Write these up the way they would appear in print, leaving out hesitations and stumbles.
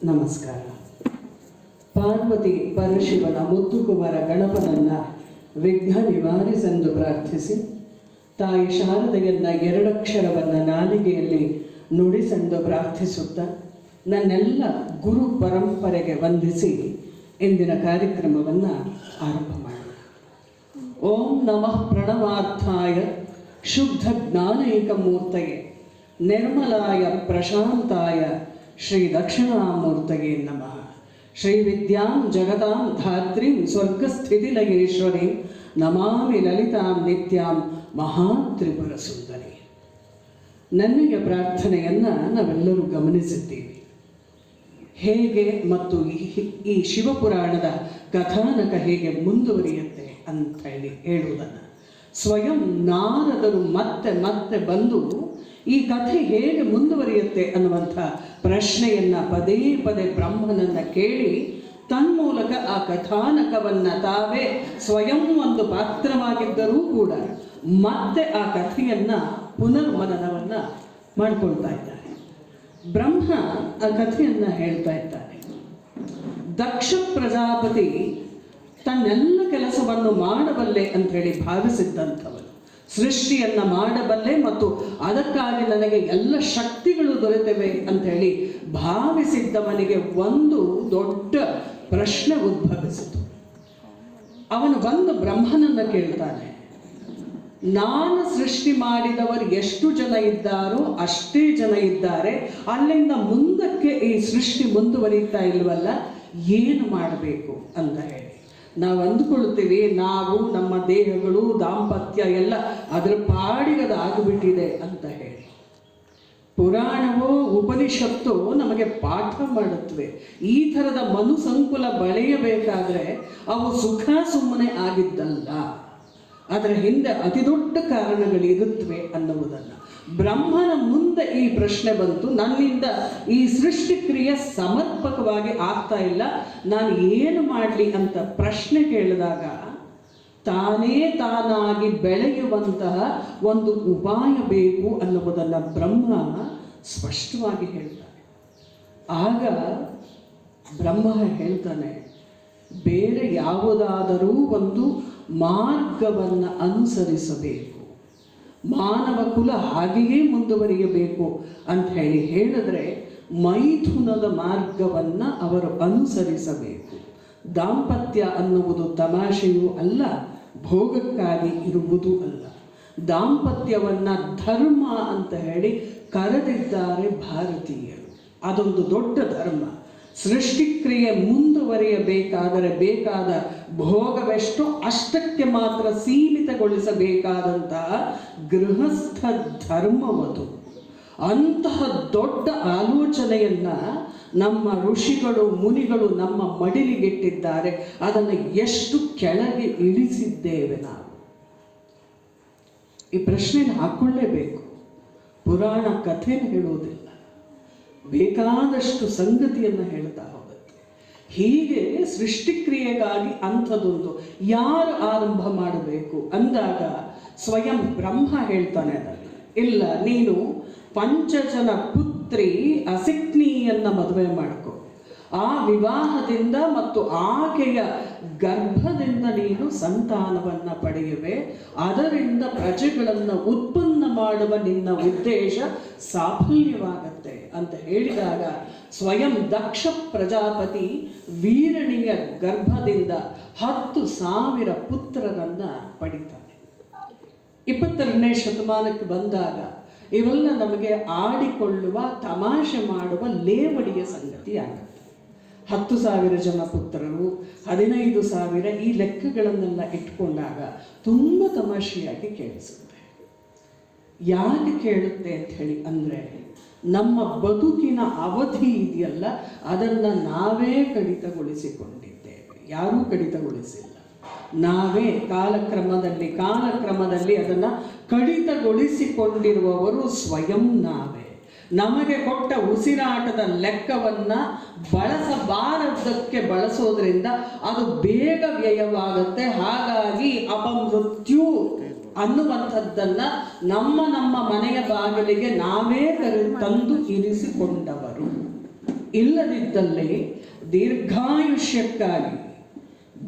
ನಮಸ್ಕಾರ. ಪಾರ್ವತಿ ಪರಶಿವನ ಮುತ್ತುಕುಮಾರ ಗಣಪನನ್ನ ವಿಘ್ನ ನಿವಾರಿಸೆಂದು ಪ್ರಾರ್ಥಿಸಿ, ತಾಯಿ ಶಾರದೆಯನ್ನ ಎರಡಕ್ಷರವನ್ನು ನಾಲಿಗೆಯಲ್ಲಿ ನುಡಿಸೆಂದು ಪ್ರಾರ್ಥಿಸುತ್ತಾ ನನ್ನೆಲ್ಲ ಗುರು ಪರಂಪರೆಗೆ ವಂದಿಸಿ ಇಂದಿನ ಕಾರ್ಯಕ್ರಮವನ್ನು ಆರಂಭ ಮಾಡೋಣ. ಓಂ ನಮಃ ಪ್ರಣವಾರ್ಥಾಯ ಶುದ್ಧ ಜ್ಞಾನೈಕಮೂರ್ತಯೇ ನಿರ್ಮಲಾಯ ಪ್ರಶಾಂತಾಯ ಶ್ರೀ ದಕ್ಷಿಣಾಮೂರ್ತಯೇ ನಮಃ. ಶ್ರೀ ವಿದ್ಯಾಂ ಜಗತಾಂ ಧಾತ್ರೀಂ ಸ್ವರ್ಗಸ್ಥಿತಿಲಯೇಶ್ವರೀಂ ನಮಾಮಿ ಲಲಿತಾಂ ನಿತ್ಯಾಂ ಮಹಾತ್ರಿಪುರ ಸುಂದರಿ. ನನ್ನೆಯ ಪ್ರಾರ್ಥನೆಯನ್ನು ನಾವೆಲ್ಲರೂ ಗಮನಿಸಿದ್ದೀವಿ. ಹೇಗೆ ಮತ್ತು ಈ ಶಿವಪುರಾಣದ ಕಥಾನಕ ಹೇಗೆ ಮುಂದುವರಿಯುತ್ತೆ ಅಂತ ಹೇಳುವುದನ್ನು ಸ್ವಯಂ ನಾರದರು ಮತ್ತೆ ಮತ್ತೆ ಬಂದು ಈ ಕಥೆ ಹೇಗೆ ಮುಂದುವರಿಯುತ್ತೆ ಅನ್ನುವಂಥ ಪ್ರಶ್ನೆಯನ್ನು ಪದೇ ಪದೇ ಬ್ರಹ್ಮನನ್ನು ಕೇಳಿ ತನ್ಮೂಲಕ ಆ ಕಥಾನಕವನ್ನು ತಾವೇ ಸ್ವಯಂ ಒಂದು ಪಾತ್ರವಾಗಿದ್ದರೂ ಕೂಡ ಮತ್ತೆ ಆ ಕಥೆಯನ್ನು ಪುನರ್ಮನನವನ್ನು ಮಾಡಿಕೊಳ್ತಾ ಇದ್ದಾರೆ. ಬ್ರಹ್ಮ ಆ ಕಥೆಯನ್ನು ಹೇಳ್ತಾ ಇದ್ದಾರೆ. ದಕ್ಷ ಪ್ರಜಾಪತಿ ತನ್ನೆಲ್ಲ ಕೆಲಸವನ್ನು ಮಾಡಬಲ್ಲೆ ಅಂಥೇಳಿ ಭಾವಿಸಿದ್ದಂಥವನು, ಸೃಷ್ಟಿಯನ್ನು ಮಾಡಬಲ್ಲೆ ಮತ್ತು ಅದಕ್ಕಾಗಿ ನನಗೆ ಎಲ್ಲ ಶಕ್ತಿಗಳು ದೊರೆತಿವೆ ಅಂಥೇಳಿ ಭಾವಿಸಿದ್ದವನಿಗೆ ಒಂದು ದೊಡ್ಡ ಪ್ರಶ್ನೆ ಉದ್ಭವಿಸಿತು. ಅವನು ಬಂದು ಬ್ರಹ್ಮನನ್ನು ಕೇಳ್ತಾನೆ, ನಾನು ಸೃಷ್ಟಿ ಮಾಡಿದವರು ಎಷ್ಟು ಜನ ಇದ್ದಾರೋ ಅಷ್ಟೇ ಜನ ಇದ್ದಾರೆ, ಅಲ್ಲಿಂದ ಮುಂದಕ್ಕೆ ಈ ಸೃಷ್ಟಿ ಮುಂದುವರಿತಾ ಇಲ್ವಲ್ಲ, ಏನು ಮಾಡಬೇಕು ಅಂತ ಹೇಳಿ. ನಾವು ಅಂದುಕೊಳ್ತೀವಿ ನಾವು ನಮ್ಮ ದೇಹಗಳು ದಾಂಪತ್ಯ ಎಲ್ಲ ಅದರ ಪಾಡಿಗದ ಆಗಿಬಿಟ್ಟಿದೆ ಅಂತ ಹೇಳಿ. ಪುರಾಣವೋ ಉಪನಿಷತ್ತೋ ನಮಗೆ ಪಾಠ ಮಾಡುತ್ತವೆ. ಈ ಥರದ ಮನುಸಂಕುಲ ಬೆಳೆಯಬೇಕಾದ್ರೆ ಅವು ಸುಖ ಸುಮ್ಮನೆ ಆಗಿದ್ದಲ್ಲ, ಅದರ ಹಿಂದೆ ಅತಿ ದೊಡ್ಡ ಕಾರಣಗಳಿರುತ್ತವೆ ಅನ್ನುವುದನ್ನು. ಬ್ರಹ್ಮನ ಮುಂದೆ ಈ ಪ್ರಶ್ನೆ ಬಂತು, ನನ್ನಿಂದ ಈ ಸೃಷ್ಟಿಕ್ರಿಯೆ ಸಮರ್ಪಕವಾಗಿ ಆಗ್ತಾ ಇಲ್ಲ, ನಾನು ಏನು ಮಾಡಲಿ ಅಂತ ಪ್ರಶ್ನೆ ಕೇಳಿದಾಗ ತಾನೇ ತಾನಾಗಿ ಬೆಳೆಯುವಂತಹ ಒಂದು ಉಪಾಯ ಬೇಕು ಅನ್ನುವುದನ್ನು ಬ್ರಹ್ಮ ಸ್ಪಷ್ಟವಾಗಿ ಹೇಳ್ತಾನೆ. ಆಗ ಬ್ರಹ್ಮ ಹೇಳ್ತಾನೆ, ಬೇರೆ ಯಾವುದಾದರೂ ಒಂದು ಮಾರ್ಗವನ್ನು ಅನುಸರಿಸಬೇಕು, ಮಾನವ ಕುಲ ಹಾಗೆಯೇ ಮುಂದುವರಿಯಬೇಕು ಅಂತ ಹೇಳಿದ್ರೆ ಮೈಥುನದ ಮಾರ್ಗವನ್ನು ಅವರು ಅನುಸರಿಸಬೇಕು. ದಾಂಪತ್ಯ ಅನ್ನುವುದು ತಮಾಷೆಯೂ ಅಲ್ಲ, ಭೋಗಕ್ಕಾಗಿ ಇರುವುದೂ ಅಲ್ಲ. ದಾಂಪತ್ಯವನ್ನು ಧರ್ಮ ಅಂತ ಹೇಳಿ ಕರೆದಿದ್ದಾರೆ ಭಾರತೀಯರು. ಅದೊಂದು ದೊಡ್ಡ ಧರ್ಮ. ಸೃಷ್ಟಿಕ್ರಿಯೆ ಮುಂದುವರಿಯಬೇಕಾದರೆ ಬೇಕಾದ ಭೋಗವೆಷ್ಟೋ ಅಷ್ಟಕ್ಕೆ ಮಾತ್ರ ಸೀಮಿತಗೊಳಿಸಬೇಕಾದಂತಹ ಗೃಹಸ್ಥ ಧರ್ಮವದು. ಅಂತಹ ದೊಡ್ಡ ಆಲೋಚನೆಯನ್ನು ನಮ್ಮ ಋಷಿಗಳು ಮುನಿಗಳು ನಮ್ಮ ಮಡಿಲಿಗಿಟ್ಟಿದ್ದಾರೆ. ಅದನ್ನು ಎಷ್ಟು ಕೆಳಗೆ ಇಳಿಸಿದ್ದೇವೆ ನಾವು? ಈ ಪ್ರಶ್ನೆನ ಹಾಕ್ಕೊಳ್ಳೇಬೇಕು. ಪುರಾಣ ಕಥೆಯನ್ನು ಹೇಳುವುದಿಲ್ಲ, ಬೇಕಾದಷ್ಟು ಸಂಗತಿಯನ್ನು ಹೇಳ್ತಾ ಹೋಗುತ್ತೆ. ಹೀಗೆ ಸೃಷ್ಟಿಕ್ರಿಯೆಗಾಗಿ ಅಂಥದ್ದೊಂದು ಯಾರು ಆರಂಭ ಮಾಡಬೇಕು ಅಂದಾಗ ಸ್ವಯಂ ಬ್ರಹ್ಮ ಹೇಳ್ತಾನೆ ಅದನ್ನು. ಇಲ್ಲ, ನೀನು 5 ಜನ ಪುತ್ರಿ ಅಸಿಕ್ನಿಯನ್ನು ಮದುವೆ ಮಾಡಿಕೊ. ಆ ವಿವಾಹದಿಂದ ಮತ್ತು ಆಕೆಯ ಗರ್ಭದಿಂದ ನೀನು ಸಂತಾನವನ್ನು ಪಡೆಯುವೆ. ಅದರಿಂದ ಪ್ರಜೆಗಳನ್ನು ಉತ್ಪನ್ನ ಮಾಡುವ ನಿನ್ನ ಉದ್ದೇಶ ಸಾಫಲ್ಯವಾಗತ್ತೆ ಅಂತ ಹೇಳಿದಾಗ ಸ್ವಯಂ ದಕ್ಷ ಪ್ರಜಾಪತಿ ವೀರಣಿಯ ಗರ್ಭದಿಂದ 10,000 ಪುತ್ರರನ್ನು ಪಡಿತಾನೆ. 22ನೇ ಶತಮಾನಕ್ಕೆ ಬಂದಾಗ ಇವೆಲ್ಲ ನಮಗೆ ಆಡಿಕೊಳ್ಳುವ ತಮಾಷೆ ಮಾಡುವ ಲೇವಡಿಯ ಸಂಗತಿ ಆಗುತ್ತೆ. 10,000 ಜನ ಪುತ್ರರು, 15,000 ಈ ಲೆಕ್ಕಗಳನ್ನೆಲ್ಲ ಇಟ್ಕೊಂಡಾಗ ತುಂಬ ತಮಾಷೆಯಾಗಿ ಕೇಳಿಸುತ್ತೆ. ಯಾಕೆ ಕೇಳುತ್ತೆ ಅಂತ ಹೇಳಿ ಅಂದರೆ, ನಮ್ಮ ಬದುಕಿನ ಅವಧಿ ಇದೆಯಲ್ಲ ಅದನ್ನು ನಾವೇ ಕಡಿತಗೊಳಿಸಿಕೊಂಡಿದ್ದೇವೆ. ಯಾರೂ ಕಡಿತಗೊಳಿಸಿಲ್ಲ, ನಾವೇ ಕಾಲಕ್ರಮದಲ್ಲಿ ಅದನ್ನು ಕಡಿತಗೊಳಿಸಿಕೊಂಡಿರುವವರು ಸ್ವಯಂ ನಾವೇ. ನಮಗೆ ಕೊಟ್ಟ ಉಸಿರಾಟದ ಲೆಕ್ಕವನ್ನು ಬಳಸಬಾರದಕ್ಕೆ ಬಳಸೋದ್ರಿಂದ ಅದು ಬೇಗ ವ್ಯಯವಾಗುತ್ತೆ. ಹಾಗಾಗಿ ಅಪಮೃತ್ಯು ಅನ್ನುವಂಥದ್ದನ್ನು ನಮ್ಮ ಮನೆಯ ಬಾಗಿಲಿಗೆ ನಾವೇ ತಂದು ಇರಿಸಿಕೊಂಡವರು. ಇಲ್ಲದಿದ್ದಲ್ಲಿ ದೀರ್ಘಾಯುಷ್ಯಕ್ಕಾಗಿ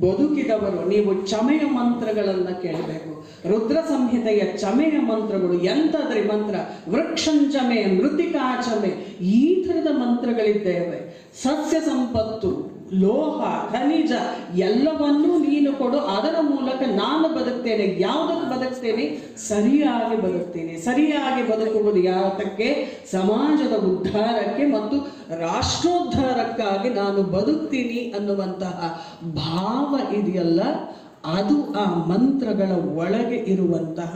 ಬದುಕಿದವರು ನೀವು ಚಮೆಯ ಮಂತ್ರಗಳನ್ನು ಕೇಳಬೇಕು. ರುದ್ರ ಸಂಹಿತೆಯ ಚಮೆಯ ಮಂತ್ರಗಳು ಎಂಥದ್ರಿ ಮಂತ್ರ? ವೃಕ್ಷಂಚಮೆ, ಮೃತಿಕಾಚಮೆ, ಈ ಥರದ ಮಂತ್ರಗಳಿದ್ದೇವೆ. ಸಸ್ಯ ಸಂಪತ್ತು, ಲೋಹ, ಖನಿಜ ಎಲ್ಲವನ್ನೂ ನೀನು ಕೊಡು, ಅದರ ಮೂಲಕ ನಾನು ಬದುಕ್ತೇನೆ. ಯಾವುದಕ್ಕೆ ಬದುಕ್ತೇನೆ? ಸರಿಯಾಗಿ ಬದುಕ್ತೇನೆ. ಸರಿಯಾಗಿ ಬದುಕುವುದು ಯಾವುದಕ್ಕೆ? ಸಮಾಜದ ಉದ್ಧಾರಕ್ಕೆ ಮತ್ತು ರಾಷ್ಟ್ರೋದ್ಧಾರಕ್ಕಾಗಿ ನಾನು ಬದುಕ್ತೀನಿ ಅನ್ನುವಂತಹ ಭಾವ ಇದೆಯಲ್ಲ, ಅದು ಆ ಮಂತ್ರಗಳ ಒಳಗೆ ಇರುವಂತಹ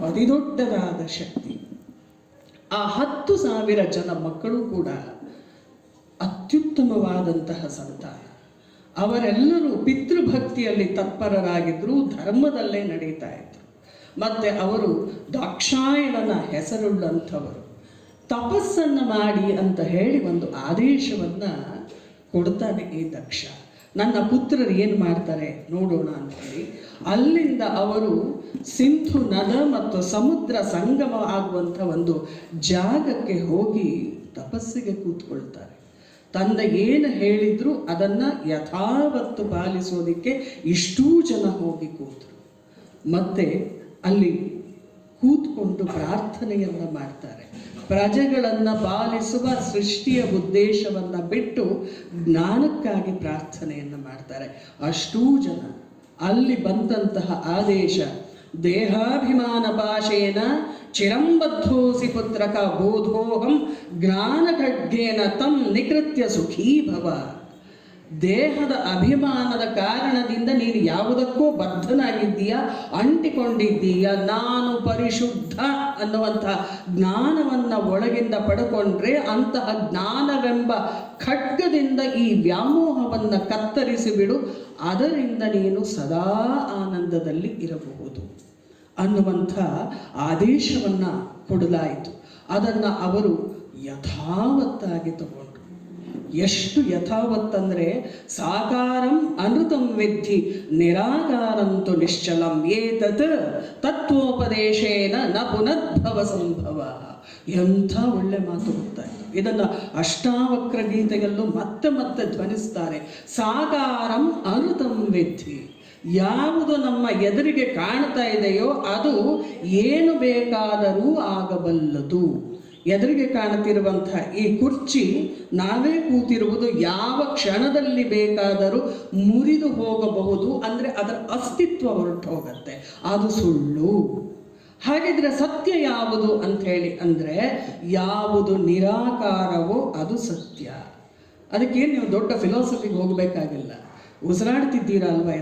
ಅತಿದೊಡ್ಡದಾದ ಶಕ್ತಿ. ಆ 10,000 ಜನ ಮಕ್ಕಳು ಕೂಡ ಅತ್ಯುತ್ತಮವಾದಂತಹ ಸಂತಾನ. ಅವರೆಲ್ಲರೂ ಪಿತೃಭಕ್ತಿಯಲ್ಲಿ ತತ್ಪರರಾಗಿದ್ದರು, ಧರ್ಮದಲ್ಲೇ ನಡೀತಾ ಇದ್ರು. ಮತ್ತೆ ಅವರು ದಾಕ್ಷಾಯಣನ ಹೆಸರುಳ್ಳಂಥವರು. ತಪಸ್ಸನ್ನು ಮಾಡಿ ಅಂತ ಹೇಳಿ ಒಂದು ಆದೇಶವನ್ನು ಕೊಡ್ತಾನೆ ಈ ದಕ್ಷ. ನನ್ನ ಪುತ್ರರು ಏನು ಮಾಡ್ತಾರೆ ನೋಡೋಣ ಅಂತ ಹೇಳಿ ಅಲ್ಲಿಂದ ಅವರು ಸಿಂಧು ನದ ಮತ್ತು ಸಮುದ್ರ ಸಂಗಮ ಆಗುವಂಥ ಒಂದು ಜಾಗಕ್ಕೆ ಹೋಗಿ ತಪಸ್ಸಿಗೆ ಕೂತ್ಕೊಳ್ತಾರೆ. ತಂದೆ ಏನು ಹೇಳಿದ್ರು ಅದನ್ನು ಯಥಾವತ್ತು ಪಾಲಿಸೋದಕ್ಕೆ ಇಷ್ಟೂ ಜನ ಹೋಗಿ ಕೂತರು. ಮತ್ತೆ ಅಲ್ಲಿ ಕೂತ್ಕೊಂಡು ಪ್ರಾರ್ಥನೆಯನ್ನು ಮಾಡ್ತಾರೆ. ಪ್ರಜೆಗಳನ್ನು ಪಾಲಿಸುವ ಸೃಷ್ಟಿಯ ಉದ್ದೇಶವನ್ನು ಬಿಟ್ಟು ಜ್ಞಾನಕ್ಕಾಗಿ ಪ್ರಾರ್ಥನೆಯನ್ನು ಮಾಡ್ತಾರೆ. ಅಷ್ಟೂ ಜನ ಅಲ್ಲಿ ಬಂದಂತಹ ಆದೇಶ, ದೇಹಾಭಿಮಾನ ಭಾಷೇನ ಚಿರಂಬದ್ಧೋಸಿ ಪುತ್ರಕ ಬೋಧೋಹಂ ಜ್ಞಾನ ಖಡ್ಗೇನ ತಂ ನಿಕೃತ್ಯ ಸುಖೀ ಭವ. ದೇಹದ ಅಭಿಮಾನದ ಕಾರಣದಿಂದ ನೀನು ಯಾವುದಕ್ಕೂ ಬದ್ಧನಾಗಿದ್ದೀಯಾ, ಅಂಟಿಕೊಂಡಿದ್ದೀಯಾ. ನಾನು ಪರಿಶುದ್ಧ ಅನ್ನುವಂಥ ಜ್ಞಾನವನ್ನು ಒಳಗಿಂದ ಪಡ್ಕೊಂಡ್ರೆ ಅಂತಹ ಜ್ಞಾನವೆಂಬ ಖಡ್ಗದಿಂದ ಈ ವ್ಯಾಮೋಹವನ್ನು ಕತ್ತರಿಸಿಬಿಡು, ಅದರಿಂದ ನೀನು ಸದಾ ಆನಂದದಲ್ಲಿ ಇರಬಹುದು ಅನ್ನುವಂಥ ಆದೇಶವನ್ನು ಕೊಡಲಾಯಿತು. ಅದನ್ನು ಅವರು ಯಥಾವತ್ತಾಗಿ ತಗೊಂಡ್ರು. ಎಷ್ಟು ಯಥಾವತ್ತಂದರೆ, ಸಾಕಾರಂ ಅನೃತಂ ವಿದ್ಧಿ ನಿರಾಕಾರಂತು ನಿಶ್ಚಲಂ ಏತತ್ ತತ್ವೋಪದೇಶೇನ ನ ಪುನದ್ಭವ ಸಂಭವ. ಎಂಥ ಒಳ್ಳೆ ಮಾತು ಗೊತ್ತಾಯಿತು. ಇದನ್ನು ಅಷ್ಟಾವಕ್ರ ಗೀತೆಯಲ್ಲೂ ಮತ್ತೆ ಮತ್ತೆ ಧ್ವನಿಸ್ತಾರೆ. ಸಾಕಾರಂ ಅನೃತಂ ವಿದ್ಧಿ, ಯಾವುದು ನಮ್ಮ ಎದುರಿಗೆ ಕಾಣ್ತಾ ಇದೆಯೋ ಅದು ಏನು ಬೇಕಾದರೂ ಆಗಬಲ್ಲದು. ಎದುರಿಗೆ ಕಾಣುತ್ತಿರುವಂಥ ಈ ಕುರ್ಚಿ, ನಾವೇ ಕೂತಿರುವುದು ಯಾವ ಕ್ಷಣದಲ್ಲಿ ಬೇಕಾದರೂ ಮುರಿದು ಹೋಗಬಹುದು, ಅಂದರೆ ಅದರ ಅಸ್ತಿತ್ವ ಹೊರಟು ಹೋಗುತ್ತೆ, ಅದು ಸುಳ್ಳು. ಹಾಗಿದ್ರೆ ಸತ್ಯ ಯಾವುದು ಅಂಥೇಳಿ ಅಂದರೆ, ಯಾವುದು ನಿರಾಕಾರವೋ ಅದು ಸತ್ಯ. ಅದಕ್ಕೇನು ನೀವು ದೊಡ್ಡ ಫಿಲಾಸಫಿಗೆ ಹೋಗಬೇಕಾಗಿಲ್ಲ. ಉಸಿರಾಡ್ತಿದ್ದೀರಾ ಅಲ್ವಾ?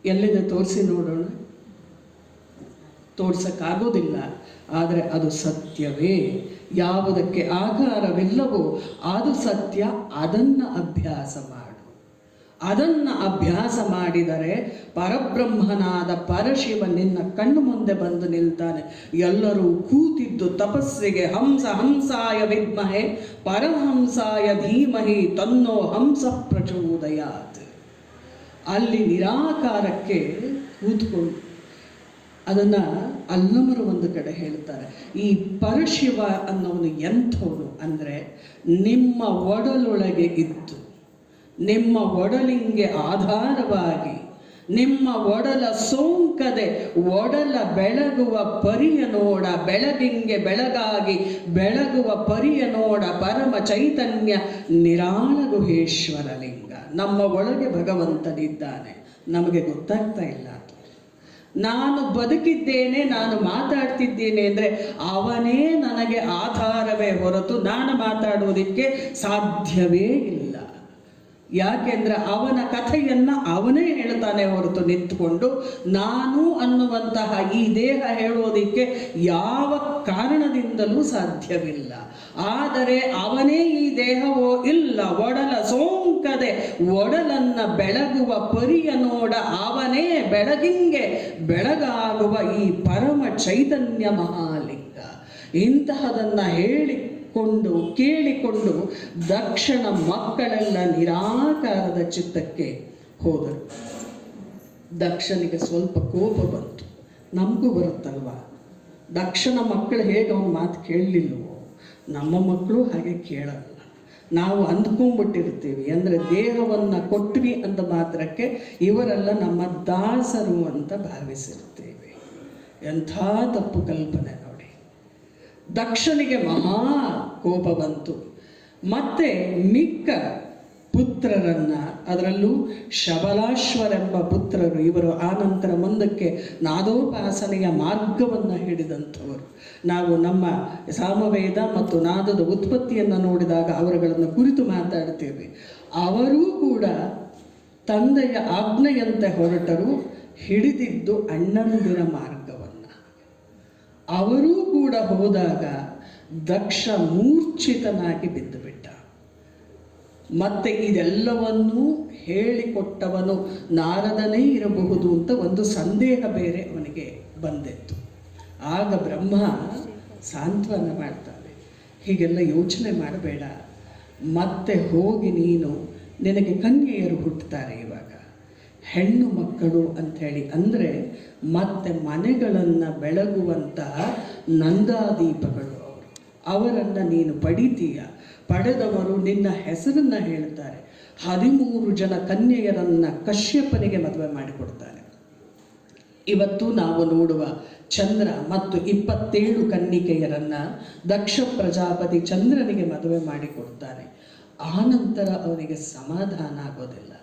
ಎಲ್ಲಿದೆ ತೋರಿಸಿ ನೋಡೋಣ. ತೋರ್ಸಕ್ಕಾಗೋದಿಲ್ಲ, ಆದರೆ ಅದು ಸತ್ಯವೇ. ಯಾವುದಕ್ಕೆ ಆಕಾರವಿಲ್ಲವೋ ಅದು ಸತ್ಯ. ಅದನ್ನು ಅಭ್ಯಾಸ ಮಾಡು. ಅದನ್ನು ಅಭ್ಯಾಸ ಮಾಡಿದರೆ ಪರಬ್ರಹ್ಮನಾದ ಪರಶಿವ ನಿನ್ನ ಕಣ್ಣು ಮುಂದೆ ಬಂದು ನಿಲ್ತಾನೆ. ಎಲ್ಲರೂ ಕೂತಿದ್ದು ತಪಸ್ಸಿಗೆ. ಹಂಸ ಹಂಸಾಯ ವಿದ್ಮಹೆ ಪರಮಹಂಸಾಯ ಧೀಮಹಿ ತನ್ನೋ ಹಂಸ ಪ್ರಚೋದಯಾತ್. ಅಲ್ಲಿ ನಿರಾಕಾರಕ್ಕೆ ಕೂತ್ಕೊಂಡು ಅದನ್ನು ಅಲ್ಲಮರು ಒಂದು ಕಡೆ ಹೇಳ್ತಾರೆ. ಈ ಪರಶಿವ ಅನ್ನೋನು ಎಂಥವನು ಅಂದರೆ, ನಿಮ್ಮ ಒಡಲೊಳಗೆ ಇದ್ದು, ನಿಮ್ಮ ಒಡಲಿಂಗೆ ಆಧಾರವಾಗಿ, ನಿಮ್ಮ ಒಡಲ ಸೋಂಕದೆ ಒಡಲ ಬೆಳಗುವ ಪರಿಯ ನೋಡ, ಬೆಳಗಿಂಗೆ ಬೆಳಗಾಗಿ ಬೆಳಗುವ ಪರಿಯ ನೋಡ ಪರಮ ಚೈತನ್ಯ ನಿರಾಳ ಗುಹೇಶ್ವರ ಲಿಂಗ. ನಮ್ಮ ಒಳಗೆ ಭಗವಂತನಿದ್ದಾನೆ, ನಮಗೆ ಗೊತ್ತಾಗ್ತಾ ಇಲ್ಲ. ನಾನು ಬದುಕಿದ್ದೇನೆ, ನಾನು ಮಾತಾಡ್ತಿದ್ದೇನೆ ಅಂದರೆ ಅವನೇ ನನಗೆ ಆಧಾರವೇ ಹೊರತು ನಾನು ಮಾತಾಡುವುದಕ್ಕೆ ಸಾಧ್ಯವೇ ಇಲ್ಲ. ಯಾಕೆಂದರೆ ಅವನ ಕಥೆಯನ್ನು ಅವನೇ ಹೇಳ್ತಾನೆ ಹೊರತು ನಿಂತುಕೊಂಡು ನಾನು ಅನ್ನುವಂತಹ ಈ ದೇಹ ಹೇಳೋದಕ್ಕೆ ಯಾವ ಕಾರಣದಿಂದಲೂ ಸಾಧ್ಯವಿಲ್ಲ. ಆದರೆ ಅವನೇ ಈ ದೇಹವೋ ಇಲ್ಲ, ಒಡಲ ಸೋಂಕದೆ ಒಡಲನ್ನ ಬೆಳಗುವ ಪರಿಯ ನೋಡ, ಅವನೇ ಬೆಳಗಿಂಗೆ ಬೆಳಗಾಗುವ ಈ ಪರಮ ಚೈತನ್ಯ ಮಹಾಲಿಂಗ. ಇಂತಹದನ್ನು ಕೇಳಿಕೊಂಡು ದಕ್ಷನ ಮಕ್ಕಳೆಲ್ಲ ನಿರಾಕಾರದ ಚಿತ್ತಕ್ಕೆ ಹೋದರು. ದಕ್ಷನಿಗೆ ಸ್ವಲ್ಪ ಕೋಪ ಬಂತು. ನಮಗೂ ಬರುತ್ತಲ್ವ, ದಕ್ಷನ ಮಕ್ಕಳು ಹೇಗೆ ಅವನ ಮಾತು ಕೇಳಲಿಲ್ಲವೋ ನಮ್ಮ ಮಕ್ಕಳು ಹಾಗೆ ಕೇಳಲ್ಲ. ನಾವು ಅಂದ್ಕೊಂಡ್ಬಿಟ್ಟಿರ್ತೀವಿ, ಅಂದರೆ ದೇಹವನ್ನು ಕೊಟ್ವಿ ಅಂದ ಮಾತ್ರಕ್ಕೆ ಇವರೆಲ್ಲ ನಮ್ಮ ದಾಸರು ಅಂತ ಭಾವಿಸಿರ್ತೇವೆ. ಎಂಥ ತಪ್ಪು ಕಲ್ಪನೆ ನೋಡಿ. ದಕ್ಷನಿಗೆ ಮಹಾ ಕೋಪ ಬಂತು. ಮತ್ತೆ ಮಿಕ್ಕ ಪುತ್ರರನ್ನ, ಅದರಲ್ಲೂ ಶಬಲಾಶ್ವರೆಂಬ ಪುತ್ರರು, ಇವರು ಆನಂತರ ಮುಂದಕ್ಕೆ ನಾದೋಪಾಸನೆಯ ಮಾರ್ಗವನ್ನು ಹಿಡಿದಂಥವರು. ನಾವು ನಮ್ಮ ಸಾಮವೇದ ಮತ್ತು ನಾದದ ಉತ್ಪತ್ತಿಯನ್ನು ನೋಡಿದಾಗ ಅವರುಗಳನ್ನು ಕುರಿತು ಮಾತಾಡ್ತೇವೆ. ಅವರೂ ಕೂಡ ತಂದೆಯ ಆಜ್ಞೆಯಂತೆ ಹೊರಟರು, ಹಿಡಿದಿದ್ದು ಅಣ್ಣಂದಿರ ಮಾರ್ಗವನ್ನು. ಅವರೂ ಕೂಡ ಹೋದಾಗ ದಕ್ಷ ಮೂರ್ಛಿತನಾಗಿ ಬಿದ್ದುಬಿಟ್ಟ. ಮತ್ತೆ ಇದೆಲ್ಲವನ್ನೂ ಹೇಳಿಕೊಟ್ಟವನು ನಾರದನೇ ಇರಬಹುದು ಅಂತ ಒಂದು ಸಂದೇಹ ಬೇರೆ ಅವನಿಗೆ ಬಂದಿತ್ತು. ಆಗ ಬ್ರಹ್ಮ ಸಾಂತ್ವನ ಮಾಡ್ತಾನೆ, ಹೀಗೆಲ್ಲ ಯೋಚನೆ ಮಾಡಬೇಡ, ಮತ್ತೆ ಹೋಗಿ ನೀನು, ನಿನಗೆ ಕನ್ಯೆಯರು ಹುಟ್ಟುತ್ತಾರೆ ಇವಾಗ, ಹೆಣ್ಣು ಮಕ್ಕಳು ಅಂಥೇಳಿ, ಅಂದರೆ ಮತ್ತೆ ಮನೆಗಳನ್ನು ಬೆಳಗುವಂತಹ ನಂದಾದೀಪಗಳು ಅವರನ್ನು ನೀನು ಪಡಿತೀಯ. ಪಡೆದವರು ನಿನ್ನ ಹೆಸರನ್ನು ಹೇಳ್ತಾರೆ. 13 ಜನ ಕನ್ಯೆಯರನ್ನು ಕಶ್ಯಪನಿಗೆ ಮದುವೆ ಮಾಡಿಕೊಡ್ತಾರೆ. ಇವತ್ತು ನಾವು ನೋಡುವ ಚಂದ್ರ ಮತ್ತು 27 ಕನ್ನಿಕೆಯರನ್ನು ದಕ್ಷ ಪ್ರಜಾಪತಿ ಚಂದ್ರನಿಗೆ ಮದುವೆ ಮಾಡಿಕೊಡ್ತಾನೆ. ಆನಂತರ ಅವನಿಗೆ ಸಮಾಧಾನ ಆಗೋದಿಲ್ಲ.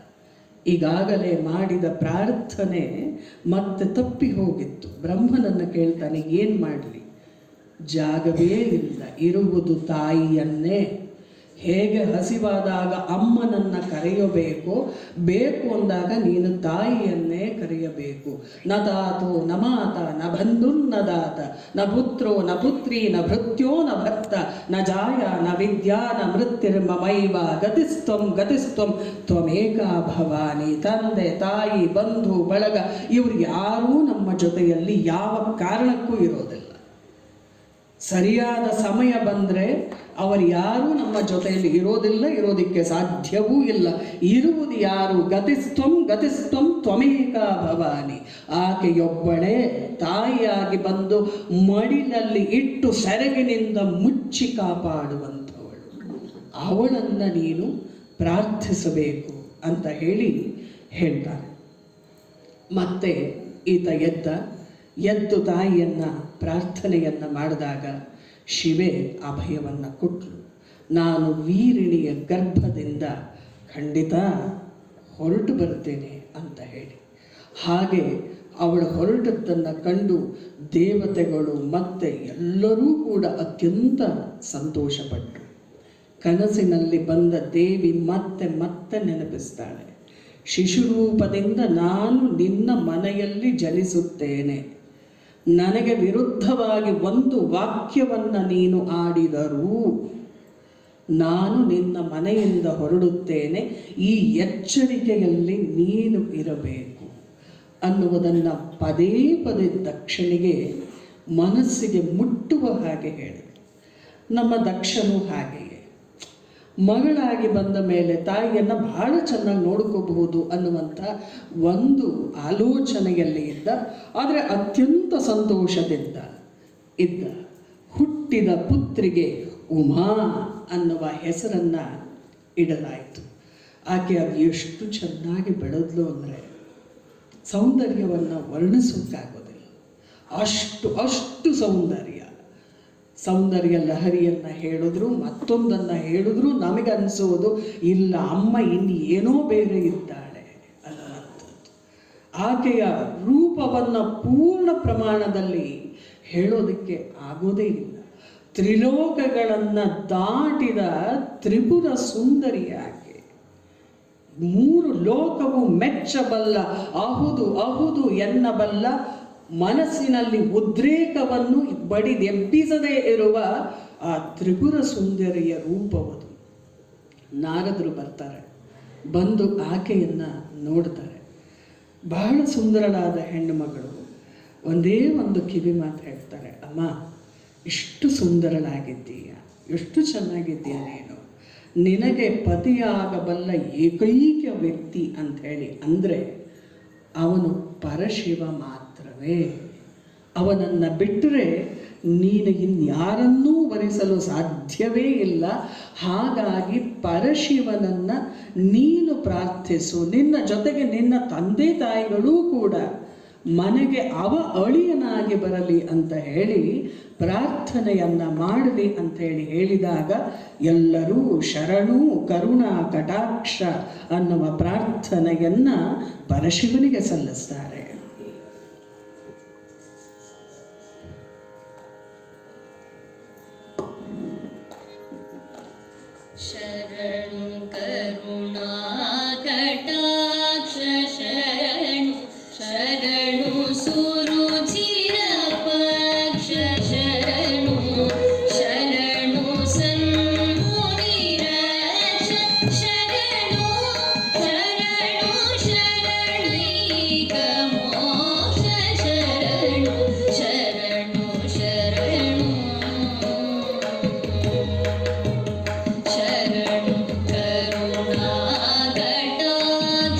ಈಗಾಗಲೇ ಮಾಡಿದ ಪ್ರಾರ್ಥನೆ ಮತ್ತೆ ತಪ್ಪಿ ಹೋಗಿತ್ತು. ಬ್ರಹ್ಮನನ್ನು ಕೇಳ್ತಾನೆ, ಏನು ಮಾಡಲಿ, ಜಾಗವೇ ಇಲ್ಲ, ಇರುವುದು ತಾಯಿಯನ್ನೇ. ಹೇಗೆ ಹಸಿವಾದಾಗ ಅಮ್ಮನನ್ನು ಕರೆಯಬೇಕು, ಬೇಕು ಅಂದಾಗ ನೀನು ತಾಯಿಯನ್ನೇ ಕರೆಯಬೇಕು. ನ ತಾತೋ ನ ಮಾತ ನ ಬಂಧುನ್ನ ದಾತ ನ ಪುತ್ರೋ ನ ಪುತ್ರಿ ನ ಭೃತ್ಯೋ ನ ಭರ್ತ ನ ಜಾಯ ನ ವಿದ್ಯಾ ನ ಮೃತ್ಯುರ್ಮಮೈವ ಗತಿಸ್ತ್ವಂ ಗತಿಸ್ತ್ವಂ ತ್ವಮೇಕಾ ಭವಾನಿ. ತಂದೆ, ತಾಯಿ, ಬಂಧು ಬಳಗ ಇವರು ಯಾರೂ ನಮ್ಮ ಜೊತೆಯಲ್ಲಿ ಯಾವ ಕಾರಣಕ್ಕೂ ಇರೋದಿಲ್ಲ. ಸರಿಯಾದ ಸಮಯ ಬಂದರೆ ಅವರು ಯಾರೂ ನಮ್ಮ ಜೊತೆಯಲ್ಲಿ ಇರೋದಿಲ್ಲ, ಇರೋದಕ್ಕೆ ಸಾಧ್ಯವೂ ಇಲ್ಲ. ಇರುವುದು ಯಾರು? ಗತಿಸ್ತ್ವಂ ಗತಿಸ್ತ್ವಂ ತ್ವಮೇಕಾ ಭವಾನಿ. ಆಕೆಯೊಬ್ಬಳೇ ತಾಯಿಯಾಗಿ ಬಂದು ಮಡಿಲಲ್ಲಿ ಇಟ್ಟು ಸೆರಗಿನಿಂದ ಮುಚ್ಚಿ ಕಾಪಾಡುವಂಥವಳು. ಅವಳನ್ನು ನೀನು ಪ್ರಾರ್ಥಿಸಬೇಕು ಅಂತ ಹೇಳ್ತಾನೆ. ಮತ್ತೆ ಈತ ಎದ್ದು ತಾಯಿಯನ್ನು ಪ್ರಾರ್ಥನೆಯನ್ನು ಮಾಡಿದಾಗ ಶಿವೆ ಅಭಯವನ್ನು ಕೊಟ್ಟಳು. ನಾನು ವೀರಿಣಿಯ ಗರ್ಭದಿಂದ ಖಂಡಿತ ಹೊರಟು ಬರ್ತೇನೆ ಅಂತ ಹೇಳಿ. ಹಾಗೆ ಅವಳು ಹೊರಟದ್ದನ್ನು ಕಂಡು ದೇವತೆಗಳು ಮತ್ತೆ ಎಲ್ಲರೂ ಕೂಡ ಅತ್ಯಂತ ಸಂತೋಷಪಟ್ಟರು. ಕನಸಿನಲ್ಲಿ ಬಂದ ದೇವಿ ಮತ್ತೆ ಮತ್ತೆ ನೆನಪಿಸ್ತಾಳೆ, ಶಿಶುರೂಪದಿಂದ ನಾನು ನಿನ್ನ ಮನೆಯಲ್ಲಿ ಜನಿಸುತ್ತೇನೆ. ನನಗೆ ವಿರುದ್ಧವಾಗಿ ಒಂದು ವಾಕ್ಯವನ್ನು ನೀನು ಆಡಿದರೂ ನಾನು ನಿನ್ನ ಮನೆಯಿಂದ ಹೊರಡುತ್ತೇನೆ. ಈ ಎಚ್ಚರಿಕೆಯಲ್ಲಿ ನೀನು ಇರಬೇಕು ಅನ್ನುವುದನ್ನು ಪದೇ ಪದೇ ದಕ್ಷನಿಗೆ ಮನಸ್ಸಿಗೆ ಮುಟ್ಟುವ ಹಾಗೆ ಹೇಳಿದೆ. ನಮ್ಮ ದಕ್ಷನು ಹಾಗೆಯೇ ಮಗಳಾಗಿ ಬಂದ ಮೇಲೆ ತಾಯಿಯನ್ನು ಬಹಳ ಚೆನ್ನಾಗಿ ನೋಡ್ಕೋಬಹುದು ಅನ್ನುವಂಥ ಒಂದು ಆಲೋಚನೆಯಲ್ಲಿ ಇದ್ದ. ಆದರೆ ಅತ್ಯಂತ ಸಂತೋಷದಿಂದ ಇದ್ದ. ಹುಟ್ಟಿದ ಪುತ್ರಿಗೆ ಉಮಾ ಅನ್ನುವ ಹೆಸರನ್ನು ಇಡಲಾಯಿತು. ಆಕೆ ಅದು ಎಷ್ಟು ಚೆನ್ನಾಗಿ ಬೆಳೆದ್ಲು ಅಂದರೆ ಸೌಂದರ್ಯವನ್ನು ವರ್ಣಿಸೋಕ್ಕಾಗೋದಿಲ್ಲ. ಅಷ್ಟು ಸೌಂದರ್ಯ ಲಹರಿಯನ್ನು ಹೇಳಿದ್ರು, ಮತ್ತೊಂದನ್ನು ಹೇಳಿದ್ರು ನಮಗನ್ನಿಸೋದು ಇಲ್ಲ, ಅಮ್ಮ ಇನ್ನು ಏನೋ ಬೇರೆ ಇದ್ದಾಳೆ ಅನ್ನುವಂಥದ್ದು. ಆಕೆಯ ರೂಪವನ್ನು ಪೂರ್ಣ ಪ್ರಮಾಣದಲ್ಲಿ ಹೇಳೋದಕ್ಕೆ ಆಗೋದೇ ಇಲ್ಲ. ತ್ರಿಲೋಕಗಳನ್ನು ದಾಟಿದ ತ್ರಿಪುರ ಸುಂದರಿ ಆಕೆ. 3 ಲೋಕವು ಮೆಚ್ಚಬಲ್ಲ, ಅಹುದು ಎನ್ನಬಲ್ಲ, ಮನಸ್ಸಿನಲ್ಲಿ ಉದ್ರೇಕವನ್ನು ಬಡಿದೆಬ್ಬಿಸದೇ ಇರುವ ಆ ತ್ರಿಪುರ ಸುಂದರಿಯ ರೂಪವದು. ನಾರದರು ಬರ್ತಾರೆ, ಬಂದು ಆಕೆಯನ್ನು ನೋಡ್ತಾರೆ. ಬಹಳ ಸುಂದರಳಾದ ಹೆಣ್ಣು ಮಗಳು. ಒಂದೇ ಒಂದು ಕಿವಿ ಮಾತು ಹೇಳ್ತಾರೆ, ಅಮ್ಮ ಇಷ್ಟು ಸುಂದರಳಾಗಿದ್ದೀಯ, ಎಷ್ಟು ಚೆನ್ನಾಗಿದ್ದೀಯ ನೀನು, ನಿನಗೆ ಪತಿಯಾಗಬಲ್ಲ ಏಕೈಕ ವ್ಯಕ್ತಿ ಅಂಥೇಳಿ ಅಂದರೆ ಅವನು ಪರಶಿವ ಮಾತ್ರವೇ. ಅವನನ್ನು ಬಿಟ್ಟರೆ ನೀನು ಇನ್ಯಾರನ್ನೂ ವರಿಸಲು ಸಾಧ್ಯವೇ ಇಲ್ಲ. ಹಾಗಾಗಿ ಪರಶಿವನನ್ನು ನೀನು ಪ್ರಾರ್ಥಿಸು. ನಿನ್ನ ಜೊತೆಗೆ ನಿನ್ನ ತಂದೆ ತಾಯಿಗಳೂ ಕೂಡ ಮನೆಗೆ ಅವ ಅಳಿಯನಾಗಿ ಬರಲಿ ಅಂತ ಹೇಳಿ ಪ್ರಾರ್ಥನೆಯನ್ನು ಮಾಡಲಿ ಅಂತ ಹೇಳಿದಾಗ ಎಲ್ಲರೂ ಶರಣು ಕರುಣಾ ಕಟಾಕ್ಷ ಅನ್ನುವ ಪ್ರಾರ್ಥನೆಯನ್ನು ಪರಶಿವನಿಗೆ ಸಲ್ಲಿಸ್ತಾರೆ. ಶರಣು ಕರುಣಾ ಕಟಾಕ್ಷ ಶರಣು ಶರಣು ಸುರುಚಿರ ಪಕ್ಷ ಶರಣು ಶರಣು ಸನ್ಮುನಿರಕ್ಷ ಶರಣು ಶರಣು ಶರಣೈಕ ಮೋಕ್ಷ ಶರಣು ಶರಣು ಶರಣು ಶರಣು ಕರುಣಾ ಕಟಾಕ್ಷ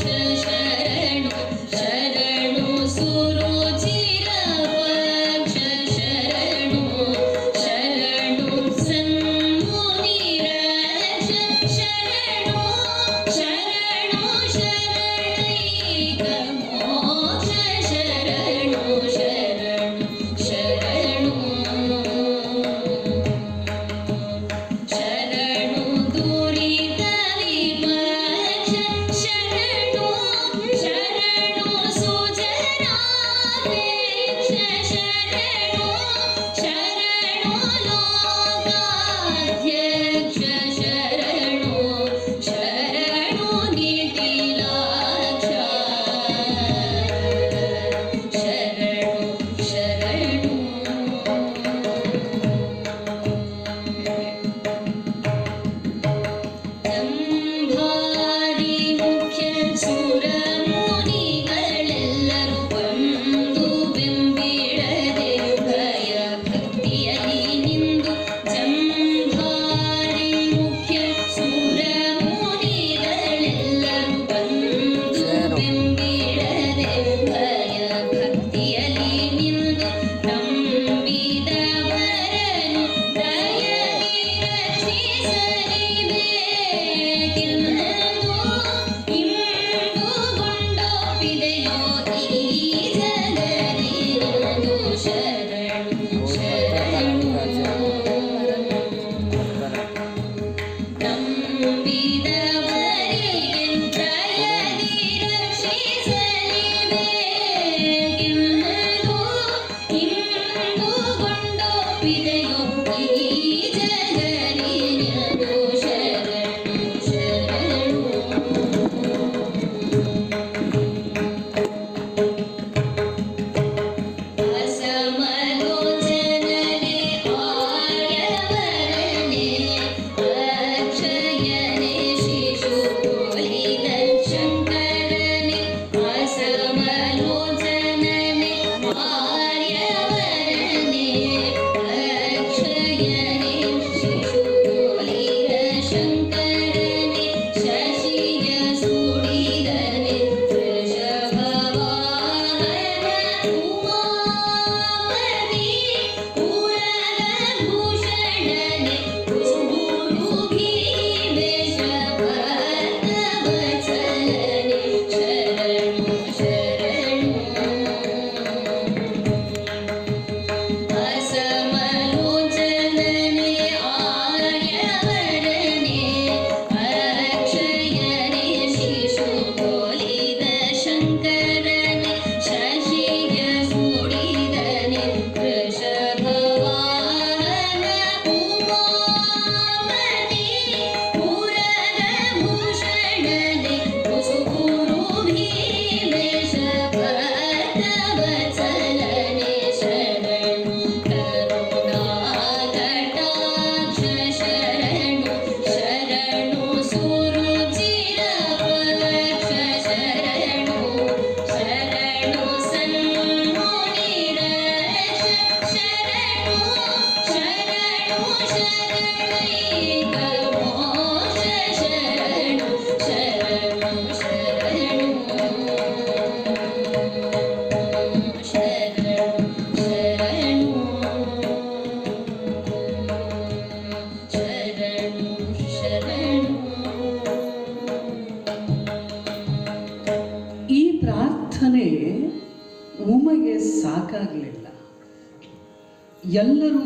ಎಲ್ಲರೂ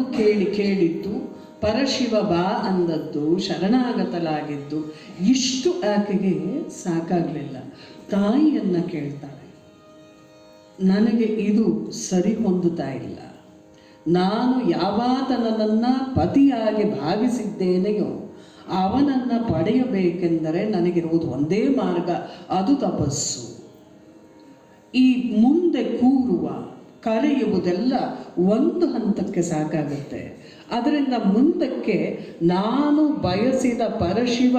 ಕೇಳಿದ್ದು ಪರಶಿವ ಬಾ ಅಂದದ್ದು, ಶರಣಾಗತಲಾಗಿದ್ದು, ಇಷ್ಟು ಆಕೆಗೆ ಸಾಕಾಗಲಿಲ್ಲ. ತಾಯಿಯನ್ನು ಕೇಳ್ತಾಳೆ, ನನಗೆ ಇದು ಸರಿ ಹೊಂದುತ್ತಾ ಇಲ್ಲ. ನಾನು ಯಾವಾತನನ್ನು ಪತಿಯಾಗಿ ಭಾವಿಸಿದ್ದೇನೆಯೋ ಅವನನ್ನು ಪಡೆಯಬೇಕೆಂದರೆ ನನಗಿರುವುದು ಒಂದೇ ಮಾರ್ಗ, ಅದು ತಪಸ್ಸು. ಈ ಮುಂದೆ ಕೂರುವ ಕರೆಯುವುದೆಲ್ಲ ಒಂದು ಹಂತಕ್ಕೆ ಸಾಕಾಗುತ್ತೆ. ಅದರಿಂದ ಮುಂದಕ್ಕೆ ನಾನು ಬಯಸಿದ ಪರಶಿವ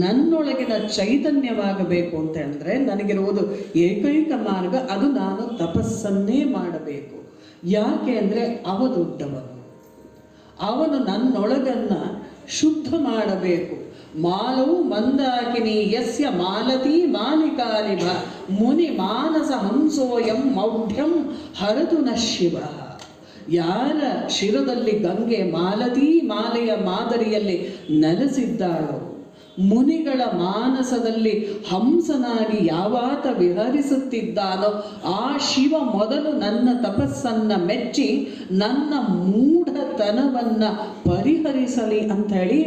ನನ್ನೊಳಗಿನ ಚೈತನ್ಯವಾಗಬೇಕು ಅಂತ ಹೇಳಿದ್ರೆ ನನಗಿರುವುದು ಏಕೈಕ ಮಾರ್ಗ, ಅದು ನಾನು ತಪಸ್ಸನ್ನೇ ಮಾಡಬೇಕು. ಯಾಕೆ ಅಂದರೆ ಅವ ದೊಡ್ಡವನು, ಅವನು ನನ್ನೊಳಗನ್ನು ಶುದ್ಧ ಮಾಡಬೇಕು. ಮಾಲವು ಮಂದಾಕಿನಿ ಯಸ್ಯ ಮಾಲತಿ ಮಾಲಿಕಾಲಿಭ ಮುನಿ ಮಾನಸ ಹಂಸೋಯಂ ಮೌಢ್ಯಂ ಹರದು ನ ಶಿವ. ಯಾರ ಶಿರದಲ್ಲಿ ಗಂಗೆ ಮಾಲತಿ ಮಾಲೆಯ ಮಾದರಿಯಲ್ಲಿ ನೆಲೆಸಿದ್ದಾಳೋ, ಮುನಿಗಳ ಮಾನಸದಲ್ಲಿ ಹಂಸನಾಗಿ ಯಾವಾತ ವಿಹರಿಸುತ್ತಿದ್ದಾನೋ ಆ ಶಿವ ಮೊದಲು ನನ್ನ ತಪಸ್ಸನ್ನು ಮೆಚ್ಚಿ ನನ್ನ ಮೂಢತನವನ್ನು ಪರಿಹರಿಸಲಿ ಅಂಥೇಳಿ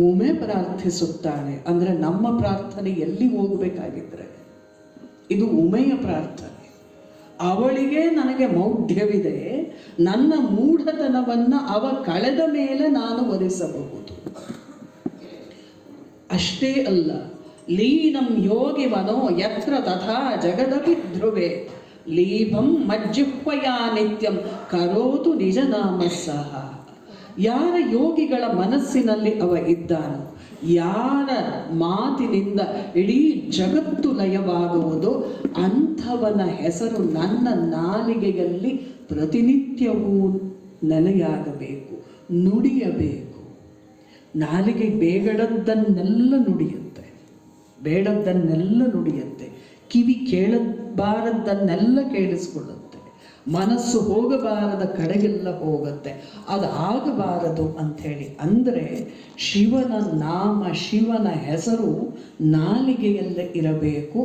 ಉಮೆ ಪ್ರಾರ್ಥಿಸುತ್ತಾಳೆ. ಅಂದರೆ ನಮ್ಮ ಪ್ರಾರ್ಥನೆ ಎಲ್ಲಿ ಹೋಗಬೇಕಾಗಿದ್ರೆ ಇದು ಉಮೆಯ ಪ್ರಾರ್ಥನೆ. ಅವಳಿಗೆ ನನಗೆ ಮೌಢ್ಯವಿದೆ, ನನ್ನ ಮೂಢತನವನ್ನು ಅವ ಕಳೆದ ಮೇಲೆ ನಾನು ವರಿಸಬಹುದು. ಅಷ್ಟೇ ಅಲ್ಲ, ಲೀನಂ ಯೋಗಿ ಮನೋ ಯತ್ರ ತಥಾ ಜಗದಪಿ ಧ್ರುವೆ ಲೀಭಂ ಮಜ್ಜಿಹ್ವಯಾ ನಿತ್ಯಂ ಕರೋತು ನಿಜ ನಾಮ ಸಹ. ಯಾರ ಯೋಗಿಗಳ ಮನಸ್ಸಿನಲ್ಲಿ ಅವ ಇದ್ದಾನೋ, ಯಾರ ಮಾತಿನಿಂದ ಇಡೀ ಜಗತ್ತು ಲಯವಾಗುವುದೋ ಅಂಥವನ ಹೆಸರು ನನ್ನ ನಾಲಿಗೆಯಲ್ಲಿ ಪ್ರತಿನಿತ್ಯವೂ ನೆಲೆಯಾಗಬೇಕು, ನುಡಿಯಬೇಕು. ನಾಲಿಗೆ ಬೇಡದ್ದನ್ನೆಲ್ಲ ನುಡಿಯುತ್ತೆ, ಬೇಡದ್ದನ್ನೆಲ್ಲ ನುಡಿಯುತ್ತೆ. ಕಿವಿ ಕೇಳಬಾರದ್ದನ್ನೆಲ್ಲ ಕೇಳಿಸ್ಕೊಳ್ಳುತ್ತೆ. ಮನಸ್ಸು ಹೋಗಬಾರದ ಕಡೆಗೆಲ್ಲ ಹೋಗುತ್ತೆ. ಅದು ಆಗಬಾರದು ಅಂಥೇಳಿ ಅಂದರೆ ಶಿವನ ನಾಮ, ಶಿವನ ಹೆಸರು ನಾಲಿಗೆಯಲ್ಲೇ ಇರಬೇಕು.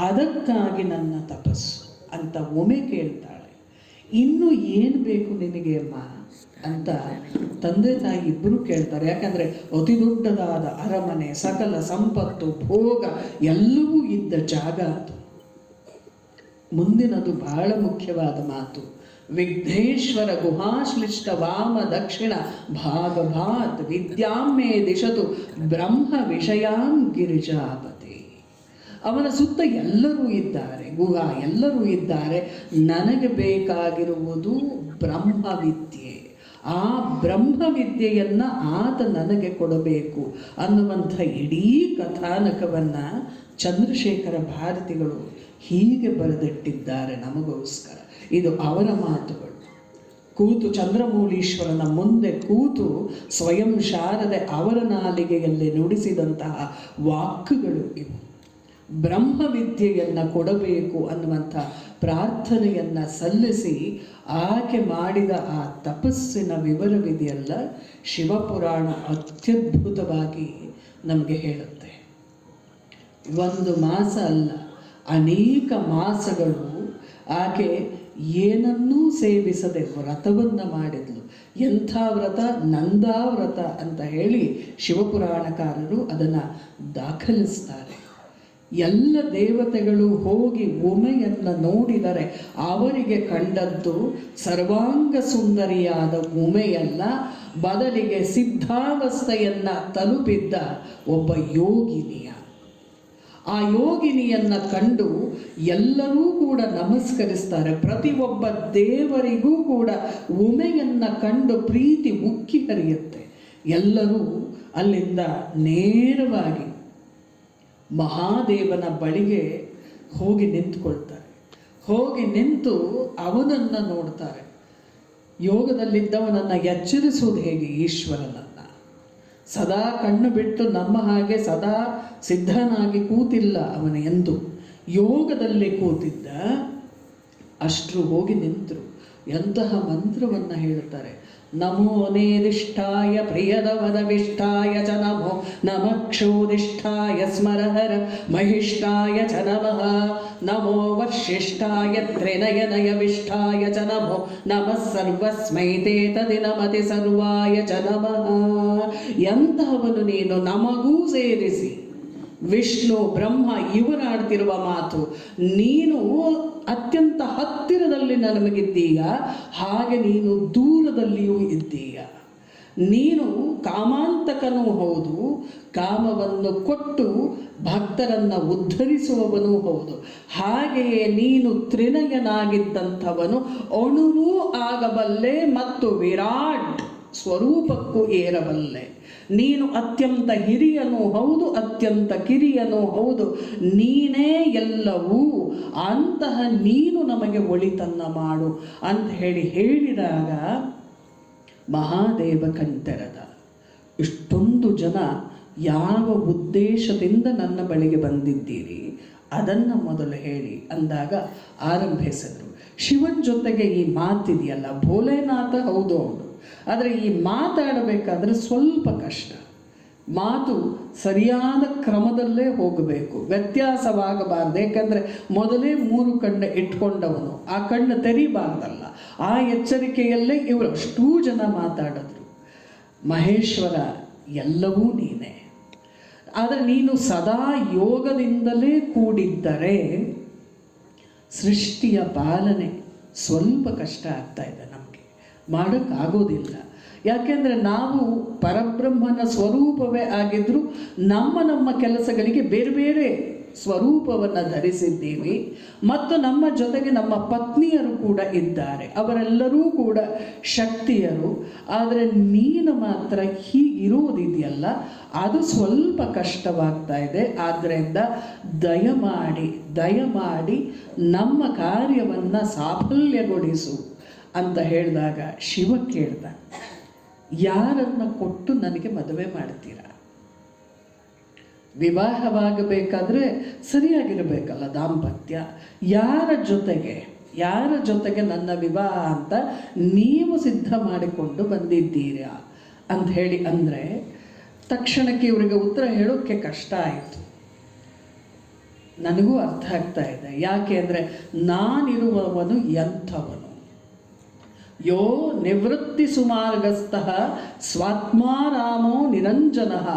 ಅದಕ್ಕಾಗಿ ನನ್ನ ತಪಸ್ಸು ಅಂತ ಒಮ್ಮೆ ಕೇಳ್ತಾಳೆ. ಇನ್ನು ಏನು ಬೇಕು ನಿನಗೆ ಅಮ್ಮ ಅಂತ ತಂದೆ ತಾಯಿ ಇಬ್ಬರು ಕೇಳ್ತಾರೆ. ಯಾಕಂದರೆ ಅತಿ ದೊಡ್ಡದಾದ ಅರಮನೆ, ಸಕಲ ಸಂಪತ್ತು, ಭೋಗ ಎಲ್ಲವೂ ಇದ್ದ ಜಾಗ ಅದು. ಮುಂದಿನದು ಬಹಳ ಮುಖ್ಯವಾದ ಮಾತು. ವಿಘ್ನೇಶ್ವರ ಗುಹಾಶ್ಲಿಷ್ಟ ವಾಮ ದಕ್ಷಿಣ ಭಾಗಭಾತ್ ವಿದ್ಯಾಮೇ ದಿಶತು ಬ್ರಹ್ಮ ವಿಷಯಾಂ ಗಿರಿಜಾಪತಿ. ಅವನ ಸುತ್ತ ಎಲ್ಲರೂ ಇದ್ದಾರೆ, ಗುಹಾ ಎಲ್ಲರೂ ಇದ್ದಾರೆ. ನನಗೆ ಬೇಕಾಗಿರುವುದು ಬ್ರಹ್ಮವಿದ್ಯೆ. ಆ ಬ್ರಹ್ಮವಿದ್ಯೆಯನ್ನು ಆತ ನನಗೆ ಕೊಡಬೇಕು ಅನ್ನುವಂಥ ಇಡೀ ಕಥಾನಕವನ್ನು ಚಂದ್ರಶೇಖರ ಭಾರತಿಗಳು ಹೀಗೆ ಬರೆದಿಟ್ಟಿದ್ದಾರೆ ನಮಗೋಸ್ಕರ. ಇದು ಅವರ ಮಾತುಗಳು. ಕೂತು ಚಂದ್ರಮೌಳೀಶ್ವರನ ಮುಂದೆ ಕೂತು ಸ್ವಯಂ ಶಾರದೆ ಅವರ ನಾಲಿಗೆಯಲ್ಲಿ ನುಡಿಸಿದಂತಹ ವಾಕ್ಯಗಳು ಇವು. ಬ್ರಹ್ಮವಿದ್ಯೆಯನ್ನು ಕೊಡಬೇಕು ಅನ್ನುವಂಥ ಪ್ರಾರ್ಥನೆಯನ್ನು ಸಲ್ಲಿಸಿ ಆಕೆ ಮಾಡಿದ ಆ ತಪಸ್ಸಿನ ವಿವರವಿದೆಯಲ್ಲ, ಶಿವಪುರಾಣ ಅತ್ಯದ್ಭುತವಾಗಿ ನಮಗೆ ಹೇಳುತ್ತೆ. ಒಂದು ಮಾಸ ಅಲ್ಲ, ಅನೇಕ ಮಾಸಗಳು ಆಕೆ ಏನನ್ನೂ ಸೇವಿಸದೆ ವ್ರತವನ್ನು ಮಾಡಿದ್ಲು. ಎಂಥ ವ್ರತ? ನಂದಾವ್ರತ ಅಂತ ಹೇಳಿ ಶಿವಪುರಾಣಕಾರರು ಅದನ್ನು ದಾಖಲಿಸ್ತಾರೆ. ಎಲ್ಲ ದೇವತೆಗಳು ಹೋಗಿ ಉಮೆಯನ್ನು ನೋಡಿದರೆ ಅವರಿಗೆ ಕಂಡದ್ದು ಸರ್ವಾಂಗ ಸುಂದರಿಯಾದ ಉಮೆಯಲ್ಲ, ಬದಲಿಗೆ ಸಿದ್ಧಾವಸ್ಥೆಯನ್ನು ತಲುಪಿದ್ದ ಒಬ್ಬ ಯೋಗಿನಿಯ. ಆ ಯೋಗಿನಿಯನ್ನು ಕಂಡು ಎಲ್ಲರೂ ಕೂಡ ನಮಸ್ಕರಿಸ್ತಾರೆ. ಪ್ರತಿಯೊಬ್ಬ ದೇವರಿಗೂ ಕೂಡ ಉಮೆಯನ್ನು ಕಂಡು ಪ್ರೀತಿ ಉಕ್ಕಿ ಹರಿಯುತ್ತೆ. ಎಲ್ಲರೂ ಅಲ್ಲಿಂದ ನೇರವಾಗಿ ಮಹಾದೇವನ ಬಳಿಗೆ ಹೋಗಿ ನಿಂತುಕೊಳ್ತಾರೆ. ಹೋಗಿ ನಿಂತು ಅವನನ್ನು ನೋಡ್ತಾರೆ. ಯೋಗದಲ್ಲಿದ್ದವನನ್ನು ಎಚ್ಚರಿಸುವುದು ಹೇಗೆ? ಈಶ್ವರನನ್ನು ಸದಾ ಕಣ್ಣು ಬಿಟ್ಟು ನಮ್ಮ ಹಾಗೆ ಸದಾ ಸಿದ್ಧನಾಗಿ ಕೂತಿಲ್ಲ ಅವನ ಎಂದು. ಯೋಗದಲ್ಲಿ ಕೂತಿದ್ದ. ಅಷ್ಟರು ಹೋಗಿ ನಿಂತರು. ಎಂತಹ ಮಂತ್ರವನ್ನು ಹೇಳುತ್ತಾರೆ. ನಮೋ ನೇದಿಷ್ಠಾಯ ಪ್ರಿಯದವದವಿಷ್ಠಾಯ ಚ ನಮೋ ನಮಃ ಕ್ಷೋದಿಷ್ಠಾಯ ಸ್ಮರಹರ ಮಹಿಷ್ಠಾಯ ಚ ನಮಃ ನಮೋ ವರ್ಷಿಷ್ಠಾಯ ತ್ರಿನಯನಯವಿಷ್ಠಾಯ ಚ ನಮೋ ನಮಃ ಸರ್ವಸ್ಮೈ ತೇತದಿನಮತಿ ಸರ್ವಾಯ ಚ ನಮಃ. ಎಂತಹವನು ನೀನು, ನಮಗೂ ಸೇರಿಸಿ ವಿಷ್ಣು ಬ್ರಹ್ಮ ಇವರಾಡ್ತಿರುವ ಮಾತು. ನೀನು ಅತ್ಯಂತ ಹತ್ತಿರದಲ್ಲಿ ನಮಗಿದ್ದೀಯ, ಹಾಗೆ ನೀನು ದೂರದಲ್ಲಿಯೂ ಇದ್ದೀಯ. ನೀನು ಕಾಮಾಂತಕನೂ ಹೌದು, ಕಾಮವನ್ನು ಕೊಟ್ಟು ಭಕ್ತರನ್ನು ಉದ್ಧರಿಸುವವನೂ ಹೌದು. ಹಾಗೆಯೇ ನೀನು ತ್ರಿನಯನಾಗಿದ್ದಂಥವನು, ಅಣುವೂ ಆಗಬಲ್ಲೆ ಮತ್ತು ವಿರಾಟ್ ಸ್ವರೂಪಕ್ಕೂ ಏರಬಲ್ಲೆ. ನೀನು ಅತ್ಯಂತ ಹಿರಿಯನೂ ಹೌದು, ಅತ್ಯಂತ ಕಿರಿಯನೂ ಹೌದು, ನೀನೇ ಎಲ್ಲವೂ. ಅಂತಹ ನೀನು ನಮಗೆ ಒಳಿತನ್ನ ಮಾಡು ಅಂತ ಹೇಳಿದಾಗ ಮಹಾದೇವ ಕಣ್ತೆರೆದ. ಇಷ್ಟೊಂದು ಜನ ಯಾವ ಉದ್ದೇಶದಿಂದ ನನ್ನ ಬಳಿಗೆ ಬಂದಿದ್ದೀರಿ ಅದನ್ನು ಮೊದಲು ಹೇಳಿ ಅಂದಾಗ ಆರಂಭಿಸಿದರು. ಶಿವನ ಜೊತೆಗೆ ಈ ಮಾತಿದೆಯಲ್ಲ, ಭೋಲೆನಾಥ ಹೌದು ಅವನು, ಆದರೆ ಈ ಮಾತಾಡಬೇಕಾದ್ರೆ ಸ್ವಲ್ಪ ಕಷ್ಟ. ಮಾತು ಸರಿಯಾದ ಕ್ರಮದಲ್ಲೇ ಹೋಗಬೇಕು, ವ್ಯತ್ಯಾಸವಾಗಬಾರ್ದು. ಯಾಕಂದರೆ ಮೊದಲೇ 3 ಕಣ್ಣು ಇಟ್ಕೊಂಡವನು, ಆ ಕಣ್ಣು ತೆರೀಬಾರ್ದಲ್ಲ. ಆ ಎಚ್ಚರಿಕೆಯಲ್ಲೇ ಇವರು ಅಷ್ಟೂ ಜನ ಮಾತಾಡಿದ್ರು. ಮಹೇಶ್ವರ ಎಲ್ಲವೂ ನೀನೇ, ಆದರೆ ನೀನು ಸದಾ ಯೋಗದಿಂದಲೇ ಕೂಡಿದ್ದರೆ ಸೃಷ್ಟಿಯ ಪಾಲನೆ ಸ್ವಲ್ಪ ಕಷ್ಟ ಆಗ್ತಾ ಇದೆ, ನಮಗೆ ಮಾಡೋಕ್ಕಾಗೋದಿಲ್ಲ. ಯಾಕೆಂದರೆ ನಾವು ಪರಬ್ರಹ್ಮನ ಸ್ವರೂಪವೇ ಆಗಿದ್ದರೂ ನಮ್ಮ ಕೆಲಸಗಳಿಗೆ ಬೇರೆ ಬೇರೆ ಸ್ವರೂಪವನ್ನು ಧರಿಸಿದ್ದೀವಿ. ಮತ್ತು ನಮ್ಮ ಜೊತೆಗೆ ನಮ್ಮ ಪತ್ನಿಯರು ಕೂಡ ಇದ್ದಾರೆ, ಅವರೆಲ್ಲರೂ ಕೂಡ ಶಕ್ತಿಯರು. ಆದರೆ ನೀನು ಮಾತ್ರ ಹೀಗಿರುವುದಿದೆಯಲ್ಲ, ಅದು ಸ್ವಲ್ಪ ಕಷ್ಟವಾಗ್ತಾ ಇದೆ. ಆದ್ದರಿಂದ ದಯಮಾಡಿ ನಮ್ಮ ಕಾರ್ಯವನ್ನು ಸಾಫಲ್ಯಗೊಳಿಸು ಅಂತ ಹೇಳಿದಾಗ ಶಿವ ಕೇಳ್ದ, ಯಾರನ್ನು ಕೊಟ್ಟು ನನಗೆ ಮದುವೆ ಮಾಡ್ತೀರಾ? ವಿವಾಹವಾಗಬೇಕಾದ್ರೆ ಸರಿಯಾಗಿರಬೇಕಲ್ಲ ದಾಂಪತ್ಯ. ಯಾರ ಜೊತೆಗೆ ನನ್ನ ವಿವಾಹ ಅಂತ ನೀವು ಸಿದ್ಧ ಮಾಡಿಕೊಂಡು ಬಂದಿದ್ದೀರಾ ಅಂತ ಹೇಳಿ ಅಂದರೆ ತಕ್ಷಣಕ್ಕೆ ಇವರಿಗೆ ಉತ್ತರ ಹೇಳೋಕ್ಕೆ ಕಷ್ಟ ಆಯಿತು. ನನಗೂ ಅರ್ಥ ಆಗ್ತಾ ಇದೆ. ಯಾಕೆ ಅಂದರೆ ನಾನಿರುವವನು ಎಂಥವನು? ಯೋ ನಿವೃತ್ತಿ ಸುಮಾರ್ಗಸ್ಥಃ ಸ್ವಾತ್ಮಾರಾಮೋ ನಿರಂಜನಃ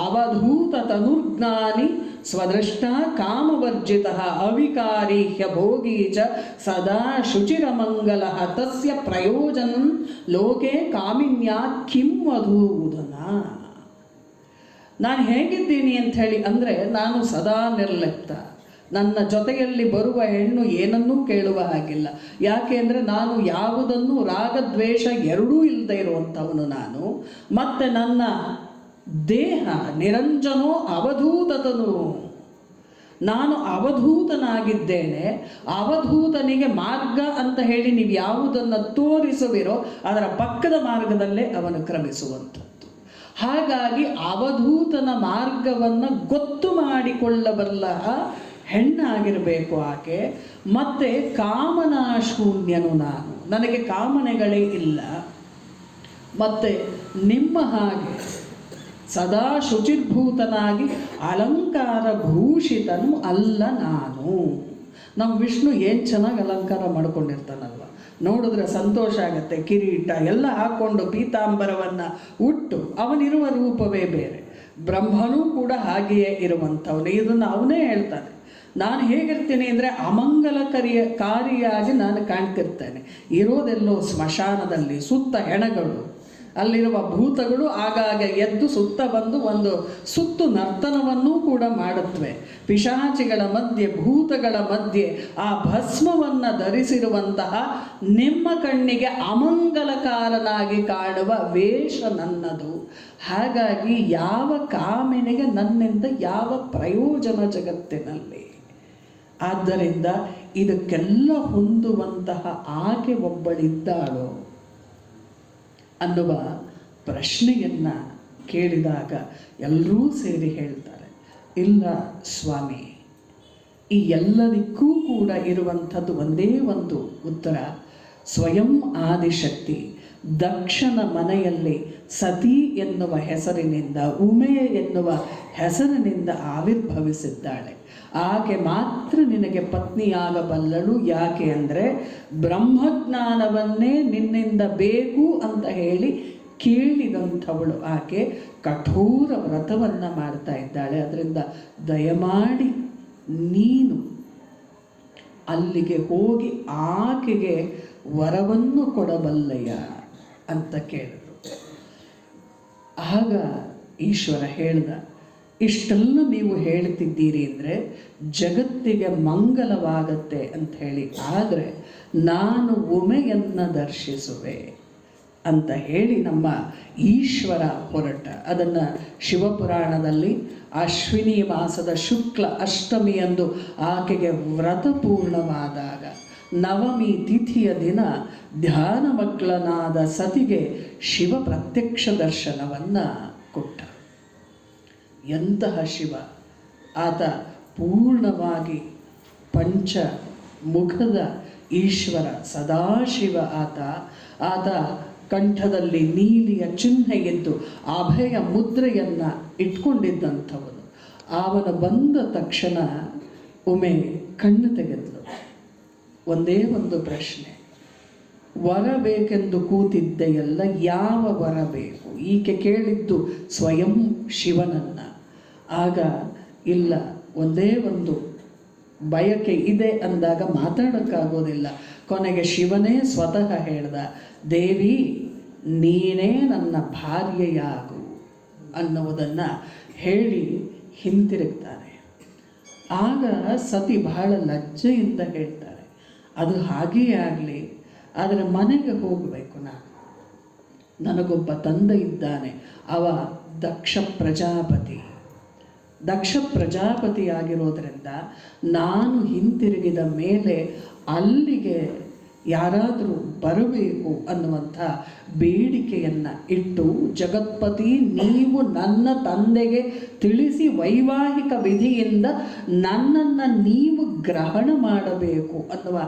ಅವಧೂತ ತನುರ್ಜ್ಞಾನಿ ಸ್ವದೃಷ್ಟ ಕಾಮವರ್ಜಿತಃ ಅವಿಕಾರಿ ಹ್ಯಭೋಗೀ ಚ ಸದಾ ಶುಚಿರಮಂಗಲಃ ತಸ್ಯ ಪ್ರಯೋಜನಂ ಲೋಕೆ ಕಾಮಿನ್ಯಾ ಕಿಂ ವಧೂದನ. ನಾನು ಹೇಗಿದ್ದೀನಿ ಅಂಥೇಳಿ ಅಂದರೆ ನಾನು ಸದಾ ನಿರ್ಲಿಪ್ತ. ನನ್ನ ಜೊತೆಯಲ್ಲಿ ಬರುವ ಹೆಣ್ಣು ಏನನ್ನೂ ಕೇಳುವ ಹಾಗಿಲ್ಲ. ಯಾಕೆ ಅಂದರೆ ನಾನು ಯಾವುದನ್ನು ರಾಗದ್ವೇಷ ಎರಡೂ ಇಲ್ಲದೆ ಇರುವಂಥವನು ನಾನು. ಮತ್ತು ನನ್ನ ದೇಹ ನಿರಂಜನೋ ಅವಧೂತತನು, ನಾನು ಅವಧೂತನಾಗಿದ್ದೇನೆ. ಅವಧೂತನಿಗೆ ಮಾರ್ಗ ಅಂತ ಹೇಳಿ ನೀವು ಯಾವುದನ್ನು ತೋರಿಸುವಿರೋ ಅದರ ಪಕ್ಕದ ಮಾರ್ಗದಲ್ಲೇ ಅವನು ಕ್ರಮಿಸುವಂಥದ್ದು. ಹಾಗಾಗಿ ಅವಧೂತನ ಮಾರ್ಗವನ್ನು ಗೊತ್ತು ಮಾಡಿಕೊಳ್ಳಬಲ್ಲ ಹೆಣ್ಣಾಗಿರಬೇಕು ಆಕೆ. ಮತ್ತು ಕಾಮನಾಶೂನ್ಯನು ನಾನು, ನನಗೆ ಕಾಮನೆಗಳೇ ಇಲ್ಲ. ಮತ್ತು ನಿಮ್ಮ ಹಾಗೆ ಸದಾ ಶುಚಿರ್ಭೂತನಾಗಿ ಅಲಂಕಾರ ಭೂಷಿತನು ಅಲ್ಲ ನಾನು. ನಮ್ಮ ವಿಷ್ಣು ಏನು ಚೆನ್ನಾಗಿ ಅಲಂಕಾರ ಮಾಡ್ಕೊಂಡಿರ್ತಾನಲ್ವ, ನೋಡಿದ್ರೆ ಸಂತೋಷ ಆಗುತ್ತೆ. ಕಿರೀಟ ಎಲ್ಲ ಹಾಕ್ಕೊಂಡು ಪೀತಾಂಬರವನ್ನು ಉಟ್ಟು ಅವನಿರುವ ರೂಪವೇ ಬೇರೆ. ಬ್ರಹ್ಮನೂ ಕೂಡ ಹಾಗೆಯೇ ಇರುವಂಥವನು. ಇದನ್ನು ಅವನೇ ಹೇಳ್ತಾನೆ. ನಾನು ಹೇಗಿರ್ತೀನಿ ಅಂದರೆ ಅಮಂಗಲಕಾರಿಯಾಗಿ ನಾನು ಕಾಣ್ತಿರ್ತೇನೆ. ಇರೋದೆಲ್ಲೋ ಸ್ಮಶಾನದಲ್ಲಿ, ಸುತ್ತ ಹೆಣಗಳು, ಅಲ್ಲಿರುವ ಭೂತಗಳು ಆಗಾಗ ಎದ್ದು ಸುತ್ತ ಬಂದು ಒಂದು ಸುತ್ತು ನರ್ತನವನ್ನೂ ಕೂಡ ಮಾಡುತ್ತವೆ. ಪಿಶಾಚಿಗಳ ಮಧ್ಯೆ, ಭೂತಗಳ ಮಧ್ಯೆ ಆ ಭಸ್ಮವನ್ನು ಧರಿಸಿರುವಂತಹ ನಿಮ್ಮ ಕಣ್ಣಿಗೆ ಅಮಂಗಲಕಾರನಾಗಿ ಕಾಣುವ ವೇಷ ನನ್ನದು. ಹಾಗಾಗಿ ಯಾವ ಕಾಮನೆಗೆ ನನ್ನಿಂದ ಯಾವ ಪ್ರಯೋಜನ ಜಗತ್ತಿನಲ್ಲಿ? ಆದ್ದರಿಂದ ಇದಕ್ಕೆಲ್ಲ ಹೊಂದುವಂತಹ ಆಕೆ ಒಬ್ಬಳಿದ್ದಾಳೋ ಅನ್ನುವ ಪ್ರಶ್ನೆಯನ್ನು ಕೇಳಿದಾಗ ಎಲ್ಲರೂ ಸೇರಿ ಹೇಳ್ತಾರೆ, ಇಲ್ಲ ಸ್ವಾಮಿ, ಈ ಎಲ್ಲದಕ್ಕೂ ಕೂಡ ಇರುವಂಥದ್ದು ಒಂದೇ ಒಂದು ಉತ್ತರ. ಸ್ವಯಂ ಆದಿಶಕ್ತಿ ದಕ್ಷನ ಮನೆಯಲ್ಲಿ ಸತಿ ಎನ್ನುವ ಹೆಸರಿನಿಂದ, ಉಮೆ ಎನ್ನುವ ಹೆಸರಿನಿಂದ ಆವಿರ್ಭವಿಸಿದ್ದಾಳೆ. ಆಕೆ ಮಾತ್ರ ನಿನಗೆ ಪತ್ನಿಯಾಗಬಲ್ಲಳು. ಯಾಕೆ ಅಂದರೆ ಬ್ರಹ್ಮಜ್ಞಾನವನ್ನೇ ನಿನ್ನಿಂದ ಬೇಕು ಅಂತ ಹೇಳಿ ಕೇಳಿದಂಥವಳು ಆಕೆ. ಕಠೋರ ವ್ರತವನ್ನು ಮಾಡ್ತಾ ಇದ್ದಾಳೆ. ಅದರಿಂದ ದಯಮಾಡಿ ನೀನು ಅಲ್ಲಿಗೆ ಹೋಗಿ ಆಕೆಗೆ ವರವನ್ನು ಕೊಡಬಲ್ಲೆಯ ಅಂತ ಕೇಳಿದ್ರು. ಆಗ ಈಶ್ವರ ಹೇಳ್ದ, ಇಷ್ಟೆಲ್ಲ ನೀವು ಹೇಳ್ತಿದ್ದೀರಿ ಅಂದರೆ ಜಗತ್ತಿಗೆ ಮಂಗಲವಾಗತ್ತೆ ಅಂತ ಹೇಳಿ, ಆದರೆ ನಾನು ಉಮೆಯನ್ನು ದರ್ಶಿಸುವೆ ಅಂತ ಹೇಳಿ ನಮ್ಮ ಈಶ್ವರ ಹೊರಟ. ಅದನ್ನು ಶಿವಪುರಾಣದಲ್ಲಿ ಅಶ್ವಿನಿ ಮಾಸದ ಶುಕ್ಲ ಅಷ್ಟಮಿಯಂದು ಆಕೆಗೆ ವ್ರತ ಪೂರ್ಣವಾದಾಗ ನವಮಿ ತಿಥಿಯ ದಿನ ಧ್ಯಾನಮಗ್ಲನಾದ ಸತಿಗೆ ಶಿವ ಪ್ರತ್ಯಕ್ಷ ದರ್ಶನವನ್ನು ಕೊಟ್ಟ. ಎಂತಹ ಶಿವ! ಆತ ಪೂರ್ಣವಾಗಿ ಪಂಚ ಮುಖದ ಈಶ್ವರ ಸದಾಶಿವ. ಆತ ಕಂಠದಲ್ಲಿ ನೀಲಿಯ ಚಿಹ್ನೆ ಇದ್ದು ಅಭಯ ಮುದ್ರೆಯನ್ನು ಇಟ್ಕೊಂಡಿದ್ದಂಥವನು. ಅವನ ಬಂದ ತಕ್ಷಣ ಒಮ್ಮೆ ಕಣ್ಣು ತೆಗೆದಳು. ಒಂದೇ ಒಂದು ಪ್ರಶ್ನೆ, ವರ ಬೇಕೆಂದು ಕೂತಿದ್ದೆಯಲ್ಲ, ಯಾವ ವರ ಬೇಕು? ಈಕೆ ಕೇಳಿದ್ದು ಸ್ವಯಂ ಶಿವನನ್ನು. ಆಗ ಇಲ್ಲ, ಒಂದೇ ಒಂದು ಬಯಕೆ ಇದೆ ಅಂದಾಗ ಮಾತಾಡೋಕ್ಕಾಗೋದಿಲ್ಲ. ಕೊನೆಗೆ ಶಿವನೇ ಸ್ವತಃ ಹೇಳ್ದ, ದೇವಿ ನೀನೇ ನನ್ನ ಭಾರ್ಯೆಯಾಗು ಅನ್ನುವುದನ್ನು ಹೇಳಿ ಹಿಂತಿರುಗ್ತಾನೆ. ಆಗ ಸತಿ ಬಹಳ ಲಜ್ಜೆಯಿಂದ ಹೇಳ್ತಾರೆ, ಅದು ಹಾಗೆಯೇ ಆಗಲಿ, ಆದರೆ ಮನೆಗೆ ಹೋಗಬೇಕು. ನನಗೊಬ್ಬ ತಂದೆ ಇದ್ದಾನೆ, ಅವ ದಕ್ಷ ಪ್ರಜಾಪತಿ ಆಗಿರೋದರಿಂದ ನಾನು ಹಿಂತಿರುಗಿದ ಮೇಲೆ ಅಲ್ಲಿಗೆ ಯಾರಾದರೂ ಬರಬೇಕು ಅನ್ನುವಂಥ ಬೇಡಿಕೆಯನ್ನು ಇಟ್ಟು, ಜಗತ್ಪತಿ ನೀವು ನನ್ನ ತಂದೆಗೆ ತಿಳಿಸಿ ವೈವಾಹಿಕ ವಿಧಿಯಿಂದ ನನ್ನನ್ನು ನೀವು ಗ್ರಹಣ ಮಾಡಬೇಕು ಅನ್ನುವ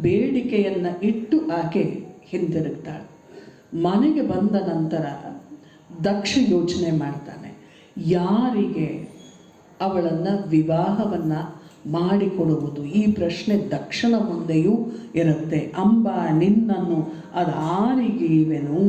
ಬೇಡಿಕೆಯನ್ನು ಇಟ್ಟು ಆಕೆ ಹಿಂತಿರುಗ್ತಾಳೆ. ಮನೆಗೆ ಬಂದ ನಂತರ ದಕ್ಷ ಯೋಚನೆ ಮಾಡ್ತಾನೆ, ಯಾರಿಗೆ ಅವಳನ್ನು ವಿವಾಹವನ್ನು ಮಾಡಿಕೊಡುವುದು? ಈ ಪ್ರಶ್ನೆ ದಕ್ಷನ ಮುಂದೆಯೂ ಇರುತ್ತೆ. ಅಂಬ ನಿನ್ನನ್ನು ಅದಾರಿಗೀವೆನು?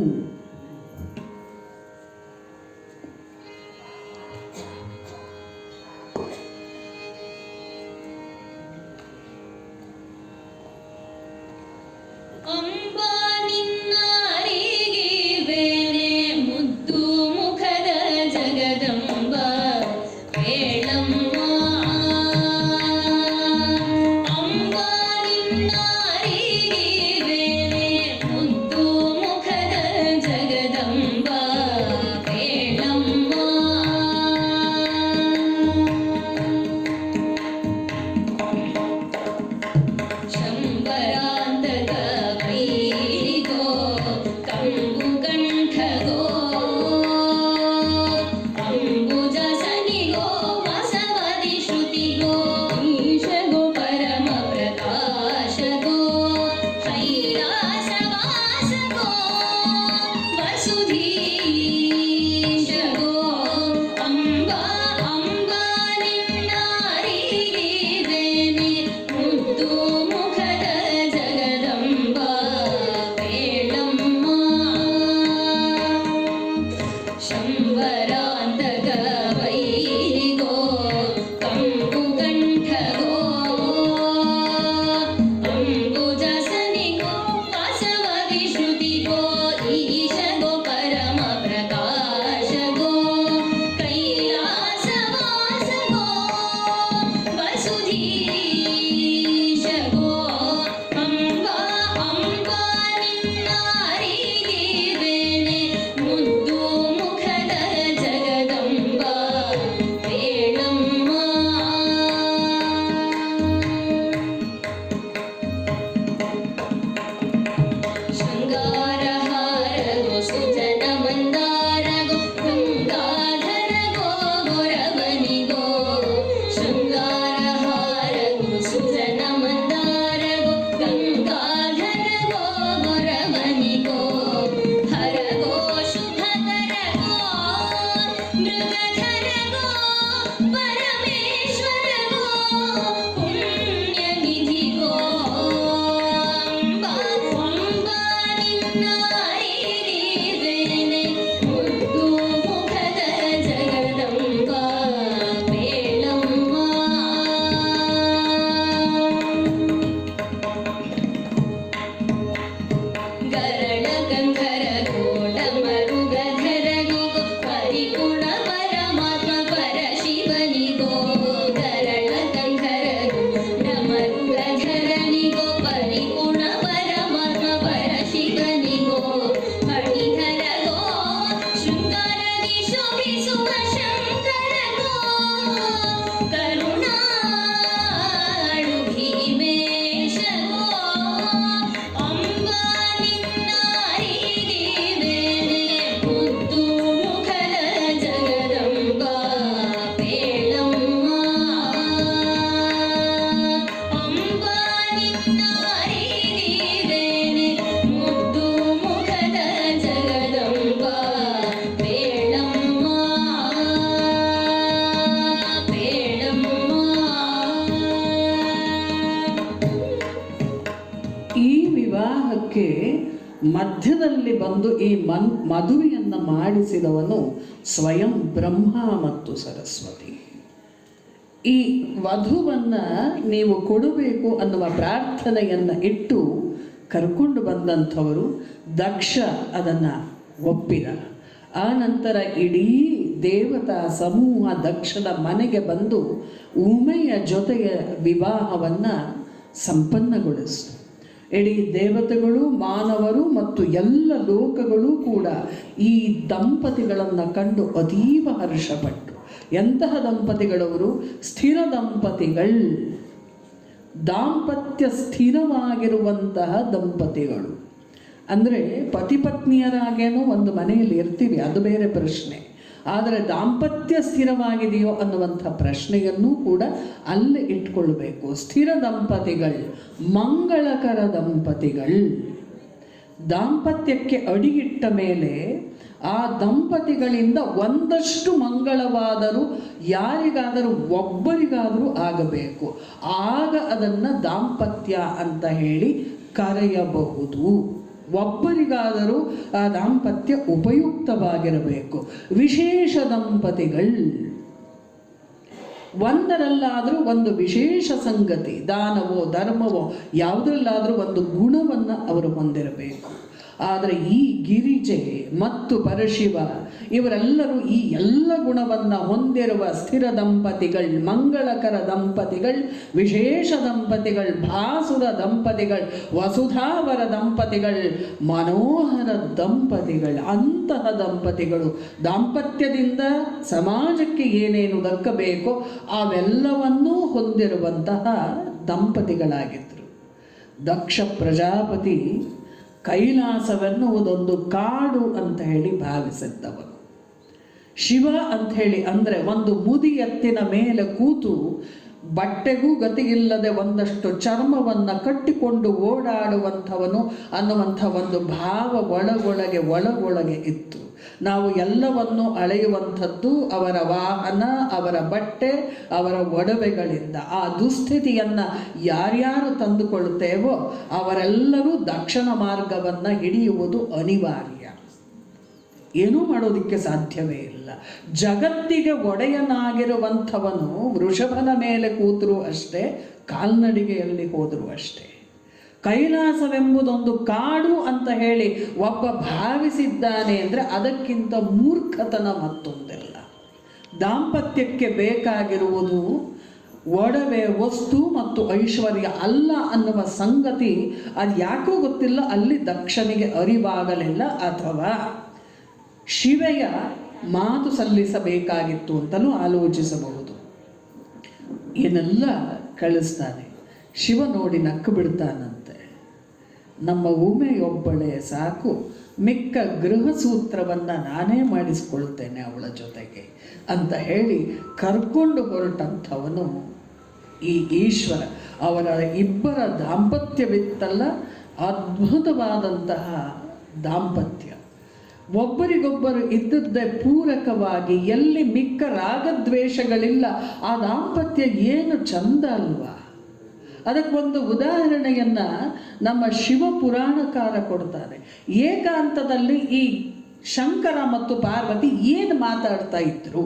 ಮಧ್ಯದಲ್ಲಿ ಬಂದು ಈ ಮದುವೆಯನ್ನು ಮಾಡಿಸಿದವನು ಸ್ವಯಂ ಬ್ರಹ್ಮ ಮತ್ತು ಸರಸ್ವತಿ. ಈ ವಧುವನ್ನು ನೀವು ಕೊಡಬೇಕು ಅನ್ನುವ ಪ್ರಾರ್ಥನೆಯನ್ನು ಇಟ್ಟು ಕರ್ಕೊಂಡು ಬಂದಂಥವರು ದಕ್ಷ ಅದನ್ನು ಒಪ್ಪಿದ. ಆ ನಂತರ ಇಡೀ ದೇವತಾ ಸಮೂಹ ದಕ್ಷದ ಮನೆಗೆ ಬಂದು ಉಮೆಯ ಜೊತೆಯ ವಿವಾಹವನ್ನು ಸಂಪನ್ನಗೊಳಿಸಿತು. ಇಡೀ ದೇವತೆಗಳು, ಮಾನವರು ಮತ್ತು ಎಲ್ಲ ಲೋಕಗಳು ಕೂಡ ಈ ದಂಪತಿಗಳನ್ನು ಕಂಡು ಅತೀವ ಹರ್ಷಪಟ್ಟು. ಎಂತಹ ದಂಪತಿಗಳವರು? ಸ್ಥಿರ ದಂಪತಿಗಳು, ದಾಂಪತ್ಯ ಸ್ಥಿರವಾಗಿರುವಂತಹ ದಂಪತಿಗಳು. ಅಂದರೆ ಪತಿಪತ್ನಿಯರಾಗೇನೋ ಒಂದು ಮನೆಯಲ್ಲಿ ಇರ್ತೀವಿ, ಅದು ಬೇರೆ ಪ್ರಶ್ನೆ. ಆದರೆ ದಾಂಪತ್ಯ ಸ್ಥಿರವಾಗಿದೆಯೋ ಅನ್ನುವಂಥ ಪ್ರಶ್ನೆಯನ್ನು ಕೂಡ ಅಲ್ಲೇ ಇಟ್ಕೊಳ್ಬೇಕು. ಸ್ಥಿರ ದಂಪತಿಗಳು, ಮಂಗಳಕರ ದಂಪತಿಗಳು. ದಾಂಪತ್ಯಕ್ಕೆ ಅಡಿಯಿಟ್ಟ ಮೇಲೆ ಆ ದಂಪತಿಗಳಿಂದ ಒಂದಷ್ಟು ಮಂಗಳವಾದರೂ ಯಾರಿಗಾದರೂ ಒಬ್ಬರಿಗಾದರೂ ಆಗಬೇಕು. ಆಗ ಅದನ್ನು ದಾಂಪತ್ಯ ಅಂತ ಹೇಳಿ ಕರೆಯಬಹುದು. ಒಬ್ಬರಿಗಾದರೂ ಆ ದಾಂಪತ್ಯ ಉಪಯುಕ್ತವಾಗಿರಬೇಕು. ವಿಶೇಷ ದಂಪತಿಗಳು, ಒಂದರಲ್ಲಾದರೂ ಒಂದು ವಿಶೇಷ ಸಂಗತಿ, ದಾನವೋ ಧರ್ಮವೋ ಯಾವುದರಲ್ಲಾದರೂ ಒಂದು ಗುಣವನ್ನು ಅವರು ಹೊಂದಿರಬೇಕು. ಆದರೆ ಈ ಗಿರಿಜೆ ಮತ್ತು ಪರಶಿವ ಇವರೆಲ್ಲರೂ ಈ ಎಲ್ಲ ಗುಣವನ್ನು ಹೊಂದಿರುವ ಸ್ಥಿರ ದಂಪತಿಗಳು, ಮಂಗಳಕರ ದಂಪತಿಗಳು, ವಿಶೇಷ ದಂಪತಿಗಳು, ಭಾಸುರ ದಂಪತಿಗಳು, ವಸುಧಾವರ ದಂಪತಿಗಳು, ಮನೋಹರ ದಂಪತಿಗಳು. ಅಂತಹ ದಂಪತಿಗಳು ದಾಂಪತ್ಯದಿಂದ ಸಮಾಜಕ್ಕೆ ಏನೇನು ದಕ್ಕಬೇಕೋ ಅವೆಲ್ಲವನ್ನೂ ಹೊಂದಿರುವಂತಹ ದಂಪತಿಗಳಾಗಿದ್ದರು. ದಕ್ಷ ಪ್ರಜಾಪತಿ ಕೈಲಾಸವೆನ್ನುವುದೊಂದು ಕಾಡು ಅಂತ ಹೇಳಿ ಭಾವಿಸಿದ್ದವನು. ಶಿವ ಅಂಥೇಳಿ ಅಂದರೆ ಒಂದು ಮುದಿ ಎತ್ತಿನ ಮೇಲೆ ಕೂತು ಬಟ್ಟೆಗೂ ಗತಿಯಿಲ್ಲದೆ ಒಂದಷ್ಟು ಚರ್ಮವನ್ನು ಕಟ್ಟಿಕೊಂಡು ಓಡಾಡುವಂಥವನು ಅನ್ನುವಂಥ ಒಂದು ಭಾವ ಒಳಗೊಳಗೆ ಇತ್ತು. ನಾವು ಎಲ್ಲವನ್ನು ಅಳೆಯುವಂಥದ್ದು ಅವರ ವಾಹನ, ಅವರ ಬಟ್ಟೆ, ಅವರ ಒಡವೆಗಳಿಂದ. ಆ ದುಸ್ಥಿತಿಯನ್ನು ಯಾರ್ಯಾರು ತಂದುಕೊಳ್ತೇವೋ ಅವರೆಲ್ಲರೂ ದಕ್ಷಿಣ ಮಾರ್ಗವನ್ನು ಹಿಡಿಯುವುದು ಅನಿವಾರ್ಯ. ಏನೂ ಮಾಡೋದಕ್ಕೆ ಸಾಧ್ಯವೇ ಇಲ್ಲ. ಜಗತ್ತಿಗೆ ಒಡೆಯನಾಗಿರುವಂಥವನು ವೃಷಭನ ಮೇಲೆ ಕೂತರೂ ಅಷ್ಟೇ, ಕಾಲ್ನಡಿಗೆಯಲ್ಲಿ ಹೋದರೂ ಅಷ್ಟೇ. ಕೈಲಾಸವೆಂಬುದೊಂದು ಕಾಡು ಅಂತ ಹೇಳಿ ಒಬ್ಬ ಭಾವಿಸಿದ್ದಾನೆ ಅಂದರೆ ಅದಕ್ಕಿಂತ ಮೂರ್ಖತನ ಮತ್ತೊಂದಿಲ್ಲ. ದಾಂಪತ್ಯಕ್ಕೆ ಬೇಕಾಗಿರುವುದು ಒಡವೆ, ವಸ್ತು ಮತ್ತು ಐಶ್ವರ್ಯ ಅಲ್ಲ ಅನ್ನುವ ಸಂಗತಿ ಅದು ಯಾಕೋ ಗೊತ್ತಿಲ್ಲ, ಅಲ್ಲಿ ದಕ್ಷನಿಗೆ ಅರಿವಾಗಲಿಲ್ಲ. ಅಥವಾ ಶಿವೆಯ ಮಾತು ಸಲ್ಲಿಸಬೇಕಾಗಿತ್ತು ಅಂತಲೂ ಆಲೋಚಿಸಬಹುದು. ಏನೆಲ್ಲ ಕಳಿಸ್ತಾನೆ. ಶಿವ ನೋಡಿ ನಕ್ಕು ಬಿಡ್ತಾನಂತೆ. ನಮ್ಮ ಉಮೆಯೊಬ್ಬಳೇ ಸಾಕು, ಮಿಕ್ಕ ಗೃಹ ಸೂತ್ರವನ್ನು ನಾನೇ ಮಾಡಿಸ್ಕೊಳ್ತೇನೆ ಅವಳ ಜೊತೆಗೆ ಅಂತ ಹೇಳಿ ಕರ್ಕೊಂಡು ಹೊರಟಂಥವನು ಈ ಈಶ್ವರ. ಅವರ ಇಬ್ಬರ ದಾಂಪತ್ಯವಿತ್ತಲ್ಲ, ಅದ್ಭುತವಾದಂತಹ ದಾಂಪತ್ಯ. ಒಬ್ಬರಿಗೊಬ್ಬರು ಇದ್ದದ್ದೇ ಪೂರಕವಾಗಿ, ಎಲ್ಲಿ ಮಿಕ್ಕ ರಾಗದ್ವೇಷಗಳಿಲ್ಲ. ಆ ದಾಂಪತ್ಯ ಏನು ಚಂದ ಅಲ್ವಾ? ಅದಕ್ಕೊಂದು ಉದಾಹರಣೆಯನ್ನು ನಮ್ಮ ಶಿವಪುರಾಣಕಾರ ಕೊಡ್ತಾರೆ. ಏಕಾಂತದಲ್ಲಿ ಈ ಶಂಕರ ಮತ್ತು ಪಾರ್ವತಿ ಏನು ಮಾತಾಡ್ತಾ ಇದ್ರು?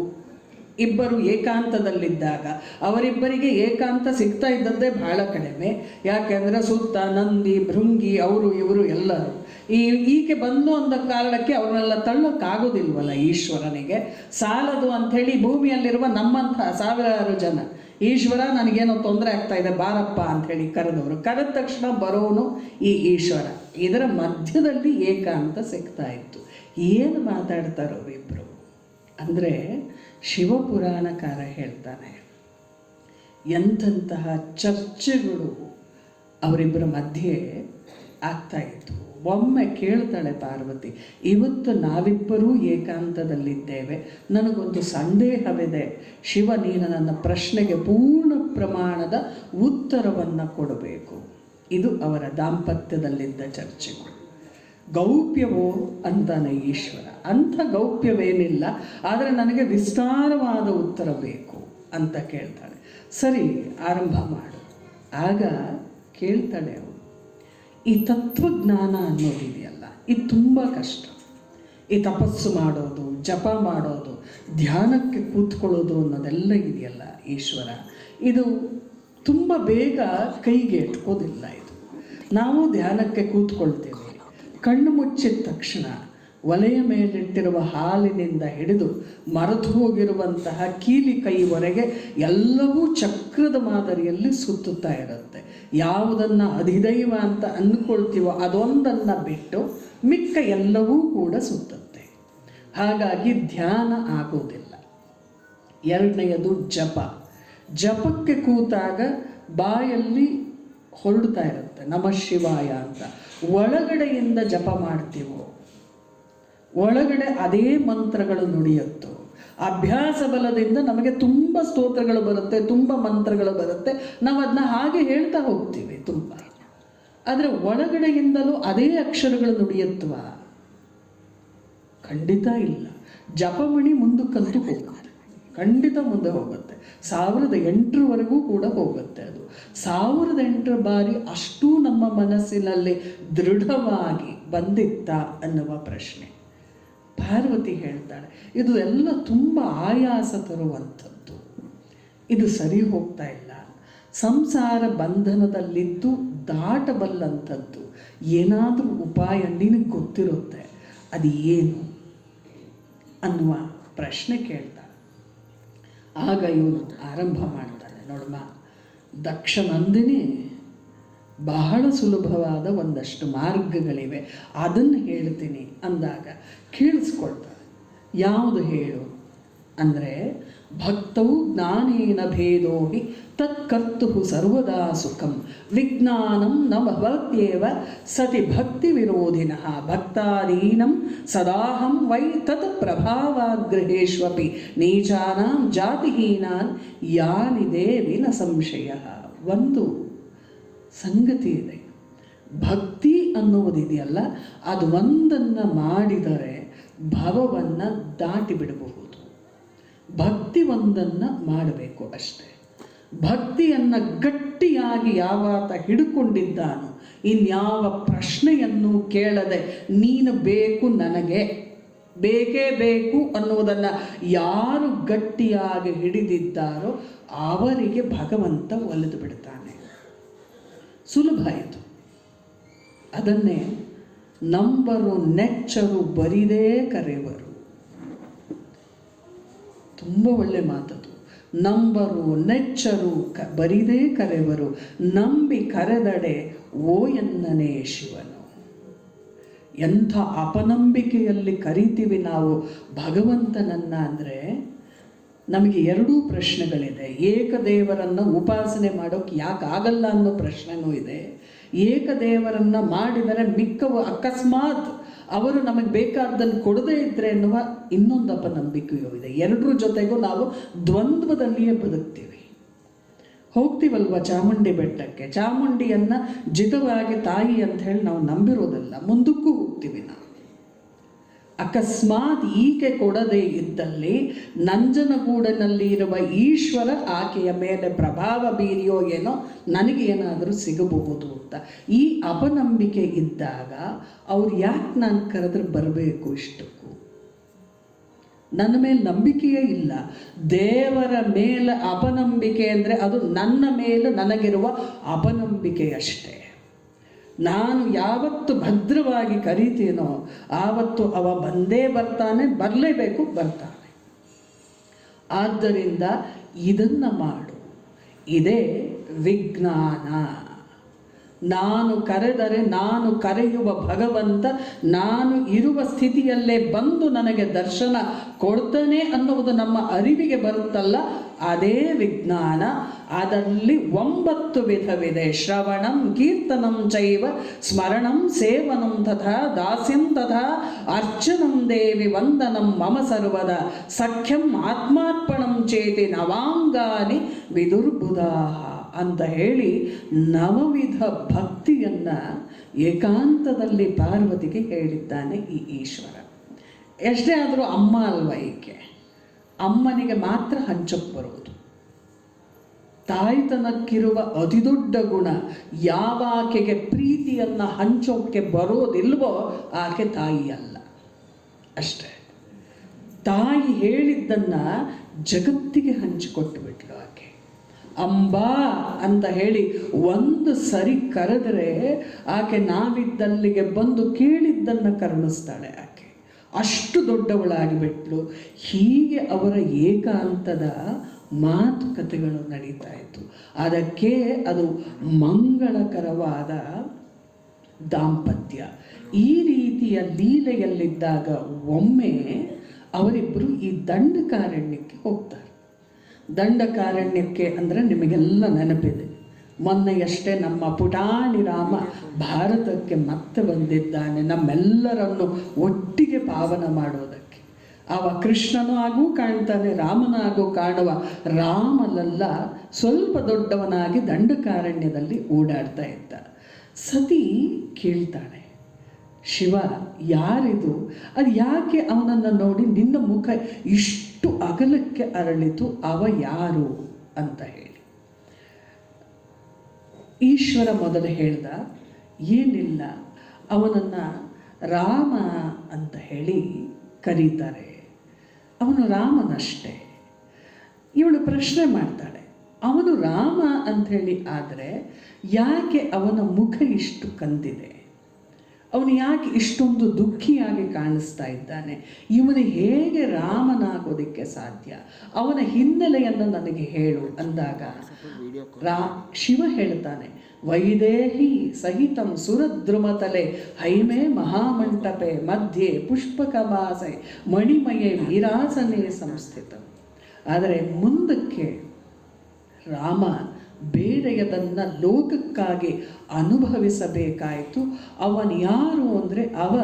ಇಬ್ಬರು ಏಕಾಂತದಲ್ಲಿದ್ದಾಗ ಅವರಿಬ್ಬರಿಗೆ ಏಕಾಂತ ಸಿಗ್ತಾ ಇದ್ದದ್ದೇ ಬಹಳ ಕಡಿಮೆ. ಯಾಕೆಂದರೆ ಸುತ್ತ ನಂದಿ, ಭೃಂಗಿ, ಅವರು ಇವರು ಎಲ್ಲರೂ ಈಕೆ ಬಂದು ಅಂದ ಕಾರಣಕ್ಕೆ ಅವ್ರನ್ನೆಲ್ಲ ತಳ್ಳೋಕ್ಕಾಗೋದಿಲ್ವಲ್ಲ ಈಶ್ವರನಿಗೆ. ಸಾಲದು ಅಂಥೇಳಿ ಭೂಮಿಯಲ್ಲಿರುವ ನಮ್ಮಂಥ ಸಾವಿರಾರು ಜನ ಈಶ್ವರ ನನಗೇನೋ ತೊಂದರೆ ಆಗ್ತಾ ಇದೆ ಬಾರಪ್ಪ ಅಂಥೇಳಿ ಕರೆದವರು. ಕರೆದ ತಕ್ಷಣ ಬರೋನು ಈ ಈಶ್ವರ. ಇದರ ಮಧ್ಯದಲ್ಲಿ ಏಕಾಂತ ಸಿಗ್ತಾ ಇತ್ತು. ಏನು ಮಾತಾಡ್ತಾರೋ ಇಬ್ಬರು ಅಂದರೆ ಶಿವಪುರಾಣಕಾರ ಹೇಳ್ತಾನೆ, ಎಂಥಂತಹ ಚರ್ಚೆಗಳು ಅವರಿಬ್ಬರ ಮಧ್ಯೆ ಆಗ್ತಾ ಇತ್ತು. ಒಮ್ಮೆ ಕೇಳ್ತಾಳೆ ಪಾರ್ವತಿ, ಇವತ್ತು ನಾವಿಬ್ಬರೂ ಏಕಾಂತದಲ್ಲಿದ್ದೇವೆ, ನನಗೊಂದು ಸಂದೇಹವಿದೆ. ಶಿವ, ನೀನು ನನ್ನ ಪ್ರಶ್ನೆಗೆ ಪೂರ್ಣ ಪ್ರಮಾಣದ ಉತ್ತರವನ್ನು ಕೊಡಬೇಕು. ಇದು ಅವರ ದಾಂಪತ್ಯದಲ್ಲಿದ್ದ ಚರ್ಚೆಗಳು. ಗೌಪ್ಯವೋ ಅಂತಾನೆ ಈಶ್ವರ. ಅಂಥ ಗೌಪ್ಯವೇನಿಲ್ಲ, ಆದರೆ ನನಗೆ ವಿಸ್ತಾರವಾದ ಉತ್ತರ ಬೇಕು ಅಂತ ಕೇಳ್ತಾಳೆ. ಸರಿ, ಆರಂಭ ಮಾಡು. ಆಗ ಕೇಳ್ತಾಳೆ ಅವಳು, ಈ ತತ್ವಜ್ಞಾನ ಅನ್ನೋದಿದೆಯಲ್ಲ, ಇದು ತುಂಬ ಕಷ್ಟ. ಈ ತಪಸ್ಸು ಮಾಡೋದು, ಜಪ ಮಾಡೋದು, ಧ್ಯಾನಕ್ಕೆ ಕೂತ್ಕೊಳ್ಳೋದು ಅನ್ನೋದೆಲ್ಲ ಇದೆಯಲ್ಲ ಈಶ್ವರ, ಇದು ತುಂಬ ಬೇಗ ಕೈಗೆ ಎಟ್ಕೋದಿಲ್ಲ. ಇದು ನಾವು ಧ್ಯಾನಕ್ಕೆ ಕೂತ್ಕೊಳ್ತೇವೆ, ಕಣ್ಣು ಮುಚ್ಚಿದ ತಕ್ಷಣ ಒಲೆಯ ಮೇಲಿಟ್ಟಿರುವ ಹಾಲಿನಿಂದ ಹಿಡಿದು ಮರೆತು ಹೋಗಿರುವಂತಹ ಕೀಲಿ ಕೈವರೆಗೆ ಎಲ್ಲವೂ ಚಕ್ರದ ಮಾದರಿಯಲ್ಲಿ ಸುತ್ತುತ್ತಾ ಇರುತ್ತೆ. ಯಾವುದನ್ನು ಅಧಿದೈವ ಅಂತ ಅಂದ್ಕೊಳ್ತೀವೋ ಅದೊಂದನ್ನು ಬಿಟ್ಟು ಮಿಕ್ಕ ಎಲ್ಲವೂ ಕೂಡ ಸುತ್ತುತ್ತೆ. ಹಾಗಾಗಿ ಧ್ಯಾನ ಆಗೋದಿಲ್ಲ. ಎರಡನೆಯದು ಜಪ. ಜಪಕ್ಕೆ ಕೂತಾಗ ಬಾಯಲ್ಲಿ ಹೊರಡ್ತಾ ಇರುತ್ತೆ ನಮಃ ಶಿವಾಯ ಅಂತ. ಒಳಗಡೆಯಿಂದ ಜಪ ಮಾಡ್ತೀವೋ, ಒಳಗಡೆ ಅದೇ ಮಂತ್ರಗಳು ನುಡಿಯುತ್ತೋ. ಅಭ್ಯಾಸ ಬಲದಿಂದ ನಮಗೆ ತುಂಬ ಸ್ತೋತ್ರಗಳು ಬರುತ್ತೆ, ತುಂಬ ಮಂತ್ರಗಳು ಬರುತ್ತೆ, ನಾವು ಅದನ್ನ ಹಾಗೆ ಹೇಳ್ತಾ ಹೋಗ್ತೀವಿ ತುಂಬ. ಆದರೆ ಒಳಗಡೆಯಿಂದಲೂ ಅದೇ ಅಕ್ಷರಗಳು ನುಡಿಯುತ್ತವ? ಖಂಡಿತ ಇಲ್ಲ. ಜಪಮಣಿ ಮುಂದಕ್ಕಂತೂ ಹೋಗುತ್ತೆ, ಖಂಡಿತ ಮುಂದೆ ಹೋಗುತ್ತೆ. 1008 ಕೂಡ ಹೋಗುತ್ತೆ. ಅದು 1008 ಬಾರಿ ಅಷ್ಟೂ ನಮ್ಮ ಮನಸ್ಸಿನಲ್ಲಿ ದೃಢವಾಗಿ ಬಂದಿತ್ತ ಅನ್ನುವ ಪ್ರಶ್ನೆ. ಪಾರ್ವತಿ ಹೇಳ್ತಾಳೆ, ಇದು ಎಲ್ಲ ತುಂಬ ಆಯಾಸ ತರುವಂಥದ್ದು, ಇದು ಸರಿ ಹೋಗ್ತಾ ಇಲ್ಲ. ಸಂಸಾರ ಬಂಧನದಲ್ಲಿದ್ದು ದಾಟಬಲ್ಲಂಥದ್ದು ಏನಾದರೂ ಉಪಾಯ ನಿನಗೆ ಗೊತ್ತಿರುತ್ತೆ, ಅದು ಏನು ಅನ್ನುವ ಪ್ರಶ್ನೆ ಕೇಳ್ತಾಳೆ. ಆಗ ಇವನು ಆರಂಭ ಮಾಡ್ತಾನೆ, ನೋಡಮ್ಮ, ದಕ್ಷನಂದಿನಿ ಬಹಳ ಸುಲಭವಾದ ಒಂದಷ್ಟು ಮಾರ್ಗಗಳಿವೆ, ಅದನ್ನು ಹೇಳ್ತೀನಿ ಅಂದಾಗ ಕೇಳಿಸ್ಕೊಳ್ತಾಳೆ. ಯಾವುದು ಹೇಳು ಅಂದರೆ, ಭಕ್ತವು ಜ್ಞಾನೇನ ಭೇದೋ ಹಿ ತತ್ಕರ್ತು ಸರ್ವದಾ ಸುಖಂ ವಿಜ್ಞಾನಂ ನ ಭವತ್ಯೇವ ಸತಿ ಭಕ್ತಿ ವಿರೋಧಿನಃ ಭಕ್ತಾದೀನಂ ಸದಾಹಂ ವೈ ತತ್ ಪ್ರಭಾವಾಗ್ರಹೇಶ್ವಪಿ ನೀಚಾನಾಂ ಜಾತಿಹೀನಾನ್ ಯಾನಿದೆ ವಿನ ಸಂಶಯ. ಒಂದು ಸಂಗತಿ ಇದೆ, ಭಕ್ತಿ ಅನ್ನುವುದಿದೆಯಲ್ಲ, ಅದು ಒಂದನ್ನು ಮಾಡಿದರೆ ಭವವನ್ನು ದಾಟಿ ಬಿಡಬಹುದು. ಭಕ್ತಿ ಒಂದನ್ನು ಮಾಡಬೇಕು ಅಷ್ಟೇ. ಭಕ್ತಿಯನ್ನು ಗಟ್ಟಿಯಾಗಿ ಯಾವಾತ ಹಿಡ್ಕೊಂಡಿದ್ದಾನೋ, ಇನ್ಯಾವ ಪ್ರಶ್ನೆಯನ್ನು ಕೇಳದೆ ನೀನು ಬೇಕು, ನನಗೆ ಬೇಕೇ ಬೇಕು ಅನ್ನುವುದನ್ನು ಯಾರು ಗಟ್ಟಿಯಾಗಿ ಹಿಡಿದಿದ್ದಾರೋ ಅವರಿಗೆ ಭಗವಂತ ಒಲಿದು ಬಿಡ್ತಾನೆ. ಸುಲಭ ಇದು. ಅದನ್ನೇ ನಂಬರು ನೆಚ್ಚರು ಬರಿದೇ ಕರೆವರು. ತುಂಬ ಒಳ್ಳೆ ಮಾತದು. ನಂಬರು ನೆಚ್ಚರು ಬರಿದೇ ಕರೆವರು, ನಂಬಿ ಕರೆದಡೆ ಓ ಎನ್ನನೇ ಶಿವನು. ಎಂಥ ಅಪನಂಬಿಕೆಯಲ್ಲಿ ಕರಿತೀವಿ ನಾವು ಭಗವಂತನನ್ನು ಅಂದರೆ, ನಮಗೆ ಎರಡೂ ಪ್ರಶ್ನೆಗಳಿದೆ. ಏಕದೇವರನ್ನು ಉಪಾಸನೆ ಮಾಡೋಕ್ಕೆ ಯಾಕೆ ಆಗಲ್ಲ ಅನ್ನೋ ಪ್ರಶ್ನೆನೂ ಇದೆ. ಏಕದೇವರನ್ನು ಮಾಡಿದರೆ ಮಿಕ್ಕವು ಅಕಸ್ಮಾತ್ ಅವರು ನಮಗೆ ಬೇಕಾದ್ದನ್ನು ಕೊಡದೇ ಇದ್ದರೆ ಎನ್ನುವ ಇನ್ನೊಂದು ಅಪನಂಬಿಕೆಯೂ ಇದೆ. ಎರಡರ ಜೊತೆಗೂ ನಾವು ದ್ವಂದ್ವದಲ್ಲಿಯೇ ಬದುಕ್ತೀವಿ. ಹೋಗ್ತೀವಲ್ವ ಚಾಮುಂಡಿ ಬೆಟ್ಟಕ್ಕೆ, ಚಾಮುಂಡಿಯನ್ನು ಜಿತವಾಗಿ ತಾಯಿ ಅಂತ ಹೇಳಿ ನಾವು ನಂಬಿರೋದಲ್ಲ, ಮುಂದಕ್ಕೂ ಹೋಗ್ತೀವಿ ನಾವು. ಅಕಸ್ಮಾತ್ ಈಕೆ ಕೊಡದೇ ಇದ್ದಲ್ಲಿ ನಂಜನಗೂಡಿನಲ್ಲಿ ಇರುವ ಈಶ್ವರ ಆಕೆಯ ಮೇಲೆ ಪ್ರಭಾವ ಬೀರಿಯೋ ಏನೋ, ನನಗೇನಾದರೂ ಸಿಗಬಹುದು ಅಂತ ಈ ಅಪನಂಬಿಕೆ ಇದ್ದಾಗ ಅವ್ರು ಯಾಕೆ ನಾನು ಕರೆದ್ರೆ ಬರಬೇಕು ಇಷ್ಟಕ್ಕೂ? ನನ್ನ ಮೇಲೆ ನಂಬಿಕೆಯೇ ಇಲ್ಲ. ದೇವರ ಮೇಲೆ ಅಪನಂಬಿಕೆ ಅಂದರೆ ಅದು ನನ್ನ ಮೇಲೆ ನನಗಿರುವ ಅಪನಂಬಿಕೆಯಷ್ಟೇ. ನಾನು ಯಾವತ್ತು ಭದ್ರವಾಗಿ ಕರೀತೀನೋ ಆವತ್ತು ಅವ ಬಂದೇ ಬರ್ತಾನೆ, ಬರಲೇಬೇಕು, ಬರ್ತಾನೆ. ಆದ್ದರಿಂದ ಇದನ್ನು ಮಾಡು, ಇದೇ ವಿಜ್ಞಾನ. ನಾನು ಕರೆದರೆ ನಾನು ಕರೆಯುವ ಭಗವಂತ ನಾನು ಇರುವ ಸ್ಥಿತಿಯಲ್ಲೇ ಬಂದು ನನಗೆ ದರ್ಶನ ಕೊಡ್ತಾನೆ ಅನ್ನುವುದು ನಮ್ಮ ಅರಿವಿಗೆ ಬರುತ್ತಲ್ಲ, ಅದೇ ವಿಜ್ಞಾನ. ಅದರಲ್ಲಿ 9 ವಿಧವಿದೆ. ಶ್ರವಣಂ ಕೀರ್ತನಂ ಚೈವ ಸ್ಮರಣಂ ಸೇವನಂ ತಥಾ ದಾಸ್ಯಂ ತಥಾ ಅರ್ಚನಂ ದೇವಿ ವಂದನಂ ಮಮ ಸರ್ವದ ಸಖ್ಯಂ ಆತ್ಮಾರ್ಪಣಂ ಚೇತಿ ನವಾಂಗಾನಿ ವಿದುರ್ಬುಧಾಃ ಅಂತ ಹೇಳಿ 9 ವಿಧ ಭಕ್ತಿಯನ್ನು ಏಕಾಂತದಲ್ಲಿ ಪಾರ್ವತಿಗೆ ಹೇಳಿದ್ದಾನೆ ಈ ಈಶ್ವರ. ಎಷ್ಟೇ ಆದರೂ ಅಮ್ಮ ಅಲ್ವ ಈಕೆ, ಅಮ್ಮನಿಗೆ ಮಾತ್ರ ಹಂಚಕ್ಕೆ ಬರೋದು. ತಾಯ್ತನಕ್ಕಿರುವ ಅತಿದೊಡ್ಡ ಗುಣ, ಯಾವ ಆಕೆಗೆ ಪ್ರೀತಿಯನ್ನು ಹಂಚೋಕ್ಕೆ ಬರೋದಿಲ್ವೋ ಆಕೆ ತಾಯಿ ಅಲ್ಲ. ಅಷ್ಟೇ. ತಾಯಿ ಹೇಳಿದ್ದನ್ನು ಜಗತ್ತಿಗೆ ಹಂಚಿಕೊಟ್ಟು ಬಿಟ್ಲು ಆಕೆ. ಅಂಬಾ ಅಂತ ಹೇಳಿ ಒಂದು ಸರಿ ಕರೆದರೆ ಆಕೆ ನಾವಿದ್ದಲ್ಲಿಗೆ ಬಂದು ಕೇಳಿದ್ದನ್ನು ಕರುಣಿಸ್ತಾಳೆ ಆಕೆ. ಅಷ್ಟು ದೊಡ್ಡವಳಾಗಿಬಿಟ್ಲು. ಹೀಗೆ ಅವರ ಏಕಾಂತದ ಮಾತುಕತೆಗಳು ನಡೀತಾ ಇತ್ತು. ಅದಕ್ಕೆ ಅದು ಮಂಗಳಕರವಾದ ದಾಂಪತ್ಯ. ಈ ರೀತಿಯ ಲೀಲೆಯಲ್ಲಿದ್ದಾಗ ಒಮ್ಮೆ ಅವರಿಬ್ಬರು ಈ ದಂಡಕಾರಣ್ಯಕ್ಕೆ ಹೋಗ್ತಾರೆ. ದಂಡಕಾರಣ್ಯಕ್ಕೆ ಅಂದರೆ ನಿಮಗೆಲ್ಲ ನೆನಪಿದೆ, ಮೊನ್ನೆಯಷ್ಟೇ ನಮ್ಮ ಪುಟಾಣಿ ರಾಮ ಭಾರತಕ್ಕೆ ಮತ್ತೆ ಬಂದಿದ್ದಾನೆ ನಮ್ಮೆಲ್ಲರನ್ನು ಒಟ್ಟಿಗೆ ಪಾವನ ಮಾಡೋದಕ್ಕೆ. ಅವ ಕೃಷ್ಣನೂ ಆಗೂ ಕಾಣ್ತಾನೆ, ರಾಮನಾಗೂ ಕಾಣುವ ರಾಮನಲ್ಲ, ಸ್ವಲ್ಪ ದೊಡ್ಡವನಾಗಿ ದಂಡಕಾರಣ್ಯದಲ್ಲಿ ಓಡಾಡ್ತಾ ಇದ್ದ. ಸತಿ ಕೇಳ್ತಾಳೆ, ಶಿವ ಯಾರಿದು? ಅದು ಯಾಕೆ ಅವನನ್ನು ನೋಡಿ ನಿನ್ನ ಮುಖ ಇಷ್ಟು ಅಗಲಕ್ಕೆ ಅರಳಿತು? ಅವ ಯಾರು ಅಂತ ಹೇಳಿ. ಈಶ್ವರ ಮೊದಲು ಹೇಳ್ದ, ಏನಿಲ್ಲ, ಅವನನ್ನು ರಾಮ ಅಂತ ಹೇಳಿ ಕರೀತಾರೆ, ಅವನು ರಾಮನಷ್ಟೇ. ಇವಳು ಪ್ರಶ್ನೆ ಮಾಡ್ತಾಳೆ, ಅವನು ರಾಮ ಅಂಥೇಳಿ ಆದರೆ ಯಾಕೆ ಅವನ ಮುಖ ಇಷ್ಟು ಕಂದಿದೆ? ಅವನು ಯಾಕೆ ಇಷ್ಟೊಂದು ದುಃಖಿಯಾಗಿ ಕಾಣಿಸ್ತಾ ಇದ್ದಾನೆ? ಇವನು ಹೇಗೆ ರಾಮನಾಗೋದಕ್ಕೆ ಸಾಧ್ಯ? ಅವನ ಹಿನ್ನೆಲೆಯನ್ನು ನನಗೆ ಹೇಳು ಅಂದಾಗ ಶಿವ ಹೇಳ್ತಾನೆ, ವೈದೇಹಿ ಸಹಿತಂ ಸುರದ್ರುಮತಲೆ ಹೈಮೆ ಮಹಾಮಂಟಪೆ ಮಧ್ಯೆ ಪುಷ್ಪಕವಾಸೆ ಮಣಿಮಯೇ ವೀರಾಸನೆ ಸಂಸ್ಥಿತ. ಆದರೆ ಮುಂದಕ್ಕೆ ರಾಮ ಬೇರೆಯದನ್ನು ಲೋಕಕ್ಕಾಗಿ ಅನುಭವಿಸಬೇಕಾಯಿತು. ಅವನು ಯಾರು ಅಂದರೆ ಅವ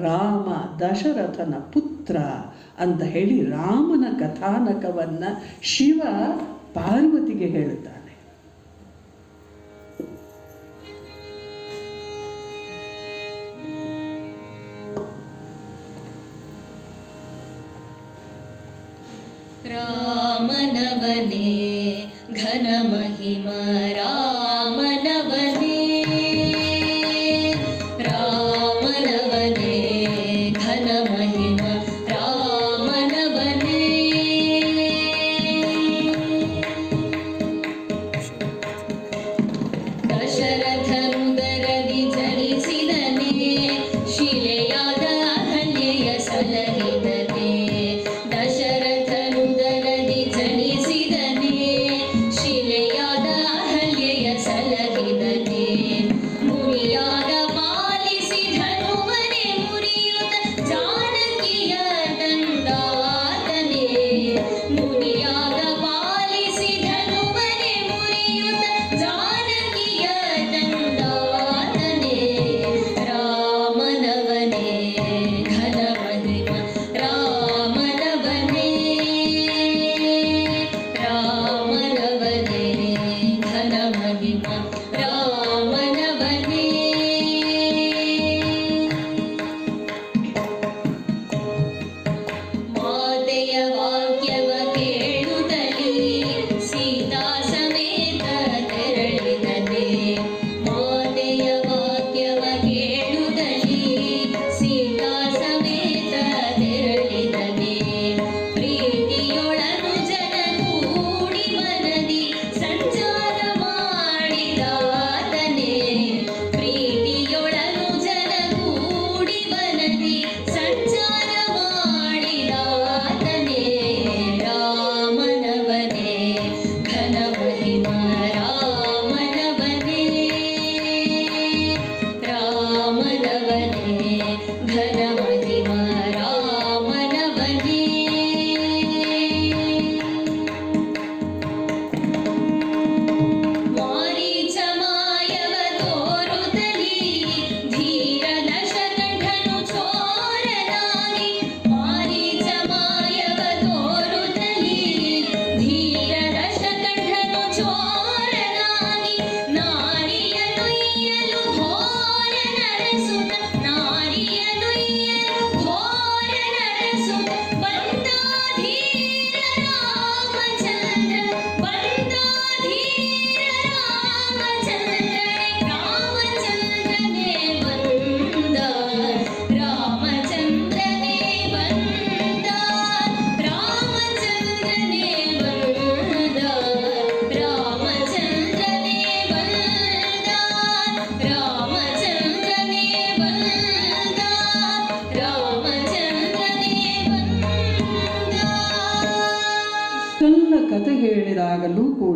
ರಾಮ ದಶರಥನ ಪುತ್ರ ಅಂತ ಹೇಳಿ ರಾಮನ ಕಥಾನಕವನ್ನು ಶಿವ ಪಾರ್ವತಿಗೆ ಹೇಳುತ್ತಾನೆ. ರಾಮನವನೇ ಘನ ಮಹಿಮ ರಾಮನವನೇ, ರಾಮನವನೇ ಘನ ಮಹಿಮ ರಾಮನವನೇ. ದಶರಥನುದರದಿ ಜನಿಸಿದನೇ, ಶಿಲೆಯಾದ ಅಹಲ್ಯೆಯ ಸಲಹಿದನೇ. ದಶರಥನುದರದಿ ಜನಿಸಿದನೇ, ಶಿಲೆಯಾದ ಅಹಲ್ಯೆಯ ಸಲಹಿದನೇ. ಮುನಿಯಾಗ ಪಾಲಿಸಿ ಧನುವನೆ ಮುರಿಯುತ್ತ ಜಾನಕಿಯ ತಂದಾತನೇ. ಮುನಿಯಾಗ ಪಾಲಿಸಿ ಧನುವನೆ ಮುರಿಯುತ್ತ ಜಾನಕಿಯ ತಂದಾತನೇ. ರಾಮನವನೇ ಘನ ಮಹಿಮ ರಾಮನವನೇ, ರಾಮನವನೇ ಘನ ಮಹಿಮ ರಾಮನವನೇ. ಮಾತೆಯ ವಾಕ್ಯವ ಕೇಳುತ್ತಲೇ ಸೀತಾ ಸಮೇತ ತೆರಳಿದನೆ. ಮಾತೆಯ ವಾಕ್ಯವ ಕೇಳುತ್ತಲೇ ಸೀತಾ ಸಮೇತ ತೆರಳಿದನೆ. ಪ್ರೀತಿಯೊಳನು ಜನಗೂಡಿ ಮನದಿ ಸಂಚಾರ ಮಾಡಿದಾತನೇ. ಪ್ರೀತಿಯೊಳನು ಜನಗೂಡಿ ಮನದಿ ಸಂಚಾರ ಮಾಡಿದಾತನೇ. ರಾಮನವನೇ ಘನ ಮಹಿಮ ರಾಮನವನೇ, ರಾಮನವನೇ ಘನ ಮಹಿಮ ರಾಮನವನೇ. ಮಾರೀಚ ಮಾಯವ ತೋರುತ್ತಲೀ ಧೀರ ದಶಕಂಠನು ಚೋರನಾಗಿ. ಮಾರೀಚ ಮಾಯವ ತೋರುತ್ತಲೀ ಧೀರ ದಶಕಂಠನು ಚೋರನಾಗಿ. ನಾರಿಯನುಯ್ಯಲು ಘೋರ ನರಸುತ, ನಾರಿಯನುಯ್ಯಲು ಘೋರ ನರಸುತ ಬಂದ ಧೀರ ರಾಮಚಂದ್ರ, ಬಂದ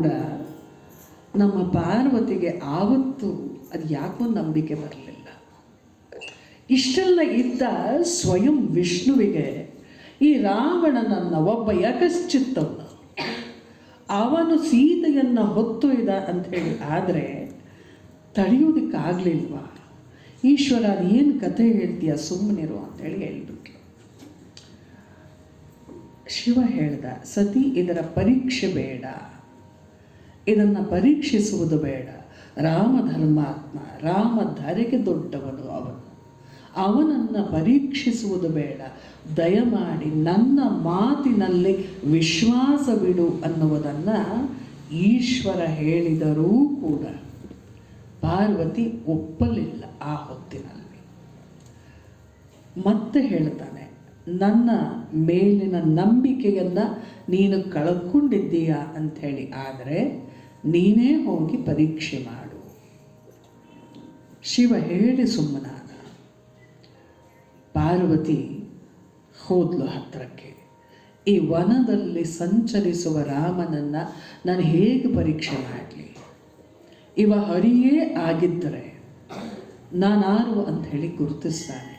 ಕೂಡ ನಮ್ಮ ಪಾರ್ವತಿಗೆ ಆವತ್ತು ಅದು ಯಾಕೋ ನಂಬಿಕೆ ಬರಲಿಲ್ಲ. ಇಷ್ಟೆಲ್ಲ ಇದ್ದ ಸ್ವಯಂ ವಿಷ್ಣುವಿಗೆ ಈ ರಾವಣನನ್ನು ಒಬ್ಬ ಯಕಶ್ಚಿತ್ತವನು ಅವನು ಸೀತೆಯನ್ನು ಹೊತ್ತೊಯ್ದ ಅಂಥೇಳಿ ಆದರೆ ತಡೆಯೋದಕ್ಕಾಗಲಿಲ್ವಾ? ಈಶ್ವರ ಏನು ಕಥೆ ಹೇಳ್ತೀಯ, ಸುಮ್ಮನಿರು ಅಂಥೇಳಿ ಹೇಳಿಬಿಟ್ರು. ಶಿವ ಹೇಳ್ದ, ಸತಿ ಇದರ ಪರೀಕ್ಷೆ ಬೇಡ, ಇದನ್ನು ಪರೀಕ್ಷಿಸುವುದು ಬೇಡ. ರಾಮ ಧರ್ಮಾತ್ಮ, ರಾಮ ಧರೆಗೆ ದೊಡ್ಡವನು ಅವನನ್ನು ಪರೀಕ್ಷಿಸುವುದು ಬೇಡ. ದಯಮಾಡಿ ನನ್ನ ಮಾತಿನಲ್ಲಿ ವಿಶ್ವಾಸವಿಡು ಅನ್ನುವುದನ್ನು ಈಶ್ವರ ಹೇಳಿದರೂ ಕೂಡ ಪಾರ್ವತಿ ಒಪ್ಪಲಿಲ್ಲ ಆ ಹೊತ್ತಿನಲ್ಲಿ. ಮತ್ತೆ ಹೇಳ್ತಾನೆ, ನನ್ನ ಮೇಲಿನ ನಂಬಿಕೆಯನ್ನು ನೀನು ಕಳ್ಕೊಂಡಿದ್ದೀಯಾ ಅಂಥೇಳಿ ಆದರೆ ನೀನೇ ಹೋಗಿ ಪರೀಕ್ಷೆ ಮಾಡು. ಶಿವ ಹೇಳಿ ಸುಮ್ಮನಾದ. ಪಾರ್ವತಿ ಹೋದ್ಲು ಹತ್ತಿರಕ್ಕೆ. ಈ ವನದಲ್ಲಿ ಸಂಚರಿಸುವ ರಾಮನನ್ನು ನಾನು ಹೇಗೆ ಪರೀಕ್ಷೆ ಮಾಡಲಿ? ಇವ ಹರಿಯೇ ಆಗಿದ್ದರೆ ನಾನಾರು ಅಂಥೇಳಿ ಗುರುತಿಸ್ತಾನೆ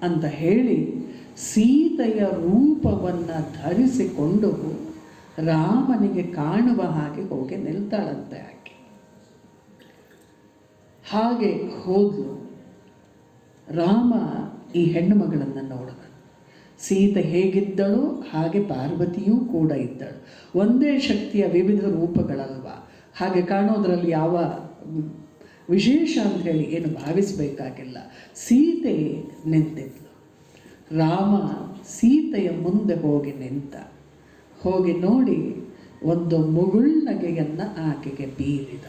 ಅಂತ ಹೇಳಿ ಸೀತೆಯ ರೂಪವನ್ನು ಧರಿಸಿಕೊಂಡು ರಾಮನಿಗೆ ಕಾಣುವ ಹಾಗೆ ಹೋಗಿ ನಿಲ್ತಾಳಂತೆ ಆಕೆ. ಹಾಗೆ ಹೋದ್ಲು. ರಾಮ ಈ ಹೆಣ್ಣು ಮಗಳನ್ನು ನೋಡಿದ. ಸೀತೆ ಹೇಗಿದ್ದಳು ಹಾಗೆ ಪಾರ್ವತಿಯೂ ಕೂಡ ಇದ್ದಳು. ಒಂದೇ ಶಕ್ತಿಯ ವಿವಿಧ ರೂಪಗಳಲ್ವ, ಹಾಗೆ ಕಾಣೋದ್ರಲ್ಲಿ ಯಾವ ವಿಶೇಷ ಅಂಥೇಳಿ ಏನು ಭಾವಿಸಬೇಕಾಗಿಲ್ಲ. ಸೀತೆ ನಿಂತಿದ್ಲು. ರಾಮ ಸೀತೆಯ ಮುಂದೆ ಹೋಗಿ ನಿಂತ. ಹೋಗಿ ನೋಡಿ ಒಂದು ಮುಗುಳ್ನಗೆಯನ್ನು ಆಕೆಗೆ ಬೀರಿದ.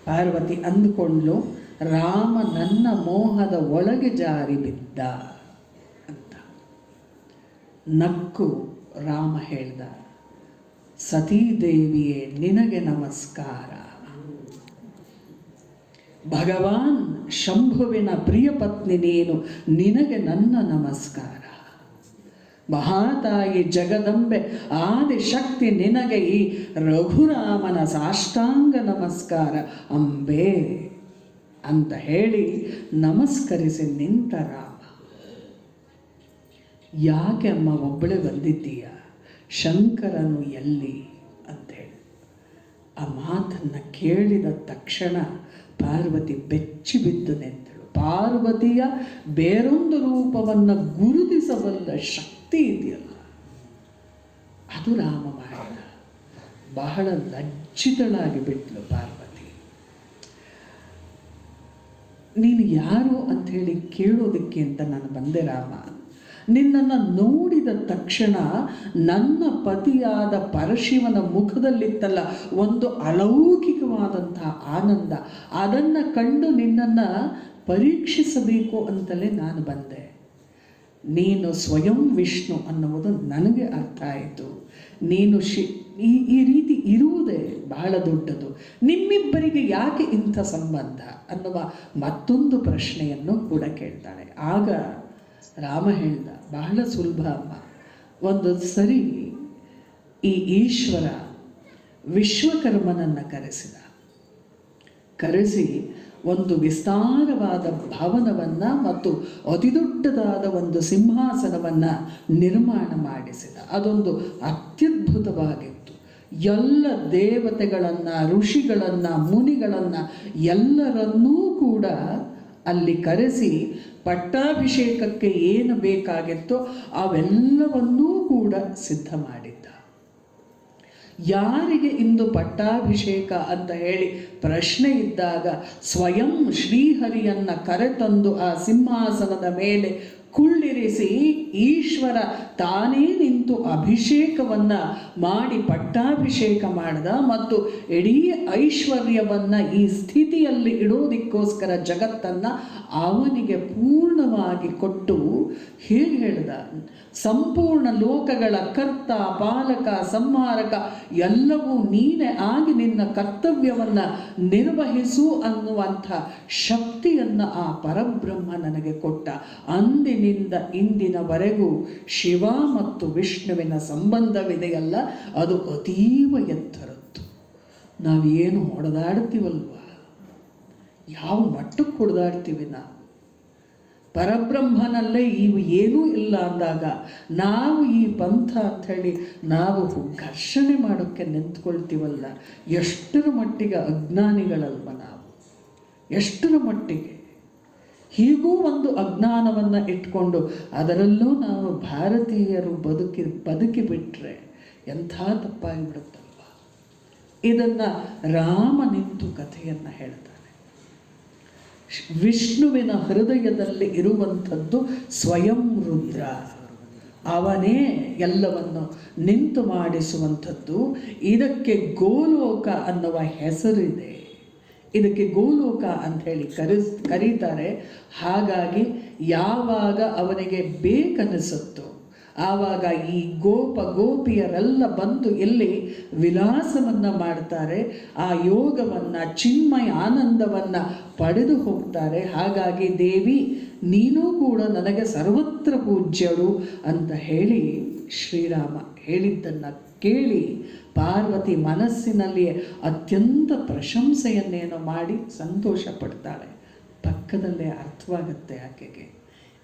ಪಾರ್ವತಿ ಅಂದುಕೊಂಡ್ಲು, ರಾಮ ನನ್ನ ಮೋಹದ ಒಳಗೆ ಜಾರಿ ಬಿದ್ದ ಅಂತ. ನಕ್ಕು ರಾಮ ಹೇಳ್ದ, ಸತೀದೇವಿಯೇ ನಿನಗೆ ನಮಸ್ಕಾರ. ಭಗವಾನ್ ಶಂಭುವಿನ ಪ್ರಿಯ ಪತ್ನಿ ನೀನು, ನಿನಗೆ ನನ್ನ ನಮಸ್ಕಾರ. ಮಹಾತಾಯಿ ಜಗದಂಬೆ ಆದಿಶಕ್ತಿ ನಿನಗೆ ಈ ರಘುರಾಮನ ಸಾಷ್ಟಾಂಗ ನಮಸ್ಕಾರ ಅಂಬೆ ಅಂತ ಹೇಳಿ ನಮಸ್ಕರಿಸಿ ನಿಂತ ರಾಮ. ಯಾಕೆ ಅಮ್ಮ ಒಬ್ಬಳೇ ಬಂದಿದ್ದೀಯ? ಶಂಕರನು ಎಲ್ಲಿ ಅಂತೇಳಿ ಆ ಮಾತನ್ನು ಕೇಳಿದ ತಕ್ಷಣ ಪಾರ್ವತಿ ಬೆಚ್ಚಿ ಬಿದ್ದು ನಿಂತಳು. ಪಾರ್ವತಿಯ ಬೇರೊಂದು ರೂಪವನ್ನು ಗುರುತಿಸಬಲ್ಲ ಶಕ್ತಿ ಇದೆಯಲ್ಲ, ಅದು ರಾಮ ಮಾಡಿದ. ಬಹಳ ಲಜ್ಜಿತಳಾಗಿ ಬಿಟ್ಲು ಪಾರ್ವತಿ. ನೀನು ಯಾರು ಅಂಥೇಳಿ ಕೇಳೋದಕ್ಕೆ ಅಂತ ನಾನು ಬಂದೆ ರಾಮ. ನಿನ್ನನ್ನು ನೋಡಿದ ತಕ್ಷಣ ನನ್ನ ಪತಿಯಾದ ಪರಶಿವನ ಮುಖದಲ್ಲಿತ್ತಲ್ಲ ಒಂದು ಅಲೌಕಿಕವಾದಂತಹ ಆನಂದ, ಅದನ್ನು ಕಂಡು ನಿನ್ನನ್ನು ಪರೀಕ್ಷಿಸಬೇಕು ಅಂತಲೇ ನಾನು ಬಂದೆ. ನೀನು ಸ್ವಯಂ ವಿಷ್ಣು ಅನ್ನುವುದು ನನಗೆ ಅರ್ಥ ಆಯಿತು. ನೀನು ಈ ರೀತಿ ಇರುವುದೇ ಬಹಳ ದೊಡ್ಡದು. ನಿಮ್ಮಿಬ್ಬರಿಗೆ ಯಾಕೆ ಇಂಥ ಸಂಬಂಧ ಅನ್ನುವ ಮತ್ತೊಂದು ಪ್ರಶ್ನೆಯನ್ನು ಕೂಡ ಕೇಳ್ತಾಳೆ. ಆಗ ರಾಮ ಹೇಳ್ದ, ಬಹಳ ಸುಲಭ ಅಮ್ಮ. ಒಂದು ಸರಿ ಈ ಈಶ್ವರ ವಿಶ್ವಕರ್ಮನನ್ನು ಕರೆಸಿ ಒಂದು ವಿಸ್ತಾರವಾದ ಭವನವನ್ನು ಮತ್ತು ಅತಿದೊಡ್ಡದಾದ ಒಂದು ಸಿಂಹಾಸನವನ್ನು ನಿರ್ಮಾಣ ಮಾಡಿಸಿದ. ಅದೊಂದು ಅತ್ಯದ್ಭುತವಾಗಿತ್ತು. ಎಲ್ಲ ದೇವತೆಗಳನ್ನು, ಋಷಿಗಳನ್ನು, ಮುನಿಗಳನ್ನು ಎಲ್ಲರನ್ನೂ ಕೂಡ ಅಲ್ಲಿ ಕರೆಸಿ ಪಟ್ಟಾಭಿಷೇಕಕ್ಕೆ ಏನು ಬೇಕಾಗಿತ್ತೋ ಅವೆಲ್ಲವನ್ನೂ ಕೂಡ ಸಿದ್ಧ ಮಾಡಿದ್ದ. ಯಾರಿಗೆ ಇಂದು ಪಟ್ಟಾಭಿಷೇಕ ಅಂತ ಹೇಳಿ ಪ್ರಶ್ನೆ ಇದ್ದಾಗ ಸ್ವಯಂ ಶ್ರೀಹರಿಯನ್ನು ಕರೆತಂದು ಆ ಸಿಂಹಾಸನದ ಮೇಲೆ ಕುಳ್ಳಿರಿಸಿ ಈಶ್ವರ ತಾನೇ ನಿಂತು ಅಭಿಷೇಕವನ್ನು ಮಾಡಿ ಪಟ್ಟಾಭಿಷೇಕ ಮಾಡಿದ. ಮತ್ತು ಇಡೀ ಐಶ್ವರ್ಯವನ್ನು ಈ ಸ್ಥಿತಿಯಲ್ಲಿ ಇಡೋದಕ್ಕೋಸ್ಕರ ಜಗತ್ತನ್ನು ಅವನಿಗೆ ಪೂರ್ಣವಾಗಿ ಕೊಟ್ಟು ಹೇಗೆ ಹೇಳ್ದ, ಸಂಪೂರ್ಣ ಲೋಕಗಳ ಕರ್ತ, ಪಾಲಕ, ಸಂಹಾರಕ ಎಲ್ಲವೂ ನೀನೇ ಆಗಿ ನಿನ್ನ ಕರ್ತವ್ಯವನ್ನು ನಿರ್ವಹಿಸು ಅನ್ನುವಂಥ ಶಕ್ತಿಯನ್ನು ಆ ಪರಬ್ರಹ್ಮ ನನಗೆ ಕೊಟ್ಟ. ಅಂದಿನಿಂದ ಇಂದಿನವರೆಗೂ ಶಿವ ಮತ್ತು ವಿಷ್ಣುವಿನ ಸಂಬಂಧವಿದೆಯಲ್ಲ, ಅದು ಅತೀವ ಎತ್ತರದ್ದು. ನಾವು ಏನು ಹೊಡೆದಾಡ್ತೀವಲ್ವ, ಯಾವ ಮಟ್ಟಕ್ಕೆ ಹೊಡೆದಾಡ್ತೀವಿ ನಾವು. ಪರಬ್ರಹ್ಮನಲ್ಲೇ ಇವು ಏನೂ ಇಲ್ಲ ಅಂದಾಗ ನಾವು ಈ ಪಂಥ ಅಂಥೇಳಿ ನಾವು ಘರ್ಷಣೆ ಮಾಡೋಕ್ಕೆ ನಿಂತ್ಕೊಳ್ತೀವಲ್ಲ, ಎಷ್ಟರ ಮಟ್ಟಿಗೆ ಅಜ್ಞಾನಿಗಳಲ್ವ ನಾವು, ಎಷ್ಟರ ಮಟ್ಟಿಗೆ. ಹೀಗೂ ಒಂದು ಅಜ್ಞಾನವನ್ನು ಇಟ್ಕೊಂಡು ಅದರಲ್ಲೂ ನಾವು ಭಾರತೀಯರು ಬದುಕಿಬಿಟ್ರೆ ಎಂಥ ತಪ್ಪಾಗಿಬಿಡುತ್ತಲ್ವ. ಇದನ್ನು ರಾಮ ನಿಂತು ಕಥೆಯನ್ನು ಹೇಳ್ತಾನೆ. ವಿಷ್ಣುವಿನ ಹೃದಯದಲ್ಲಿ ಇರುವಂಥದ್ದು ಸ್ವಯಂ ರುದ್ರ, ಅವನೇ ಎಲ್ಲವನ್ನು ನಿಂತು ಮಾಡಿಸುವಂಥದ್ದು. ಇದಕ್ಕೆ ಗೋಲೋಕ ಅನ್ನುವ ಹೆಸರಿದೆ, ಇದಕ್ಕೆ ಗೋಲೋಕ ಅಂಥೇಳಿ ಕರೀತಾರೆ. ಹಾಗಾಗಿ ಯಾವಾಗ ಅವನಿಗೆ ಬೇಕನಿಸುತ್ತೋ ಆವಾಗ ಈ ಗೋಪಿಯರೆಲ್ಲ ಬಂದು ಇಲ್ಲಿ ವಿಲಾಸವನ್ನು ಮಾಡ್ತಾರೆ, ಆ ಯೋಗವನ್ನು, ಚಿನ್ಮಯ ಆನಂದವನ್ನು ಪಡೆದು ಹೋಗ್ತಾರೆ. ಹಾಗಾಗಿ ದೇವಿ ನೀನೂ ಕೂಡ ನನಗೆ ಸರ್ವತ್ರ ಪೂಜ್ಯಳು ಅಂತ ಹೇಳಿ ಶ್ರೀರಾಮ ಹೇಳಿದ್ದನ್ನು ಕೇಳಿ ಪಾರ್ವತಿ ಮನಸ್ಸಿನಲ್ಲಿಯೇ ಅತ್ಯಂತ ಪ್ರಶಂಸೆಯನ್ನೇನೋ ಮಾಡಿ ಸಂತೋಷ ಪಡ್ತಾಳೆ. ಪಕ್ಕದಲ್ಲೇ ಅರ್ಥವಾಗುತ್ತೆ ಆಕೆಗೆ,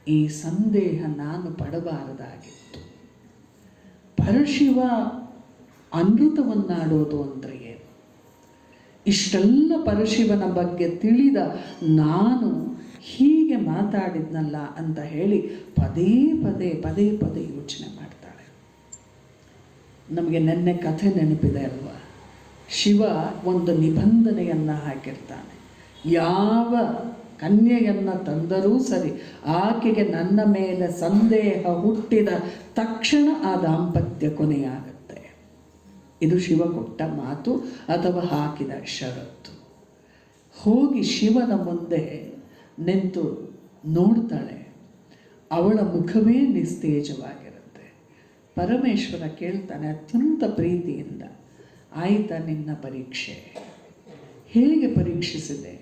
ಈ ಸಂದೇಹ ನಾನು ಪಡಬಾರದಾಗಿತ್ತು. ಪರಶಿವ ಅಮೃತವನ್ನಾಡೋದು ಅಂದರೆ ಏನು? ಇಷ್ಟೆಲ್ಲ ಪರಶಿವನ ಬಗ್ಗೆ ತಿಳಿದ ನಾನು ಹೀಗೆ ಮಾತಾಡಿದ್ನಲ್ಲ ಅಂತ ಹೇಳಿ ಪದೇ ಪದೇ ಯೋಚನೆ ಮಾಡ್ತಾಳೆ. ನಮಗೆ ನೆನ್ನೆ ಕಥೆ ನೆನಪಿದೆ ಅಲ್ವಾ? ಶಿವ ಒಂದು ನಿಬಂಧನೆಯನ್ನು ಹಾಕಿರ್ತಾನೆ, ಯಾವ ಕನ್ಯೆಯನ್ನು ತಂದರೂ ಸರಿ ಆಕೆಗೆ ನನ್ನ ಮೇಲೆ ಸಂದೇಹ ಹುಟ್ಟಿದ ತಕ್ಷಣ ಆ ದಾಂಪತ್ಯ ಕೊನೆಯಾಗುತ್ತೆ. ಇದು ಶಿವ ಕೊಟ್ಟ ಮಾತು ಅಥವಾ ಹಾಕಿದ ಷರತ್ತು. ಹೋಗಿ ಶಿವನ ಮುಂದೆ ನಿಂತು ನೋಡ್ತಾಳೆ, ಅವಳ ಮುಖವೇ ನಿಸ್ತೇಜವಾಗಿರುತ್ತೆ. ಪರಮೇಶ್ವರ ಕೇಳ್ತಾನೆ ಅತ್ಯಂತ ಪ್ರೀತಿಯಿಂದ, ಆಯಿತಾ ನಿನ್ನ ಪರೀಕ್ಷೆ, ಹೇಗೆ ಪರೀಕ್ಷಿಸಿದೆ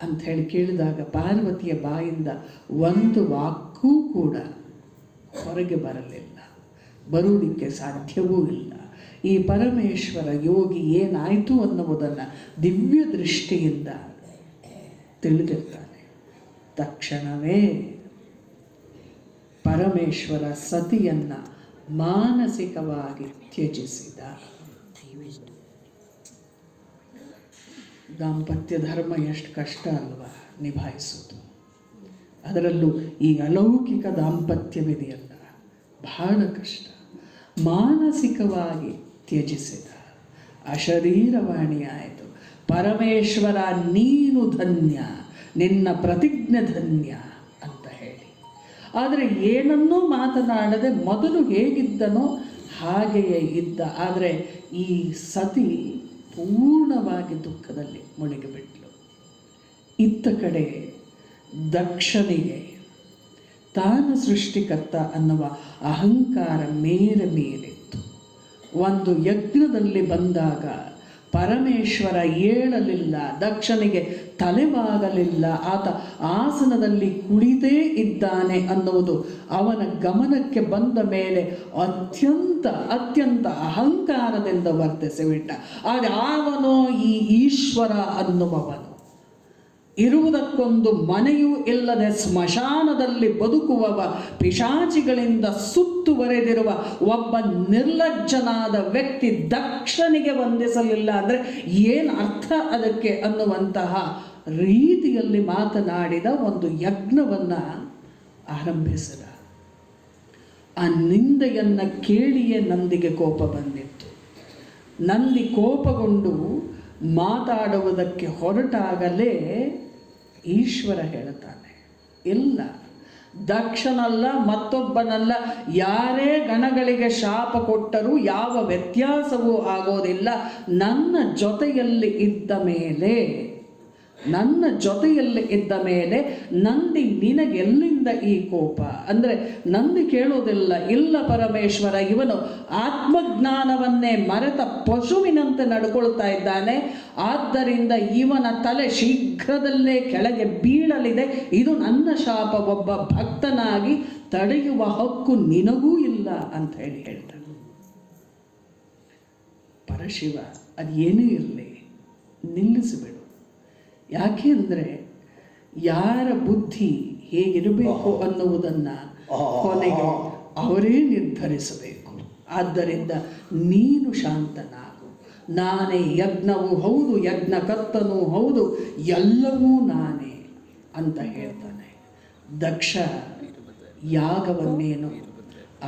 ಅಂಥೇಳಿ ಕೇಳಿದಾಗ ಪಾರ್ವತಿಯ ಬಾಯಿಂದ ಒಂದು ವಾಕ್ಕೂ ಕೂಡ ಹೊರಗೆ ಬರಲಿಲ್ಲ, ಬರುವುದಕ್ಕೆ ಸಾಧ್ಯವೂ ಇಲ್ಲ. ಈ ಪರಮೇಶ್ವರ ಯೋಗಿ ಏನಾಯಿತು ಅನ್ನುವುದನ್ನು ದಿವ್ಯ ದೃಷ್ಟಿಯಿಂದ ತಿಳಿದಿರ್ತಾನೆ. ತಕ್ಷಣವೇ ಪರಮೇಶ್ವರ ಸತಿಯನ್ನು ಮಾನಸಿಕವಾಗಿ ತ್ಯಜಿಸಿದ. ದಾಂಪತ್ಯ ಧರ್ಮ ಎಷ್ಟು ಕಷ್ಟ ಅಲ್ವಾ ನಿಭಾಯಿಸೋದು. ಅದರಲ್ಲೂ ಈ ಅಲೌಕಿಕ ದಾಂಪತ್ಯವಿದೆಯಲ್ಲ, ಬಹಳ ಕಷ್ಟ. ಮಾನಸಿಕವಾಗಿ ತ್ಯಜಿಸಿದ. ಅಶರೀರವಾಣಿ ಆಯಿತು, ಪರಮೇಶ್ವರ ನೀನು ಧನ್ಯ, ನಿನ್ನ ಪ್ರತಿಜ್ಞೆ ಧನ್ಯ ಅಂತ ಹೇಳಿ. ಆದರೆ ಏನನ್ನೂ ಮಾತನಾಡದೆ ಮೊದಲು ಹೇಗಿದ್ದನೋ ಹಾಗೆಯೇ ಇದ್ದ. ಆದರೆ ಈ ಸತಿ ಪೂರ್ಣವಾಗಿ ದುಃಖದಲ್ಲಿ ಮುಳುಗಿಬಿಟ್ಲು. ಇತ್ತ ಕಡೆ ದಕ್ಷನಿಗೆ ತಾನು ಸೃಷ್ಟಿಕರ್ತ ಅನ್ನುವ ಅಹಂಕಾರ ಮೇಲಿತ್ತು. ಒಂದು ಯಜ್ಞದಲ್ಲಿ ಬಂದಾಗ ಪರಮೇಶ್ವರ ಏಳಲಿಲ್ಲ, ದಕ್ಷನಿಗೆ ತಲೆಬಾಗಲಿಲ್ಲ, ಆತ ಆಸನದಲ್ಲಿ ಕುಳಿತೇ ಇದ್ದಾನೆ ಅನ್ನುವುದು ಅವನ ಗಮನಕ್ಕೆ ಬಂದ ಮೇಲೆ ಅತ್ಯಂತ ಅಹಂಕಾರದಿಂದ ವರ್ತಿಸಿಬಿಟ್ಟ. ಆದರೆ ಅವನು ಈ ಈಶ್ವರ ಅನ್ನುವವನು ಇರುವುದಕ್ಕೊಂದು ಮನೆಯೂ ಇಲ್ಲದೆ ಸ್ಮಶಾನದಲ್ಲಿ ಬದುಕುವವ, ಪಿಶಾಚಿಗಳಿಂದ ಸುತ್ತುವರೆದಿರುವ ಒಬ್ಬ ನಿರ್ಲಜ್ಜನಾದ ವ್ಯಕ್ತಿ ದಕ್ಷನಿಗೆ ವಂದಿಸಲಿಲ್ಲ ಅಂದರೆ ಏನು ಅರ್ಥ ಅದಕ್ಕೆ ಅನ್ನುವಂತಹ ರೀತಿಯಲ್ಲಿ ಮಾತನಾಡಿದ ಒಂದು ಯಜ್ಞವನ್ನು ಆರಂಭಿಸಿದ. ಆ ನಿಂದೆಯನ್ನು ಕೇಳಿಯೇ ನಂದಿಗೆ ಕೋಪ ಬಂದಿತ್ತು. ನಂದಿ ಕೋಪಗೊಂಡು ಮಾತಾಡುವುದಕ್ಕೆ ಹೊರಟಾಗಲೇ ಈಶ್ವರ ಹೇಳ್ತಾನೆ, ಇಲ್ಲ, ದಕ್ಷನಲ್ಲ ಮತ್ತೊಬ್ಬನಲ್ಲ, ಯಾರೇ ಗಣಗಳಿಗೆ ಶಾಪ ಕೊಟ್ಟರೂ ಯಾವ ವ್ಯತ್ಯಾಸವೂ ಆಗೋದಿಲ್ಲ. ನನ್ನ ಜೊತೆಯಲ್ಲಿ ಇದ್ದ ಮೇಲೆ ನಂದಿ ನಿನಗೆಲ್ಲಿಂದ ಈ ಕೋಪ ಅಂದರೆ ನಂದಿ ಕೇಳೋದಿಲ್ಲ, ಇಲ್ಲ ಪರಮೇಶ್ವರ, ಇವನು ಆತ್ಮಜ್ಞಾನವನ್ನೇ ಮರೆತ ಪಶುವಿನಂತೆ ನಡ್ಕೊಳ್ತಾ ಇದ್ದಾನೆ, ಆದ್ದರಿಂದ ಇವನ ತಲೆ ಶೀಘ್ರದಲ್ಲೇ ಕೆಳಗೆ ಬೀಳಲಿದೆ, ಇದು ನನ್ನ ಶಾಪ, ಒಬ್ಬ ಭಕ್ತನಾಗಿ ತಡೆಯುವ ಹಕ್ಕು ನಿನಗೂ ಇಲ್ಲ ಅಂತ ಹೇಳ್ತಾನೆ. ಶಿವ ಅದು ಏನೇ ಇರಲಿ ನಿಲ್ಲಿಸಿಬಿಡು. ಯಾಕೆ ಅಂದರೆ ಯಾರ ಬುದ್ಧಿ ಹೇಗಿರಬೇಕು ಅನ್ನುವುದನ್ನು ಕೊನೆಗೆ ಅವರೇ ನಿರ್ಧರಿಸಬೇಕು. ಆದ್ದರಿಂದ ನೀನು ಶಾಂತನಾಗು. ನಾನೇ ಯಜ್ಞವೂ ಹೌದು, ಯಜ್ಞಕರ್ತನೂ ಹೌದು, ಎಲ್ಲವೂ ನಾನೇ ಅಂತ ಹೇಳ್ತಾನೆ. ದಕ್ಷ ಯಾಗವನ್ನೇನು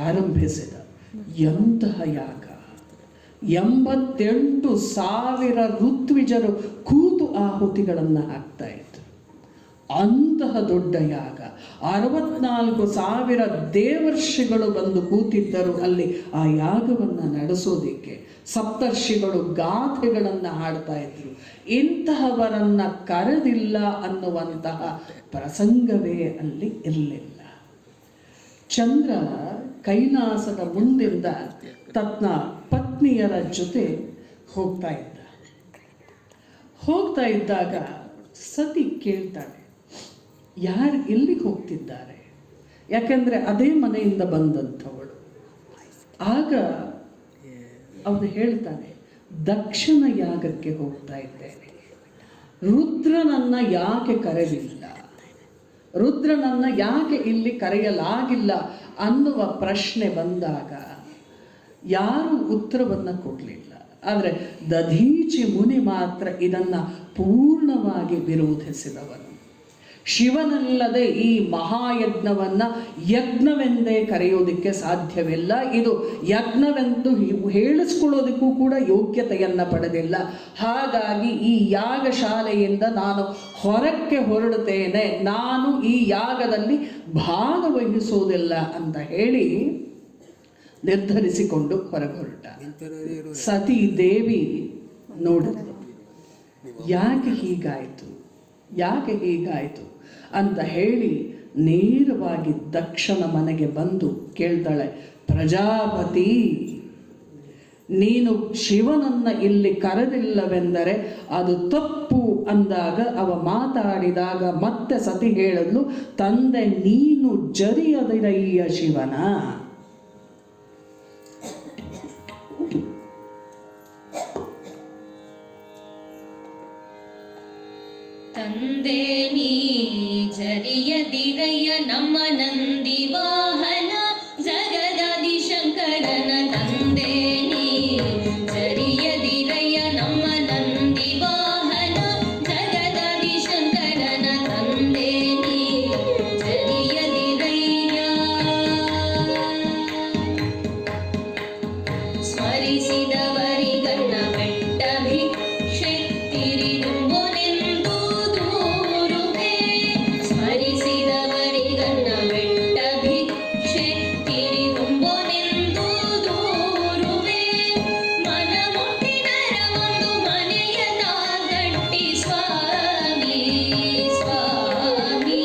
ಆರಂಭಿಸಿದ. ಎಂತಹ ಯಾಗ! 88,000 ಋತ್ವಿಜರು ಕೂತು ಆಹುತಿಗಳನ್ನು ಹಾಕ್ತಾ ಇದ್ರು. ಅಂತಹ ದೊಡ್ಡ ಯಾಗ. 64,000 ದೇವರ್ಷಿಗಳು ಬಂದು ಕೂತಿದ್ದರು ಅಲ್ಲಿ ಆ ಯಾಗವನ್ನು ನಡೆಸೋದಿಕ್ಕೆ. ಸಪ್ತರ್ಷಿಗಳು ಗಾಥೆಗಳನ್ನು ಹಾಡ್ತಾ ಇದ್ರು. ಇಂತಹವರನ್ನು ಕರೆದಿಲ್ಲ ಅನ್ನುವಂತಹ ಪ್ರಸಂಗವೇ ಅಲ್ಲಿ ಇರಲಿಲ್ಲ. ಚಂದ್ರ ಕೈಲಾಸದ ಮುಂದಿಂದ ತನ್ನ ಪತ್ನಿಯರ ಜೊತೆ ಹೋಗ್ತಾ ಇದ್ದಾಗ ಸತಿ ಕೇಳ್ತಾಳೆ, ಯಾರು ಎಲ್ಲಿಗೆ ಹೋಗ್ತಿದ್ದಾರೆ? ಯಾಕಂದರೆ ಅದೇ ಮನೆಯಿಂದ ಬಂದಂಥವಳು. ಆಗ ಅವನು ಹೇಳ್ತಾನೆ, ದಕ್ಷನ ಯಾಗಕ್ಕೆ ಹೋಗ್ತಾ ಇದ್ದೇನೆ. ರುದ್ರನನ್ನು ಯಾಕೆ ಕರೆದಿಲ್ಲ, ರುದ್ರನನ್ನು ಯಾಕೆ ಇಲ್ಲಿ ಕರೆಯಲಾಗಿಲ್ಲ ಅನ್ನುವ ಪ್ರಶ್ನೆ ಬಂದಾಗ ಯಾರೂ ಉತ್ತರವನ್ನು ಕೊಡಲಿಲ್ಲ. ಆದರೆ ದಧೀಚಿ ಮುನಿ ಮಾತ್ರ ಇದನ್ನು ಪೂರ್ಣವಾಗಿ ವಿರೋಧಿಸಿದವನು. ಶಿವನಲ್ಲದೆ ಈ ಮಹಾಯಜ್ಞವನ್ನು ಯಜ್ಞವೆಂದೇ ಕರೆಯೋದಕ್ಕೆ ಸಾಧ್ಯವಿಲ್ಲ. ಇದು ಯಜ್ಞವೆಂದು ಹೇಳಿಸ್ಕೊಳ್ಳೋದಕ್ಕೂ ಕೂಡ ಯೋಗ್ಯತೆಯನ್ನು ಪಡೆದಿಲ್ಲ. ಹಾಗಾಗಿ ಈ ಯಾಗಶಾಲೆಯಿಂದ ನಾನು ಹೊರಕ್ಕೆ ಹೊರಡುತ್ತೇನೆ, ನಾನು ಈ ಯಾಗದಲ್ಲಿ ಭಾಗವಹಿಸೋದಿಲ್ಲ ಅಂತ ಹೇಳಿ ನಿರ್ಧರಿಸಿಕೊಂಡು ಹೊರಗೊರಟ. ಸತಿ ದೇವಿ ನೋಡಿದ್ರು, ಯಾಕೆ ಹೀಗಾಯಿತು ಅಂತ ಹೇಳಿ ನೇರವಾಗಿ ದಕ್ಷನ ಮನೆಗೆ ಬಂದು ಕೇಳ್ತಾಳೆ, ಪ್ರಜಾಪತಿ, ನೀನು ಶಿವನನ್ನು ಇಲ್ಲಿ ಕರೆದಿಲ್ಲವೆಂದರೆ ಅದು ತಪ್ಪು ಅಂದಾಗ ಅವ ಮಾತಾಡಿದಾಗ ಮತ್ತೆ ಸತಿ ಹೇಳಿದ್ಲು, ತಂದೆ ನೀನು ಜರಿಯದಿರಯ್ಯ ಶಿವನ. ತಂದೆ ನೀ ಜರಿಯದಿರಯ್ಯ ನಮ್ಮ ನಂದಿ ವಾಹನ ಜಗದಾದಿ ಶಂಕರನ. ತಂದೆ ನೀ ಜರಿಯದಿರಯ್ಯ ನಮ್ಮ ನಂದಿ ವಾಹನ ಜಗದಾದಿ ಶಂಕರನ. ತಂದೆ ನೀ ಜರಿಯದಿರಯ್ಯ. ಸ್ಮರಿಸಿದವರಿಗನ್ನ ಬೆಟ್ಟ ಭಿಕ್ಷೆ ತಿರಿದುಂಬೊನೆಂದು ದೂರುವೆ. ಸ್ಮರಿಸಿದವರಿಗನ್ನ ಬೆಟ್ಟ ಭಿಕ್ಷೆ ತಿರಿದುಂಬೊನೆಂದು ದೂರುವೆ. ಮನ ಮುಟ್ಟಿದರ ಒಂದು ಮನೆಯನ್ನ ಗಟ್ಟಿ ಸ್ವಾಮಿ ಸ್ವಾಮಿ.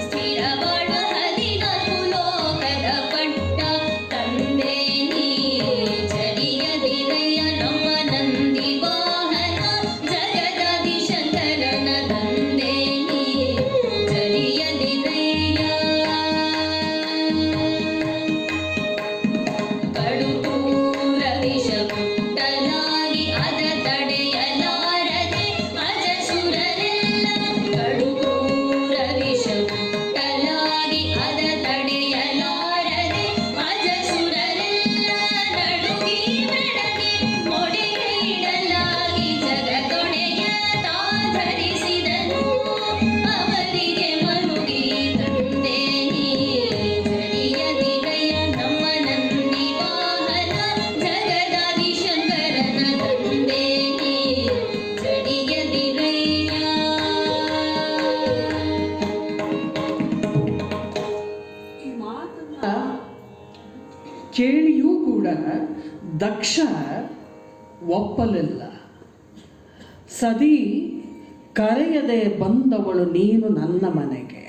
ಸ್ಥಿರ ಬಾಳುವ 14 ಲೋಕದ ಪಟ್ಟ. ತಂದೆ ನೀ ಜರಿಯದಿರಯ್ಯ ನಮ್ಮ ನಂದಿ ವಾಹನ ಜಗದಾದಿ ಶಂಕರನ. ತಂದೆ ನೀ ಜರಿಯದಿರಯ್ಯ. ಕಡುಕೂರ ವಿಷ ಮುಟ್ಟಲಾಗಿ ಅದ ತಡೆಯಲಾರದೆ ಅಜಸುರರೆಲ್ಲ. ಕಡುಕೂರ ವಿಷ ಮುಟ್ಟಲಾಗಿ ಅದ ತಡೆಯಲಾರದೆ ಅಜಸುರರೆಲ್ಲ. ನಡುಗಿ ಬೆಡಗಿ ಮೊಡಿಗೆ ಇಡಲಾಗಿ ಜಗದೊಡೆಯ ತಾ ಧರಿಸಿದನು ಅವರಿಗೆ ಮರುಗಿ. ತಂದೆ ನೀ ಜರಿಯದಿರಯ್ಯ ನಮ್ಮ ನಂದಿ ವಾಹನ ಜಗದಾದಿ ಶಂಕರನ. ತಂದೆ ನೀ ಜರಿಯದಿರಯ್ಯ. ಈ ಮಾತನ್ನ ಕೇಳಿಯೂ ಕೂಡ ದಕ್ಷ ಒಪ್ಪಲಿಲ್ಲ. ಸದಿ ಕರೆಯದೆ ಬಂದವಳು ನೀನು ನನ್ನ ಮನೆಗೆ.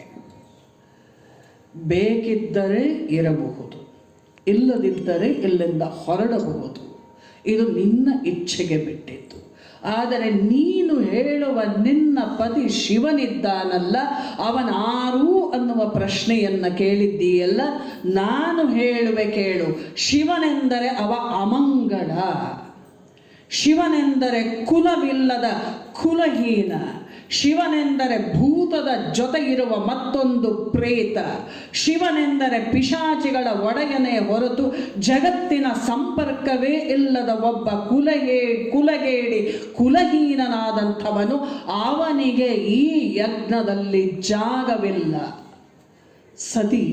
ಬೇಕಿದ್ದರೆ ಇರಬಹುದು, ಇಲ್ಲದಿದ್ದರೆ ಇಲ್ಲಿಂದ ಹೊರಡಬಹುದು. ಇದು ನಿನ್ನ ಇಚ್ಛೆಗೆ ಬಿಟ್ಟಿದ್ದು. ಆದರೆ ನೀನು ಹೇಳುವ ನಿನ್ನ ಪತಿ ಶಿವನಿದ್ದಾನಲ್ಲ, ಅವನಾರು ಅನ್ನುವ ಪ್ರಶ್ನೆಯನ್ನು ಕೇಳಿದ್ದೀಯಲ್ಲ. ನಾನು ಹೇಳುವೆ ಕೇಳು, ಶಿವನೆಂದರೆ ಅವ ಅಮಂಗಳ. ಶಿವನೆಂದರೆ ಕುಲವಿಲ್ಲದ ಕುಲಹೀನ, ಶಿವನೆಂದರೆ ಭೂತದ ಜೊತೆ ಇರುವ ಮತ್ತೊಂದು ಪ್ರೇತ, ಶಿವನೆಂದರೆ ಪಿಶಾಚಿಗಳ ಒಡೆಯನೇ ಹೊರತು ಜಗತ್ತಿನ ಸಂಪರ್ಕವೇ ಇಲ್ಲದ ಒಬ್ಬ ಕುಲಗೇಡಿ ಕುಲಹೀನನಾದಂಥವನು. ಅವನಿಗೆ ಈ ಯಜ್ಞದಲ್ಲಿ ಜಾಗವಿಲ್ಲ. ಸತಿ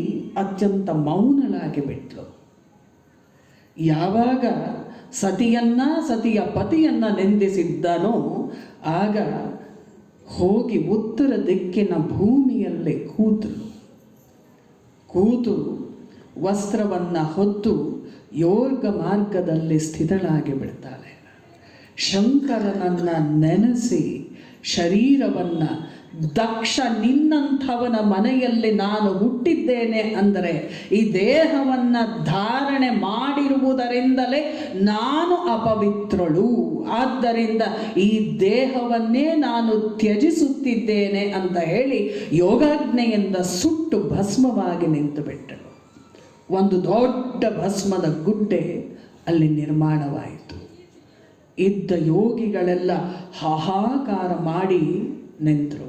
ಅತ್ಯಂತ ಮೌನಳಾಗಿ ಬಿಟ್ಲು. ಯಾವಾಗ ಸತಿಯನ್ನ ಸತಿಯ ಪತಿಯನ್ನ ನಿಂದಿಸಿದ್ದನೋ ಆಗ ಹೋಗಿ ಉತ್ತರ ದಿಕ್ಕಿನ ಭೂಮಿಯಲ್ಲಿ ಕೂತು ವಸ್ತ್ರವನ್ನು ಹೊತ್ತು ಯೋಗ ಮಾರ್ಗದಲ್ಲಿ ಸ್ಥಿತಳಾಗಿ ಬಿಡ್ತಾಳೆ. ಶಂಕರನನ್ನು ನೆನೆಸಿ ಶರೀರವನ್ನು ದಕ್ಷ ನಿನ್ನಂಥವನ ಮನೆಯಲ್ಲಿ ನಾನು ಹುಟ್ಟಿದ್ದೇನೆ ಅಂದರೆ ಈ ದೇಹವನ್ನು ಧಾರಣೆ ಮಾಡಿರುವುದರಿಂದಲೇ ನಾನು ಅಪವಿತ್ರಳು, ಆದ್ದರಿಂದ ಈ ದೇಹವನ್ನೇ ನಾನು ತ್ಯಜಿಸುತ್ತಿದ್ದೇನೆ ಅಂತ ಹೇಳಿ ಯೋಗಾಗ್ನೆಯಿಂದ ಸುಟ್ಟು ಭಸ್ಮವಾಗಿ ನಿಂತು ಬಿಟ್ಟಳು. ಒಂದು ದೊಡ್ಡ ಭಸ್ಮದ ಗುಡ್ಡೆ ಅಲ್ಲಿ ನಿರ್ಮಾಣವಾಯಿತು. ಇದ್ದ ಯೋಗಿಗಳೆಲ್ಲ ಹಾಹಾಕಾರ ಮಾಡಿ ನಿಂತರು.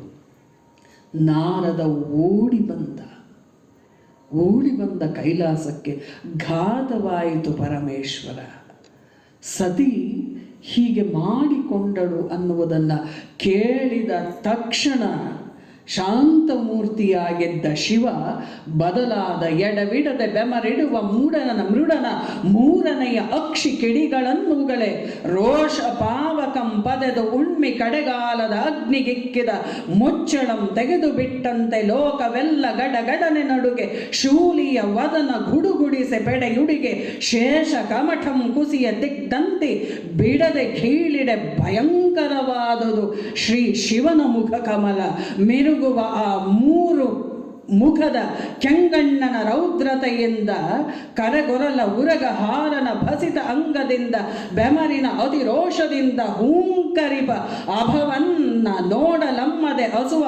ನಾರದ ಓಡಿ ಬಂದ ಕೈಲಾಸಕ್ಕೆ. ಘಾತವಾಯಿತು ಪರಮೇಶ್ವರ. ಸತಿ ಹೀಗೆ ಮಾಡಿಕೊಂಡಳು ಅನ್ನುವುದನ್ನು ಕೇಳಿದ ತಕ್ಷಣ ಶಾಂತಮೂರ್ತಿಯಾಗಿದ್ದ ಶಿವ ಬದಲಾದ ಎಡವಿಡದೆ ಬೆಮರಿಡುವ ಮೃಡನ ಮೂರನೆಯ ಅಕ್ಷಿ ಕಿಡಿಗಳನ್ನುಗಳೇ ರೋಷ ಪಾವಕಂ ಪದೆದು ಉಣ್ಮಿ ಕಡೆಗಾಲದ ಅಗ್ನಿಗಿಕ್ಕಿದ ಮುಚ್ಚಳಂ ತೆಗೆದು ಬಿಟ್ಟಂತೆ ಲೋಕವೆಲ್ಲ ಗಡಗಡನೆ ನಡುಗೆ ಶೂಲಿಯ ವದನ ಗುಡುಗುಡಿಸೆ ಪೆಡೆಯುಡಿಗೆ ಶೇಷ ಕಮಠಂ ಕುಸಿಯ ದಿಗ್ದಂತೆ ಬಿಡದೆ ಕೀಳಿಡೆ ಭಯಂಕರವಾದುದು ಶ್ರೀ ಶಿವನ ಮುಖ ಕಮಲ. ಮಿರುಗುವ ಆ ಮೂರು ಮುಖದ ಕೆಂಗಣ್ಣನ ರೌದ್ರತೆಯಿಂದ ಕರಗೊರಲ ಉರಗ ಹಾರನ ಭಸಿತ ಅಂಗದಿಂದ ಬೆಮರಿನ ಅತಿರೋಷದಿಂದ ಹೂಂಕರಿಪ ಅಭವನ್ನ ನೋಡಲಮ್ಮದೆ ಅಸುವ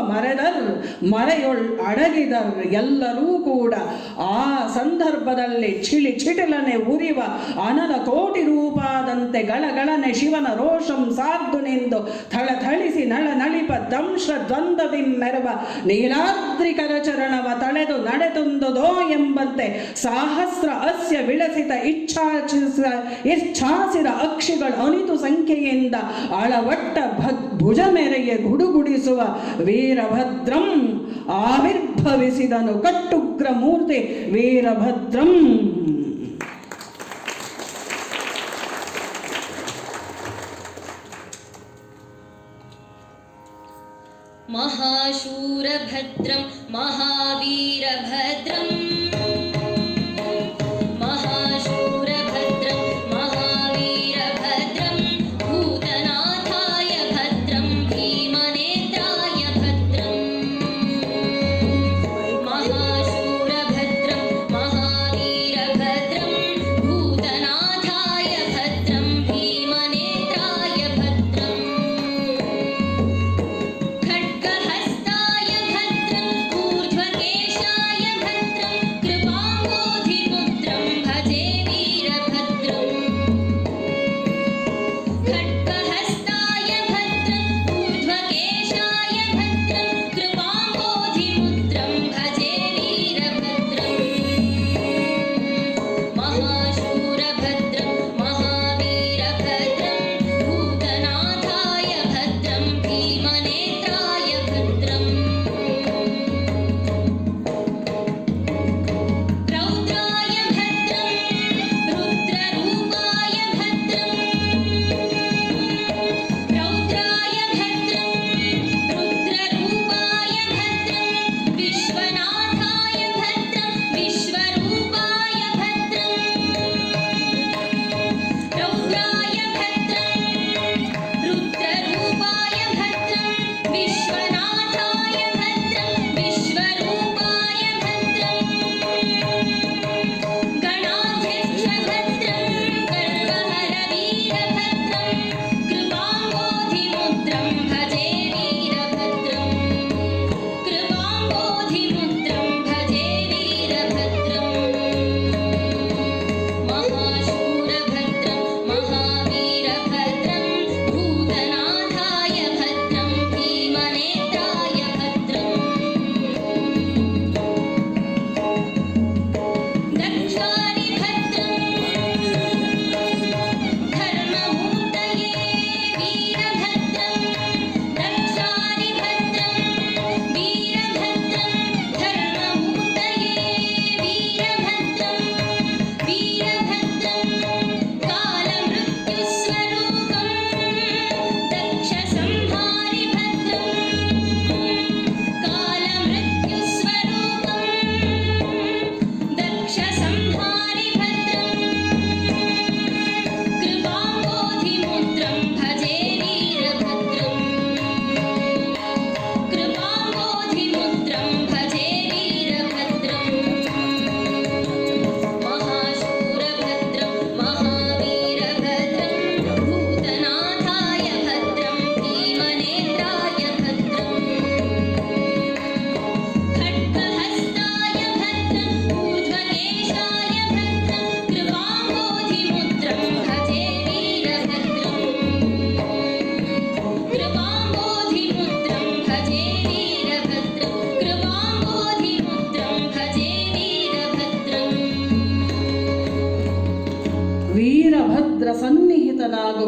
ಮರೆಯೊಳ್ ಅಡಗಿದರ್. ಎಲ್ಲರೂ ಕೂಡ ಆ ಸಂದರ್ಭದಲ್ಲಿ ಚಿಟಿಲನೆ ಉರಿವ ಅನಲ ಕೋಟಿ ರೂಪಾದಂತೆ ಗಳಗಳನೆ ಶಿವನ ರೋಷಂ ಸಾರ್ದು ನಿಂದು ಥಳಥಳಿಸಿ ನಳಿಪ ದಂಶ ದ್ವಂದ್ವದಿಮ್ಮೆರವ ನೀಲಾದ್ರಿ ಕರಚರಣ ತಳೆದು ನಡೆತುಂದುದೋ ಎಂಬಂತೆ ಸಹಸ್ರ ಅಸ್ಯ ವಿಳಸಿತ ಇಚ್ಛಾಸಿರ ಅಕ್ಷಿಗಳ ಅನಿತು ಸಂಖ್ಯೆಯಿಂದ ಅಳವಟ್ಟ ಭುಜ ಮೆರೆಯ ಗುಡುಗುಡಿಸುವ ವೀರಭದ್ರಂ ಆವಿರ್ಭವಿಸಿದನು. ಕಟ್ಟುಗ್ರ ಮೂರ್ತಿ ವೀರಭದ್ರಂ. महाशूरभद्रं महावीरभद्रं महाशूरभद्रं महावीरभद्रं भूतनाथाय भद्रं भीमनेत्राय भद्रं महाशूरभद्रं महावीरभद्रं भूतनाथाय भद्रं भीमनेत्राय भद्रं खड्गहस्ताय भद्रं ऊर्ध्वकेशाय भद्रं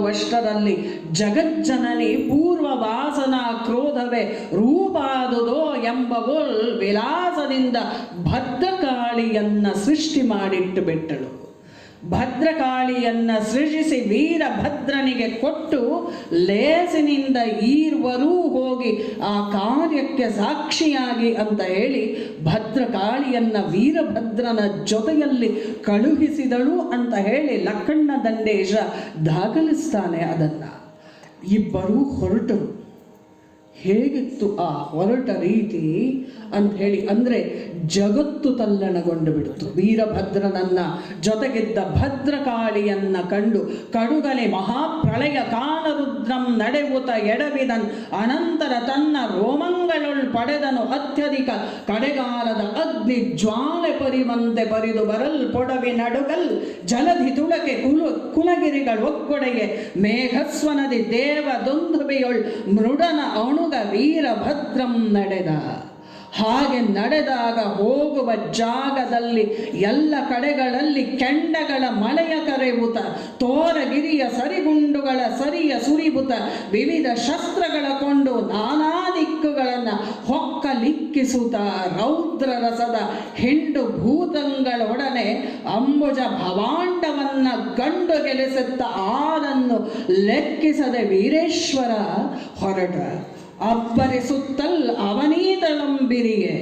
ಆಗುವಷ್ಟರಲ್ಲಿ ಜಗಜ್ಜನನಿ ಪೂರ್ವ ವಾಸನಾ ಕ್ರೋಧವೇ ರೂಪಾದುದೋ ಎಂಬವೊಲ್ ವಿಲಾಸದಿಂದ ಭದ್ರಕಾಳಿಯನ್ನ ಸೃಷ್ಟಿ ಮಾಡಿಟ್ಟು ಬಿಟ್ಟಳು. ಭದ್ರಕಾಳಿಯನ್ನ ಸೃಜಿಸಿ ವೀರಭದ್ರನಿಗೆ ಕೊಟ್ಟು ಲೇಸಿನಿಂದ ಈರ್ವರೂ ಹೋಗಿ ಆ ಕಾರ್ಯಕ್ಕೆ ಸಾಕ್ಷಿಯಾಗಿ ಅಂತ ಹೇಳಿ ಭದ್ರಕಾಳಿಯನ್ನ ವೀರಭದ್ರನ ಜೊತೆಯಲ್ಲಿ ಕಳುಹಿಸಿದಳು ಅಂತ ಹೇಳಿ ಲಕ್ಕಣ್ಣ ದಂಡೇಶ ದಾಖಲಿಸ್ತಾನೆ. ಅದನ್ನು ಇಬ್ಬರೂ ಹೊರಟರು. ಹೇಗಿತ್ತು ಆ ಹೊರಟ ರೀತಿ ಅಂತ ಹೇಳಿ ಅಂದರೆ ಜಗತ್ತು ತಲ್ಲಣಗೊಂಡು ಬಿಡ್ತು. ವೀರಭದ್ರನನ್ನ ಜೊತೆಗಿದ್ದ ಭದ್ರಕಾಳಿಯನ್ನ ಕಂಡು ಕಡುಗಲೆ ಮಹಾಪ್ರಳಯ ಕಾಲರುದ್ರಂ ನಡೆವುತ ಎಡವಿದನ್ ಅನಂತರ ತನ್ನ ರೋಮಂಗಳೊಳ್ ಪಡೆದನು ಅತ್ಯಧಿಕ ಕಡೆಗಾಲದ ಅಗ್ನಿ ಜ್ವಾಲೆ ಪರಿವಂತೆ ಪರಿದು ಬರಲ್ ಪೊಡವಿ ನಡುಗಲ್ ಜಲಧಿ ತುಳಕೆ ಕುಲಗಿರಿಗಳು ಒಕ್ಕೊಡೆಗೆ ಮೇಘಸ್ವನದಿ ದೇವ ದುಂದುಬಿಯೊಳ್ ಮೃಡನ ಅಣುಗ ವೀರಭದ್ರಂ ನಡೆದ. ಹಾಗೆ ನಡೆದಾಗ ಹೋಗುವ ಜಾಗದಲ್ಲಿ ಎಲ್ಲ ಕಡೆಗಳಲ್ಲಿ ಕೆಂಡಗಳ ಮಳೆಯ ಕರೆಯುತ ತೋರಗಿರಿಯ ಸರಿಗುಂಡುಗಳ ಸರಿಯ ಸುರಿಬುತ ವಿವಿಧ ಶಸ್ತ್ರಗಳ ಕೊಂಡು ನಾನಾ ದಿಕ್ಕುಗಳನ್ನು ಹೊಕ್ಕಲಿಕ್ಕಿಸುತ್ತ ರೌದ್ರ ರಸದ ಹಿಂಡು ಭೂತಗಳೊಡನೆ ಅಂಬುಜ ಭವಾಂಡವನ್ನ ಗಂಡು ಗೆಲಿಸುತ್ತ ಆರನ್ನು ಲೆಕ್ಕಿಸದೆ ವೀರೇಶ್ವರ ಹೊರಟ. ಅಬ್ಬರಿಸುತ್ತಲ್ ಅವನೀತಳಂಬಿರಿಯೇ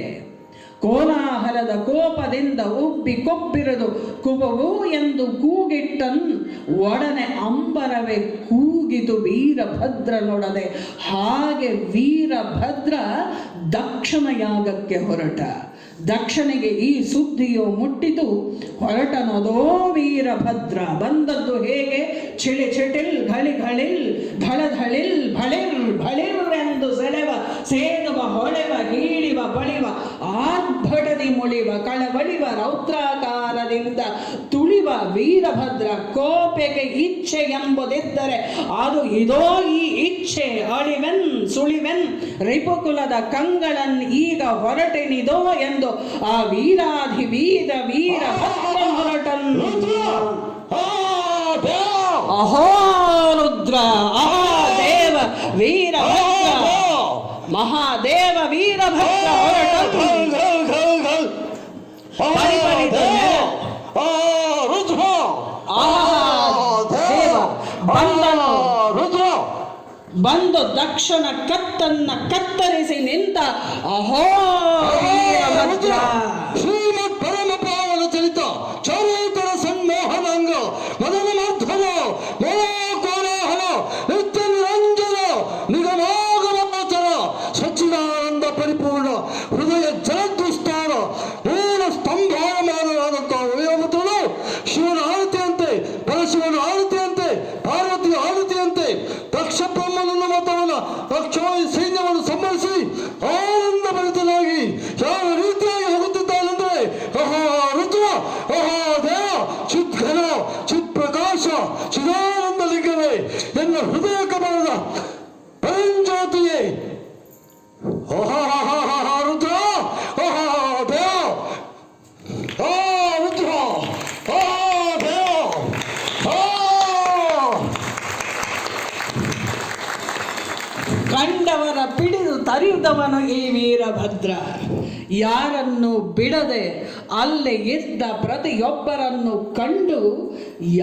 ಕೋಲಾಹಲದ ಕೋಪದಿಂದ ಉಬ್ಬಿ ಕೊಬ್ಬಿರದು ಕುಬವು ಎಂದು ಕೂಗಿಟ್ಟನ್ ಒಡನೆ ಅಂಬರವೇ ಕೂಗಿತು ವೀರಭದ್ರನೊಡನೆ. ಹಾಗೆ ವೀರಭದ್ರ ದಕ್ಷನ ಯಾಗಕ್ಕೆ ಹೊರಟ. ದಕ್ಷನಿಗೆ ಈ ಸುದ್ದಿಯು ಮುಟ್ಟಿತು. ಹೊರಟನದೋ ವೀರಭದ್ರ. ಬಂದದ್ದು ಹೇಗೆ? ಚಿಳಿ ಚಿಟಿಲ್ ಘಳಿ ಘಳಿಲ್ ಧಳಧಳಿಲ್ ಭಳಿರ್ ಭಳಿರ್ ಎಂದು ಸೆಳೆವ ಸೇದುವ ಹೊಳೆವ ಹೀಳಿವ ಬಳಿವ ಆರ್ಭಟದಿ ಮುಳಿವ ಕಳವಳಿವ ರೌದ್ರಾಕಾರದಿಂದ ತುಳಿವ ವೀರಭದ್ರ. ಕೋಪೆಗೆ ಇಚ್ಛೆ ಎಂಬುದಿದ್ದರೆ ಅದು ಇದೋ ಈ ಇಚ್ಛೆ. ಅಳಿವೆನ್ ಸುಳಿವೆನ್ ರಿಪುಕುಲದ ಕಂಗಳನ್ ಈಗ ಹೊರಟೆನಿದೋ ಎಂದು ಆ ವೀರಾಧಿ ವೀರಭದ್ರ ಹೊರಟನ್. ಅಹೋ ರುದ್ರ ಅಹಾದೇವ ವೀರಭದ್ರ ಮಹಾದೇವ ವೀರಭದ್ರ ಹೊರಟನ್. ಬಂದು ದಕ್ಷನ ಕತ್ತನ್ನ ಕತ್ತರಿಸಿ ನಿಂತ. ಅಹೋ ವೀರಭದ್ರ ಶ್ರೀಮದ್ ಪರಮ ಪಾವನ ಚರಿತ ಚಾರಿತರ ಸನ್ಮೋಹನಾಂಗ ಮದನ ಮರ್ಧನ ಮೋಕೋಲಾಹಲ ನಿತ್ಯ ನಿರಂಜನ ನಿಗಮಾಗಮಚರ ಸಚ್ಚಿದಾನಂದ ಪರಿಪೂರ್ಣ ಹೃದಯ ಜಲದ್ವಿಸ್ತಾರ ಮೂಲ ಸ್ತಂಭಾಯಮಾನವಾದಂತಹ ವಯೋಮತನು ಶಿವನ ಆರತಿಯಂತೆ ಪರಶಿವನ ಆರತಿಯಂತೆ ಪಾರ್ವತಿಯ ಆರತಿಯಂತೆ ದಕ್ಷ ಬ್ರಹ್ಮನನ್ನ ಮತವನ್ನ ದಕ್ಷವಾದಿ ಸೈನ್ಯವನ್ನು ಸಂಭರಿಸಿ ಆನಂದ ಭರಿತನಾಗಿ ಯಾವ ರೀತಿಯಾಗಿ ಹೋಗುತ್ತಿದ್ದಾನೆಂದರೆ ಅಹೋ ರುದ್ರ ಅಹೋ ದೇವ ಚಿದ್ಘನ ಚಿತ್ಪ್ರಕಾಶ ಚಿದಾನಂದ ಲಿಂಗವೇ ಎನ್ನ ಹೃದಯ ಕಮಲದ ಪರಂಜ್ಯೋತಿಯೇ ರುದ್ರ ಓಹೋ ದೇವ ಓ ರುದ್ರ ಓ ದೇವ ಕಂಡವರ ಪಿಡಿದು ತರಿದವನು ಈ ವೀರಭದ್ರ. ಯಾರನ್ನು ಬಿಡದೆ ಅಲ್ಲಿ ಇದ್ದ ಪ್ರತಿಯೊಬ್ಬರನ್ನು ಕಂಡು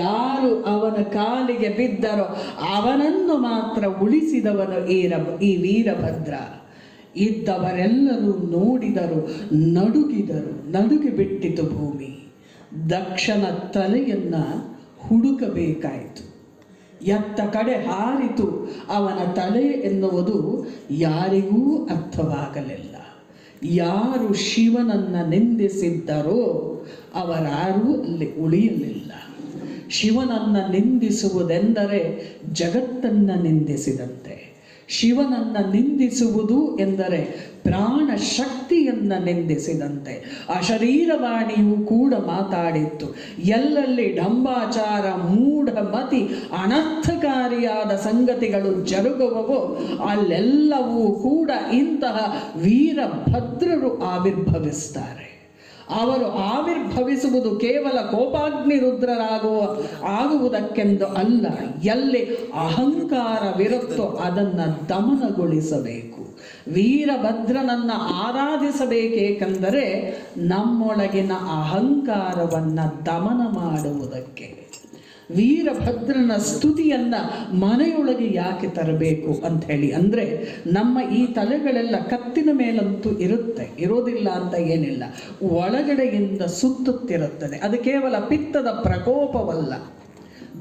ಯಾರು ಅವನ ಕಾಲಿಗೆ ಬಿದ್ದರೋ ಅವನನ್ನು ಮಾತ್ರ ಉಳಿಸಿದವನು ಈ ವೀರಭದ್ರ. ಇದ್ದವರೆಲ್ಲರೂ ನೋಡಿದರು, ನಡುಗಿದರು. ನಡುಗಿ ಬಿಟ್ಟಿತು ಭೂಮಿ. ದಕ್ಷನ ತಲೆಯನ್ನ ಹುಡುಕಬೇಕಾಯಿತು. ಎತ್ತ ಕಡೆ ಹಾರಿತು ಅವನ ತಲೆ ಎನ್ನುವುದು ಯಾರಿಗೂ ಅರ್ಥವಾಗಲಿಲ್ಲ. ಯಾರು ಶಿವನನ್ನ ನಿಂದಿಸಿದ್ದರೋ ಅವರಾರೂ ಅಲ್ಲಿ ಉಳಿಯಲಿಲ್ಲ. ಶಿವನನ್ನ ನಿಂದಿಸುವುದೆಂದರೆ ಜಗತ್ತನ್ನ ನಿಂದಿಸಿದಂತೆ. ಶಿವನನ್ನ ನಿಂದಿಸುವುದು ಎಂದರೆ ಪ್ರಾಣ ಶಕ್ತಿಯನ್ನ ನಿಂದಿಸಿದಂತೆ. ಅಶರೀರವಾಣಿಯೂ ಕೂಡ ಮಾತಾಡಿತ್ತು. ಎಲ್ಲೆಲ್ಲಿ ಢಂಬಾಚಾರ, ಮೂಢಮತಿ, ಅನರ್ಥಕಾರಿಯಾದ ಸಂಗತಿಗಳು ಜರುಗುವವೋ ಅಲ್ಲೆಲ್ಲವೂ ಕೂಡ ಇಂತಹ ವೀರಭದ್ರರು ಆವಿರ್ಭವಿಸ್ತಾರೆ. ಅವರು ಆವಿರ್ಭವಿಸುವುದು ಕೇವಲ ಕೋಪಾಗ್ನಿ ಆಗುವುದಕ್ಕೆಂದು ಅಲ್ಲ. ಎಲ್ಲಿ ಅಹಂಕಾರವಿರುತ್ತೋ ಅದನ್ನು ದಮನಗೊಳಿಸಬೇಕು. ವೀರಭದ್ರನನ್ನು ಆರಾಧಿಸಬೇಕೆಂದರೆ ನಮ್ಮೊಳಗಿನ ಅಹಂಕಾರವನ್ನು ದಮನ ಮಾಡುವುದಕ್ಕೆ. ವೀರಭದ್ರನ ಸ್ತುತಿಯನ್ನ ಮನೆಯೊಳಗೆ ಯಾಕೆ ತರಬೇಕು ಅಂತ ಹೇಳಿ ಅಂದರೆ, ನಮ್ಮ ಈ ತಲೆಗಳೆಲ್ಲ ಕತ್ತಿನ ಮೇಲಂತೂ ಇರೋದಿಲ್ಲ ಅಂತ ಏನಿಲ್ಲ, ಒಳಗಡೆಯಿಂದ ಸುತ್ತುತ್ತಿರುತ್ತದೆ. ಅದು ಕೇವಲ ಪಿತ್ತದ ಪ್ರಕೋಪವಲ್ಲ,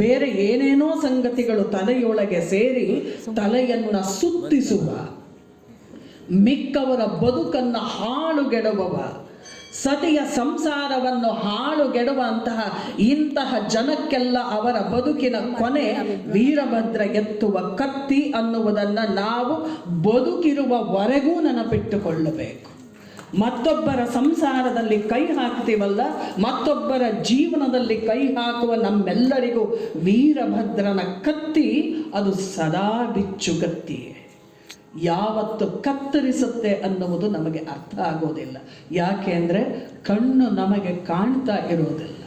ಬೇರೆ ಏನೇನೋ ಸಂಗತಿಗಳು ತಲೆಯೊಳಗೆ ಸೇರಿ ತಲೆಯನ್ನು ಸುತ್ತಿಸುವ, ಮಿಕ್ಕವರ ಬದುಕನ್ನು ಹಾಳುಗೆಡುವವ, ಸತಿಯ ಸಂಸಾರವನ್ನು ಹಾಳುಗೆಡುವಂತಹ ಇಂತಹ ಜನಕ್ಕೆಲ್ಲ ಅವರ ಬದುಕಿನ ಕೊನೆ ವೀರಭದ್ರ ಎತ್ತುವ ಕತ್ತಿ ಅನ್ನುವುದನ್ನು ನಾವು ಬದುಕಿರುವವರೆಗೂ ನೆನಪಿಟ್ಟುಕೊಳ್ಳಬೇಕು. ಮತ್ತೊಬ್ಬರ ಸಂಸಾರದಲ್ಲಿ ಕೈ ಹಾಕ್ತೀವಲ್ಲ, ಮತ್ತೊಬ್ಬರ ಜೀವನದಲ್ಲಿ ಕೈ ಹಾಕುವ ನಮ್ಮೆಲ್ಲರಿಗೂ ವೀರಭದ್ರನ ಕತ್ತಿ ಅದು ಸದಾ ಬಿಚ್ಚುಗತ್ತಿಯೇ. ಯಾವತ್ತು ಕತ್ತರಿಸುತ್ತೆ ಅನ್ನುವುದು ನಮಗೆ ಅರ್ಥ ಆಗೋದಿಲ್ಲ. ಯಾಕೆ ಅಂದರೆ ಕಣ್ಣು ನಮಗೆ ಕಾಣ್ತಾ ಇರೋದಿಲ್ಲ.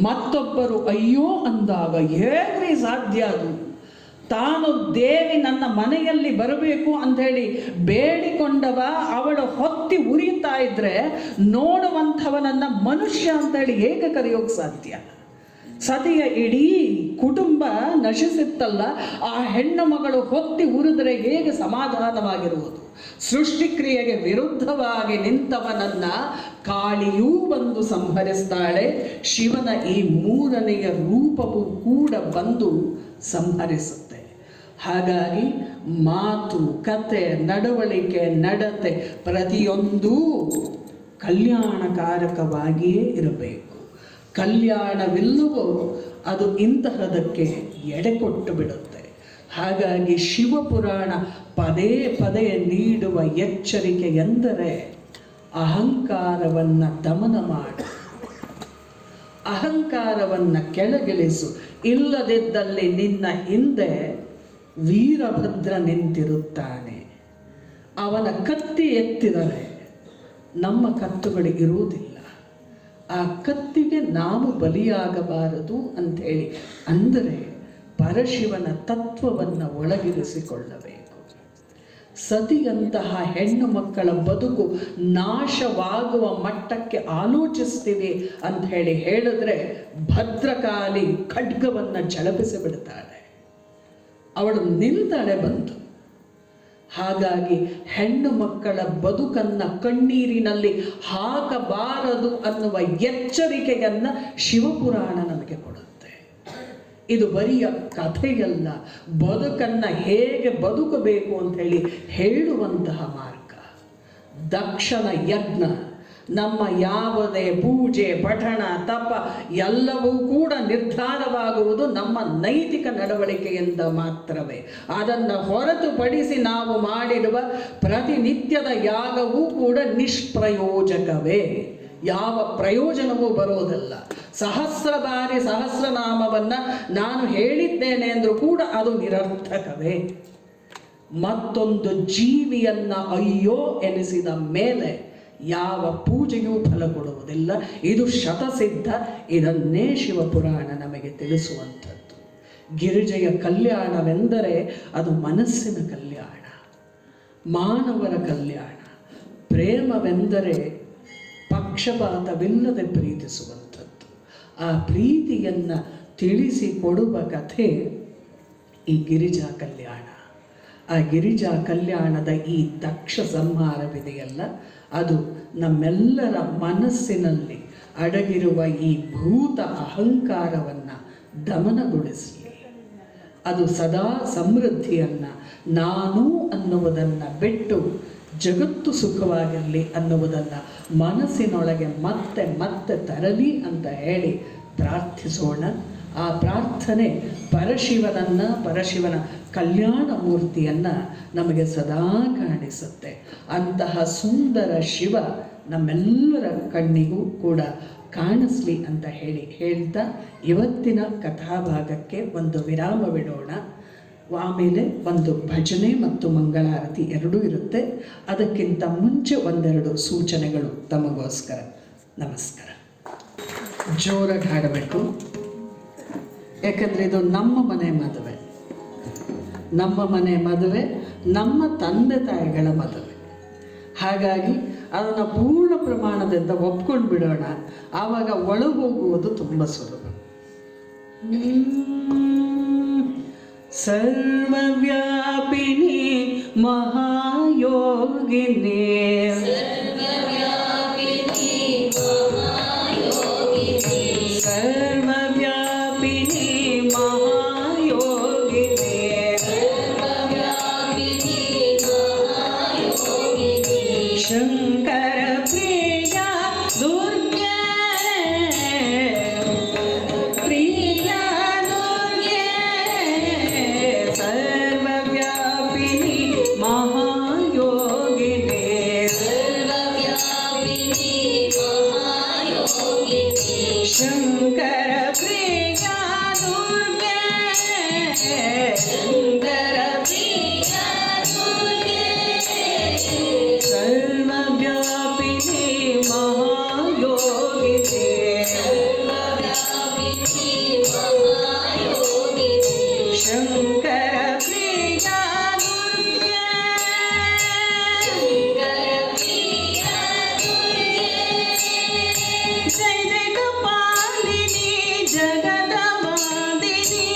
ಮತ್ತೊಬ್ಬರು ಅಯ್ಯೋ ಅಂದಾಗ ಹೇಗ್ರಿ ಸಾಧ್ಯ ಅದು? ತಾನು ದೇವಿ ನನ್ನ ಮನೆಯಲ್ಲಿ ಬರಬೇಕು ಅಂಥೇಳಿ ಬೇಡಿಕೊಂಡವ ಅವಳು ಹೊತ್ತಿ ಉರಿತಾ ಇದ್ರೆ ನೋಡುವಂಥವನನ್ನ ಮನುಷ್ಯ ಅಂತೇಳಿ ಹೇಗೆ ಕರೆಯೋಕೆ ಸಾಧ್ಯ? ಸತಿಯ ಇಡೀ ಕುಟುಂಬ ನಶಿಸಿತ್ತಲ್ಲ, ಆ ಹೆಣ್ಣು ಮಗಳು ಹೊತ್ತಿ ಉರಿದ್ರೆ ಹೇಗೆ ಸಮಾಧಾನವಾಗಿರುವುದು? ಸೃಷ್ಟಿಕ್ರಿಯೆಗೆ ವಿರುದ್ಧವಾಗಿ ನಿಂತವನನ್ನ ಕಾಳಿಯೂ ಬಂದು ಸಂಹರಿಸ್ತಾಳೆ. ಶಿವನ ಈ ಮೂರನೆಯ ರೂಪವು ಕೂಡ ಬಂದು ಸಂಹರಿಸುತ್ತೆ. ಹಾಗಾಗಿ ಮಾತು, ಕತೆ, ನಡವಳಿಕೆ, ನಡತೆ ಪ್ರತಿಯೊಂದೂ ಕಲ್ಯಾಣಕಾರಕವಾಗಿಯೇ ಇರಬೇಕು. ಕಲ್ಯಾಣವಿಲ್ಲವೋ ಅದು ಇಂತಹದಕ್ಕೆ ಎಡೆಕೊಟ್ಟು ಬಿಡುತ್ತೆ. ಹಾಗಾಗಿ ಶಿವಪುರಾಣ ಪದೇ ಪದೇ ನೀಡುವ ಎಚ್ಚರಿಕೆ ಎಂದರೆ ಅಹಂಕಾರವನ್ನು ದಮನ ಮಾಡು, ಅಹಂಕಾರವನ್ನು ಕೆಳಗಿಳಿಸು. ಇಲ್ಲದಿದ್ದಲ್ಲಿ ನಿನ್ನ ಹಿಂದೆ ವೀರಭದ್ರ ನಿಂತಿರುತ್ತಾನೆ. ಅವನ ಕತ್ತಿ ಎತ್ತಿದರೆ ನಮ್ಮ ಕತ್ತುಗಳು ಇರುವುದಿಲ್ಲ. ಆ ಕತ್ತಿಗೆ ನಾವು ಬಲಿಯಾಗಬಾರದು ಅಂಥೇಳಿ ಅಂದರೆ ಪರಶಿವನ ತತ್ವವನ್ನು ಒಳಗಿರಿಸಿಕೊಳ್ಳಬೇಕು. ಸತಿಯಂತಹ ಹೆಣ್ಣು ಮಕ್ಕಳ ಬದುಕು ನಾಶವಾಗುವ ಮಟ್ಟಕ್ಕೆ ಆಲೋಚಿಸ್ತೀವಿ ಅಂತ ಹೇಳಿದ್ರೆ ಭದ್ರಕಾಳಿ ಖಡ್ಗವನ್ನು ಝಳಪಿಸಿ ಬಿಡ್ತಾಳೆ. ಅವಳು ನಿಲ್ತಾಳೆ ಬಂದು. ಹಾಗಾಗಿ ಹೆಣ್ಣು ಮಕ್ಕಳ ಬದುಕನ್ನು ಕಣ್ಣೀರಿನಲ್ಲಿ ಹಾಕಬಾರದು ಅನ್ನುವ ಎಚ್ಚರಿಕೆಯನ್ನು ಶಿವಪುರಾಣ ನಮಗೆ ಕೊಡುತ್ತೆ. ಇದು ಬರಿಯ ಕಥೆಯಲ್ಲ, ಬದುಕನ್ನು ಹೇಗೆ ಬದುಕಬೇಕು ಅಂತ ಹೇಳುವಂತಹ ಮಾರ್ಗ. ದಕ್ಷನ ಯಜ್ಞ, ನಮ್ಮ ಯಾವುದೇ ಪೂಜೆ, ಪಠಣ, ತಪ ಎಲ್ಲವೂ ಕೂಡ ನಿರ್ಧಾರವಾಗುವುದು ನಮ್ಮ ನೈತಿಕ ನಡವಳಿಕೆಯಿಂದ ಮಾತ್ರವೇ. ಅದನ್ನು ಹೊರತುಪಡಿಸಿ ನಾವು ಮಾಡಿರುವ ಪ್ರತಿನಿತ್ಯದ ಯಾಗವೂ ಕೂಡ ನಿಷ್ಪ್ರಯೋಜಕವೇ, ಯಾವ ಪ್ರಯೋಜನವೂ ಬರೋದಲ್ಲ. ಸಹಸ್ರ ಬಾರಿ ಸಹಸ್ರನಾಮವನ್ನು ನಾನು ಹೇಳಿದ್ದೇನೆ ಅಂದರೂ ಕೂಡ ಅದು ನಿರರ್ಥಕವೇ. ಮತ್ತೊಂದು ಜೀವಿಯನ್ನ ಅಯ್ಯೋ ಎನಿಸಿದ ಮೇಲೆ ಯಾವ ಪೂಜೆಯೂ ಫಲ ಕೊಡುವುದಿಲ್ಲ. ಇದು ಶತಸಿದ್ಧ. ಇದನ್ನೇ ಶಿವಪುರಾಣ ನಮಗೆ ತಿಳಿಸುವಂಥದ್ದು. ಗಿರಿಜೆಯ ಕಲ್ಯಾಣವೆಂದರೆ ಅದು ಮನಸ್ಸಿನ ಕಲ್ಯಾಣ, ಮಾನವರ ಕಲ್ಯಾಣ. ಪ್ರೇಮವೆಂದರೆ ಪಕ್ಷಪಾತವಿಲ್ಲದೆ ಪ್ರೀತಿಸುವಂಥದ್ದು. ಆ ಪ್ರೀತಿಯನ್ನು ತಿಳಿಸಿಕೊಡುವ ಕಥೆ ಈ ಗಿರಿಜಾ ಕಲ್ಯಾಣ. ಆ ಗಿರಿಜಾ ಕಲ್ಯಾಣದ ಈ ದಕ್ಷ ಸಂಹಾರವಿದೆಯಲ್ಲ, ಅದು ನಮ್ಮೆಲ್ಲರ ಮನಸ್ಸಿನಲ್ಲಿ ಅಡಗಿರುವ ಈ ಭೂತ ಅಹಂಕಾರವನ್ನು ದಮನಗೊಳಿಸಲಿ. ಅದು ಸದಾ ಸಮೃದ್ಧಿಯನ್ನು, ನಾನು ಅನ್ನುವುದನ್ನು ಬಿಟ್ಟು ಜಗತ್ತು ಸುಖವಾಗಿರಲಿ ಅನ್ನುವುದನ್ನು ಮನಸ್ಸಿನೊಳಗೆ ಮತ್ತೆ ಮತ್ತೆ ತರಲಿ ಅಂತ ಹೇಳಿ ಪ್ರಾರ್ಥಿಸೋಣ. ಆ ಪ್ರಾರ್ಥನೆ ಪರಶಿವನ ಕಲ್ಯಾಣ ಮೂರ್ತಿಯನ್ನು ನಮಗೆ ಸದಾ ಕಾಣಿಸುತ್ತೆ. ಅಂತಹ ಸುಂದರ ಶಿವ ನಮ್ಮೆಲ್ಲರ ಕಣ್ಣಿಗೂ ಕೂಡ ಕಾಣಿಸ್ಲಿ ಅಂತ ಹೇಳ್ತಾ ಇವತ್ತಿನ ಕಥಾಭಾಗಕ್ಕೆ ಒಂದು ವಿರಾಮವಿಡೋಣ. ಆಮೇಲೆ ಒಂದು ಭಜನೆ ಮತ್ತು ಮಂಗಳಾರತಿ ಎರಡೂ ಇರುತ್ತೆ. ಅದಕ್ಕಿಂತ ಮುಂಚೆ ಒಂದೆರಡು ಸೂಚನೆಗಳು ತಮಗೋಸ್ಕರ. ನಮಸ್ಕಾರ. ಜೋರಾಗಿ ಹಾಡಬೇಕು, ಯಾಕಂದರೆ ಇದು ನಮ್ಮ ಮನೆ ಮದುವೆ, ನಮ್ಮ ಮನೆ ಮದುವೆ, ನಮ್ಮ ತಂದೆ ತಾಯಿಗಳ ಮದುವೆ. ಹಾಗಾಗಿ ಅದನ್ನು ಪೂರ್ಣ ಪ್ರಮಾಣದಿಂದ ಒಪ್ಕೊಂಡು ಬಿಡೋಣ. ಆವಾಗ ಒಳಗೋಗುವುದು ತುಂಬ ಸುಲಭ. ಸರ್ವವ್ಯಾಪಿನಿ ಮಹಾಯೋಗಿನಿ, ಸರ್ವವ್ಯಾಪಿನಿ ಮಹಾಯೋಗಿನಿ, ಶಂಕರ ಪ್ರಿಯ ದುರ್ಗೆ, ಪ್ರಿಯ ದುರ್ಗೆ, ಸರ್ವವ್ಯಾಪಿನಿ ಮಹಾಯೋಗಿನಿ, ಶಂಕರ ಪ್ರಿಯ ದುರ್ಗೆ, ಶಂಕರ ಸರ್ವವ್ಯಾಪಿನಿ ಮಹಾಯೋಗಿನಿ, ಶಂಕರ ಪ್ರಿಯ ದುರ್ಗೆ, ಜಯ ಜಯ ಕಪಾಲಿನಿ ಜಗದ ವಂದಿನಿ,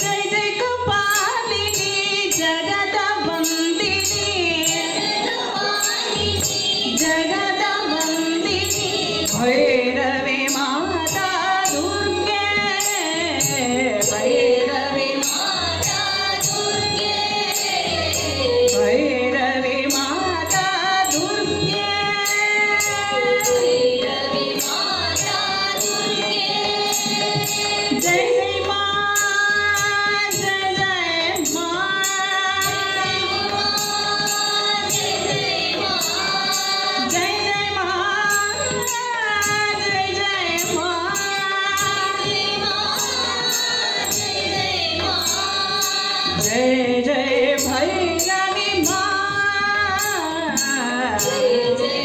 ಜಯ ಜಯ ಕಪಾಲಿನಿ ಜಗದ ವಂದಿನಿ, ಜಗದ ವಂದಿನಿ, ಭೈರವಿ ಮಾತಾ ದುರ್ಗೆ, ಭೈರವಿ ಮಾತಾ ದುರ್ಗೆ, ಭೈರವಿ ಮಾತಾ ದುರ್ಗೆ, ಭೈರವಿ ಮಾತಾ ದುರ್ಗೆ, ಜಯ ಜಯ ಮಾ, ಜಯ ಜಯ ಮಾ, ಜಯ ಜಯ ಮಾ, ಜಯ ಜಯ ಮಾ, ಜಯ ಜಯ ಮಾ, ಜಯ ಜಯ ಭೈರವಿ ಮಾ, ಜಯ ಜಯ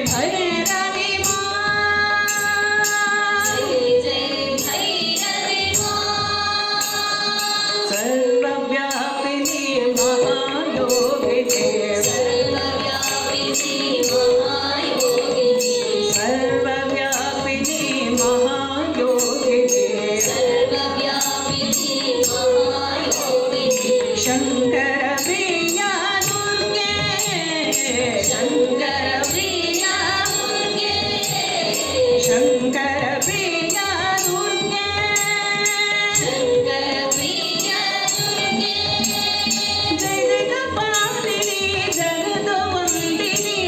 ಭೈರವಿ ಮಾ, ಜಯ ಜಯ ಭೈರವಿ ಮಾ, ಸರ್ವವ್ಯಾಪಿನಿ ಮಹಾಯೋಗಿನಿ, ಸರ್ವವ್ಯಾಪಿನಿ ಮಹಾಯೋಗಿನಿ, ಶಂಕರ ಪ್ರಿಯ ದುರ್ಗೆ, ಶಂಕರ ಪ್ರಿಯ ದುರ್ಗೆ, ಶಂಕರ ಪ್ರಿಯ ದುರ್ಗೆ, ಜಯ ಜಯ ಕಪಾಲಿನಿ ಜಗದ ವಂದಿನಿ,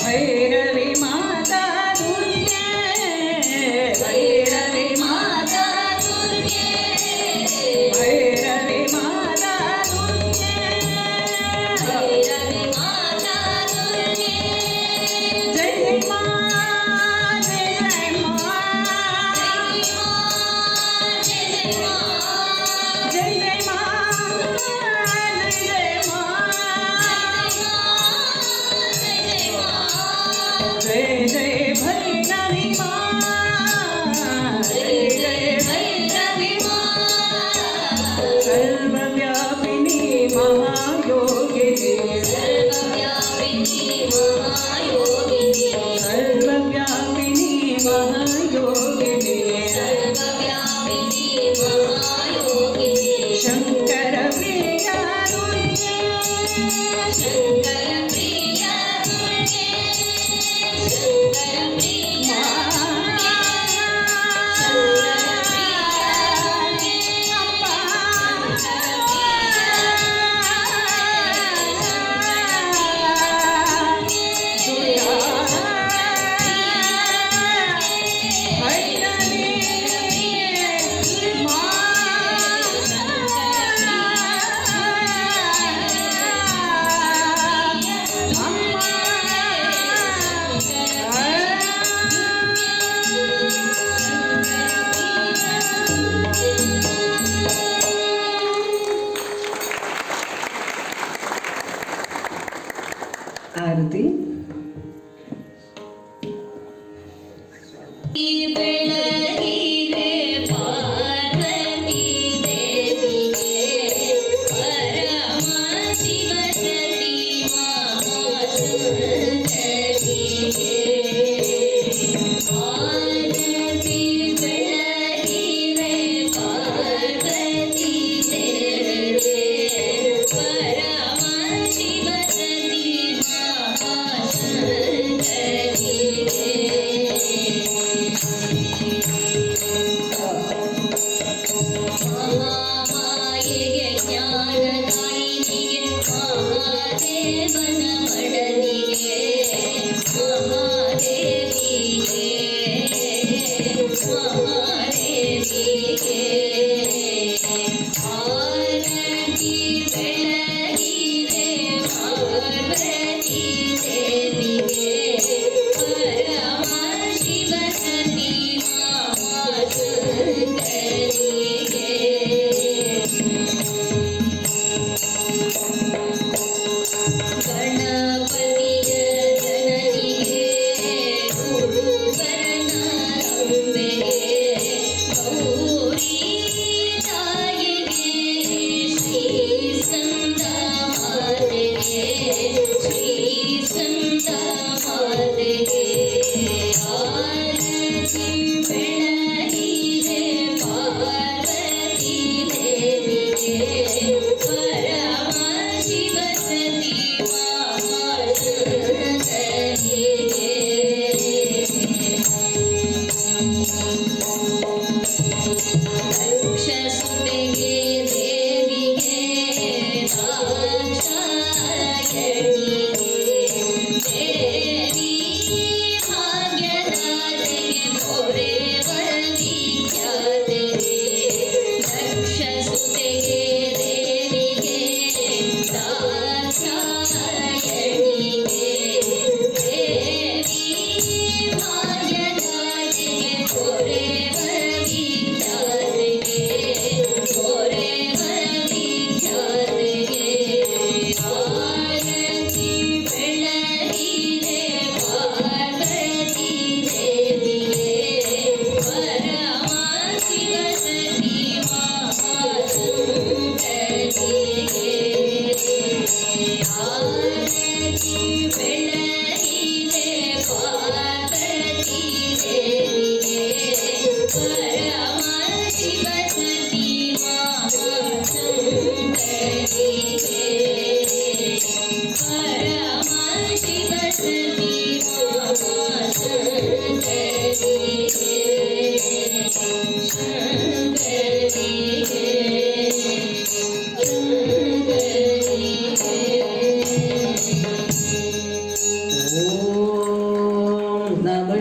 ಭೈರವಿ ಮಾತಾ ದುರ್ಗೆ, ಭೈರವಿ ಮಾತಾ ದುರ್ಗೆ, ಭೈರವಿ ಮಾತಾ ದುರ್ಗೆ, ಭೈರವಿ ಮಾತಾ ದುರ್ಗೆ, ಜಯ ಜಯ ಮಾ, ಜಯ ಜಯ ಮಾ, ಜಯ ಜಯ ಮಾ, ಜಯ ಜಯ ಮಾ, ಜಯ ಜಯ ಭೈರವಿ ಮಾ, ಜಯ ಜಯ ಭೈರವಿ ಮಾ, ಸರ್ವವ್ಯಾಪಿನಿ ಮಹಾಯೋಗಿನಿ, ಸರ್ವವ್ಯಾಪಿನಿ ಮಹಾಯೋಗಿನಿ, ಶಂಕರ ಪ್ರಿಯ ದುರ್ಗೆ, ಶಂಕರ ಪ್ರಿಯ ದುರ್ಗೆ, ಶಂಕರ ಪ್ರಿಯ ಭೈರವಿ ಮಾ,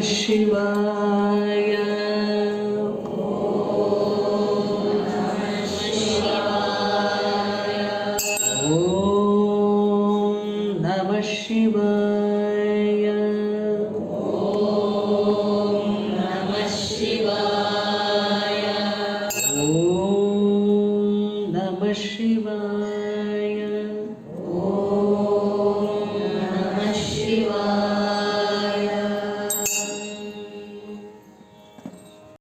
ಶಿವಾಯ. ಓಂ ನಮಃ ಶಿವಾಯ. ಓಂ ನಮಃ ಶಿವಾಯ. ಓಂ ನಮಃ ಶಿವಾಯ.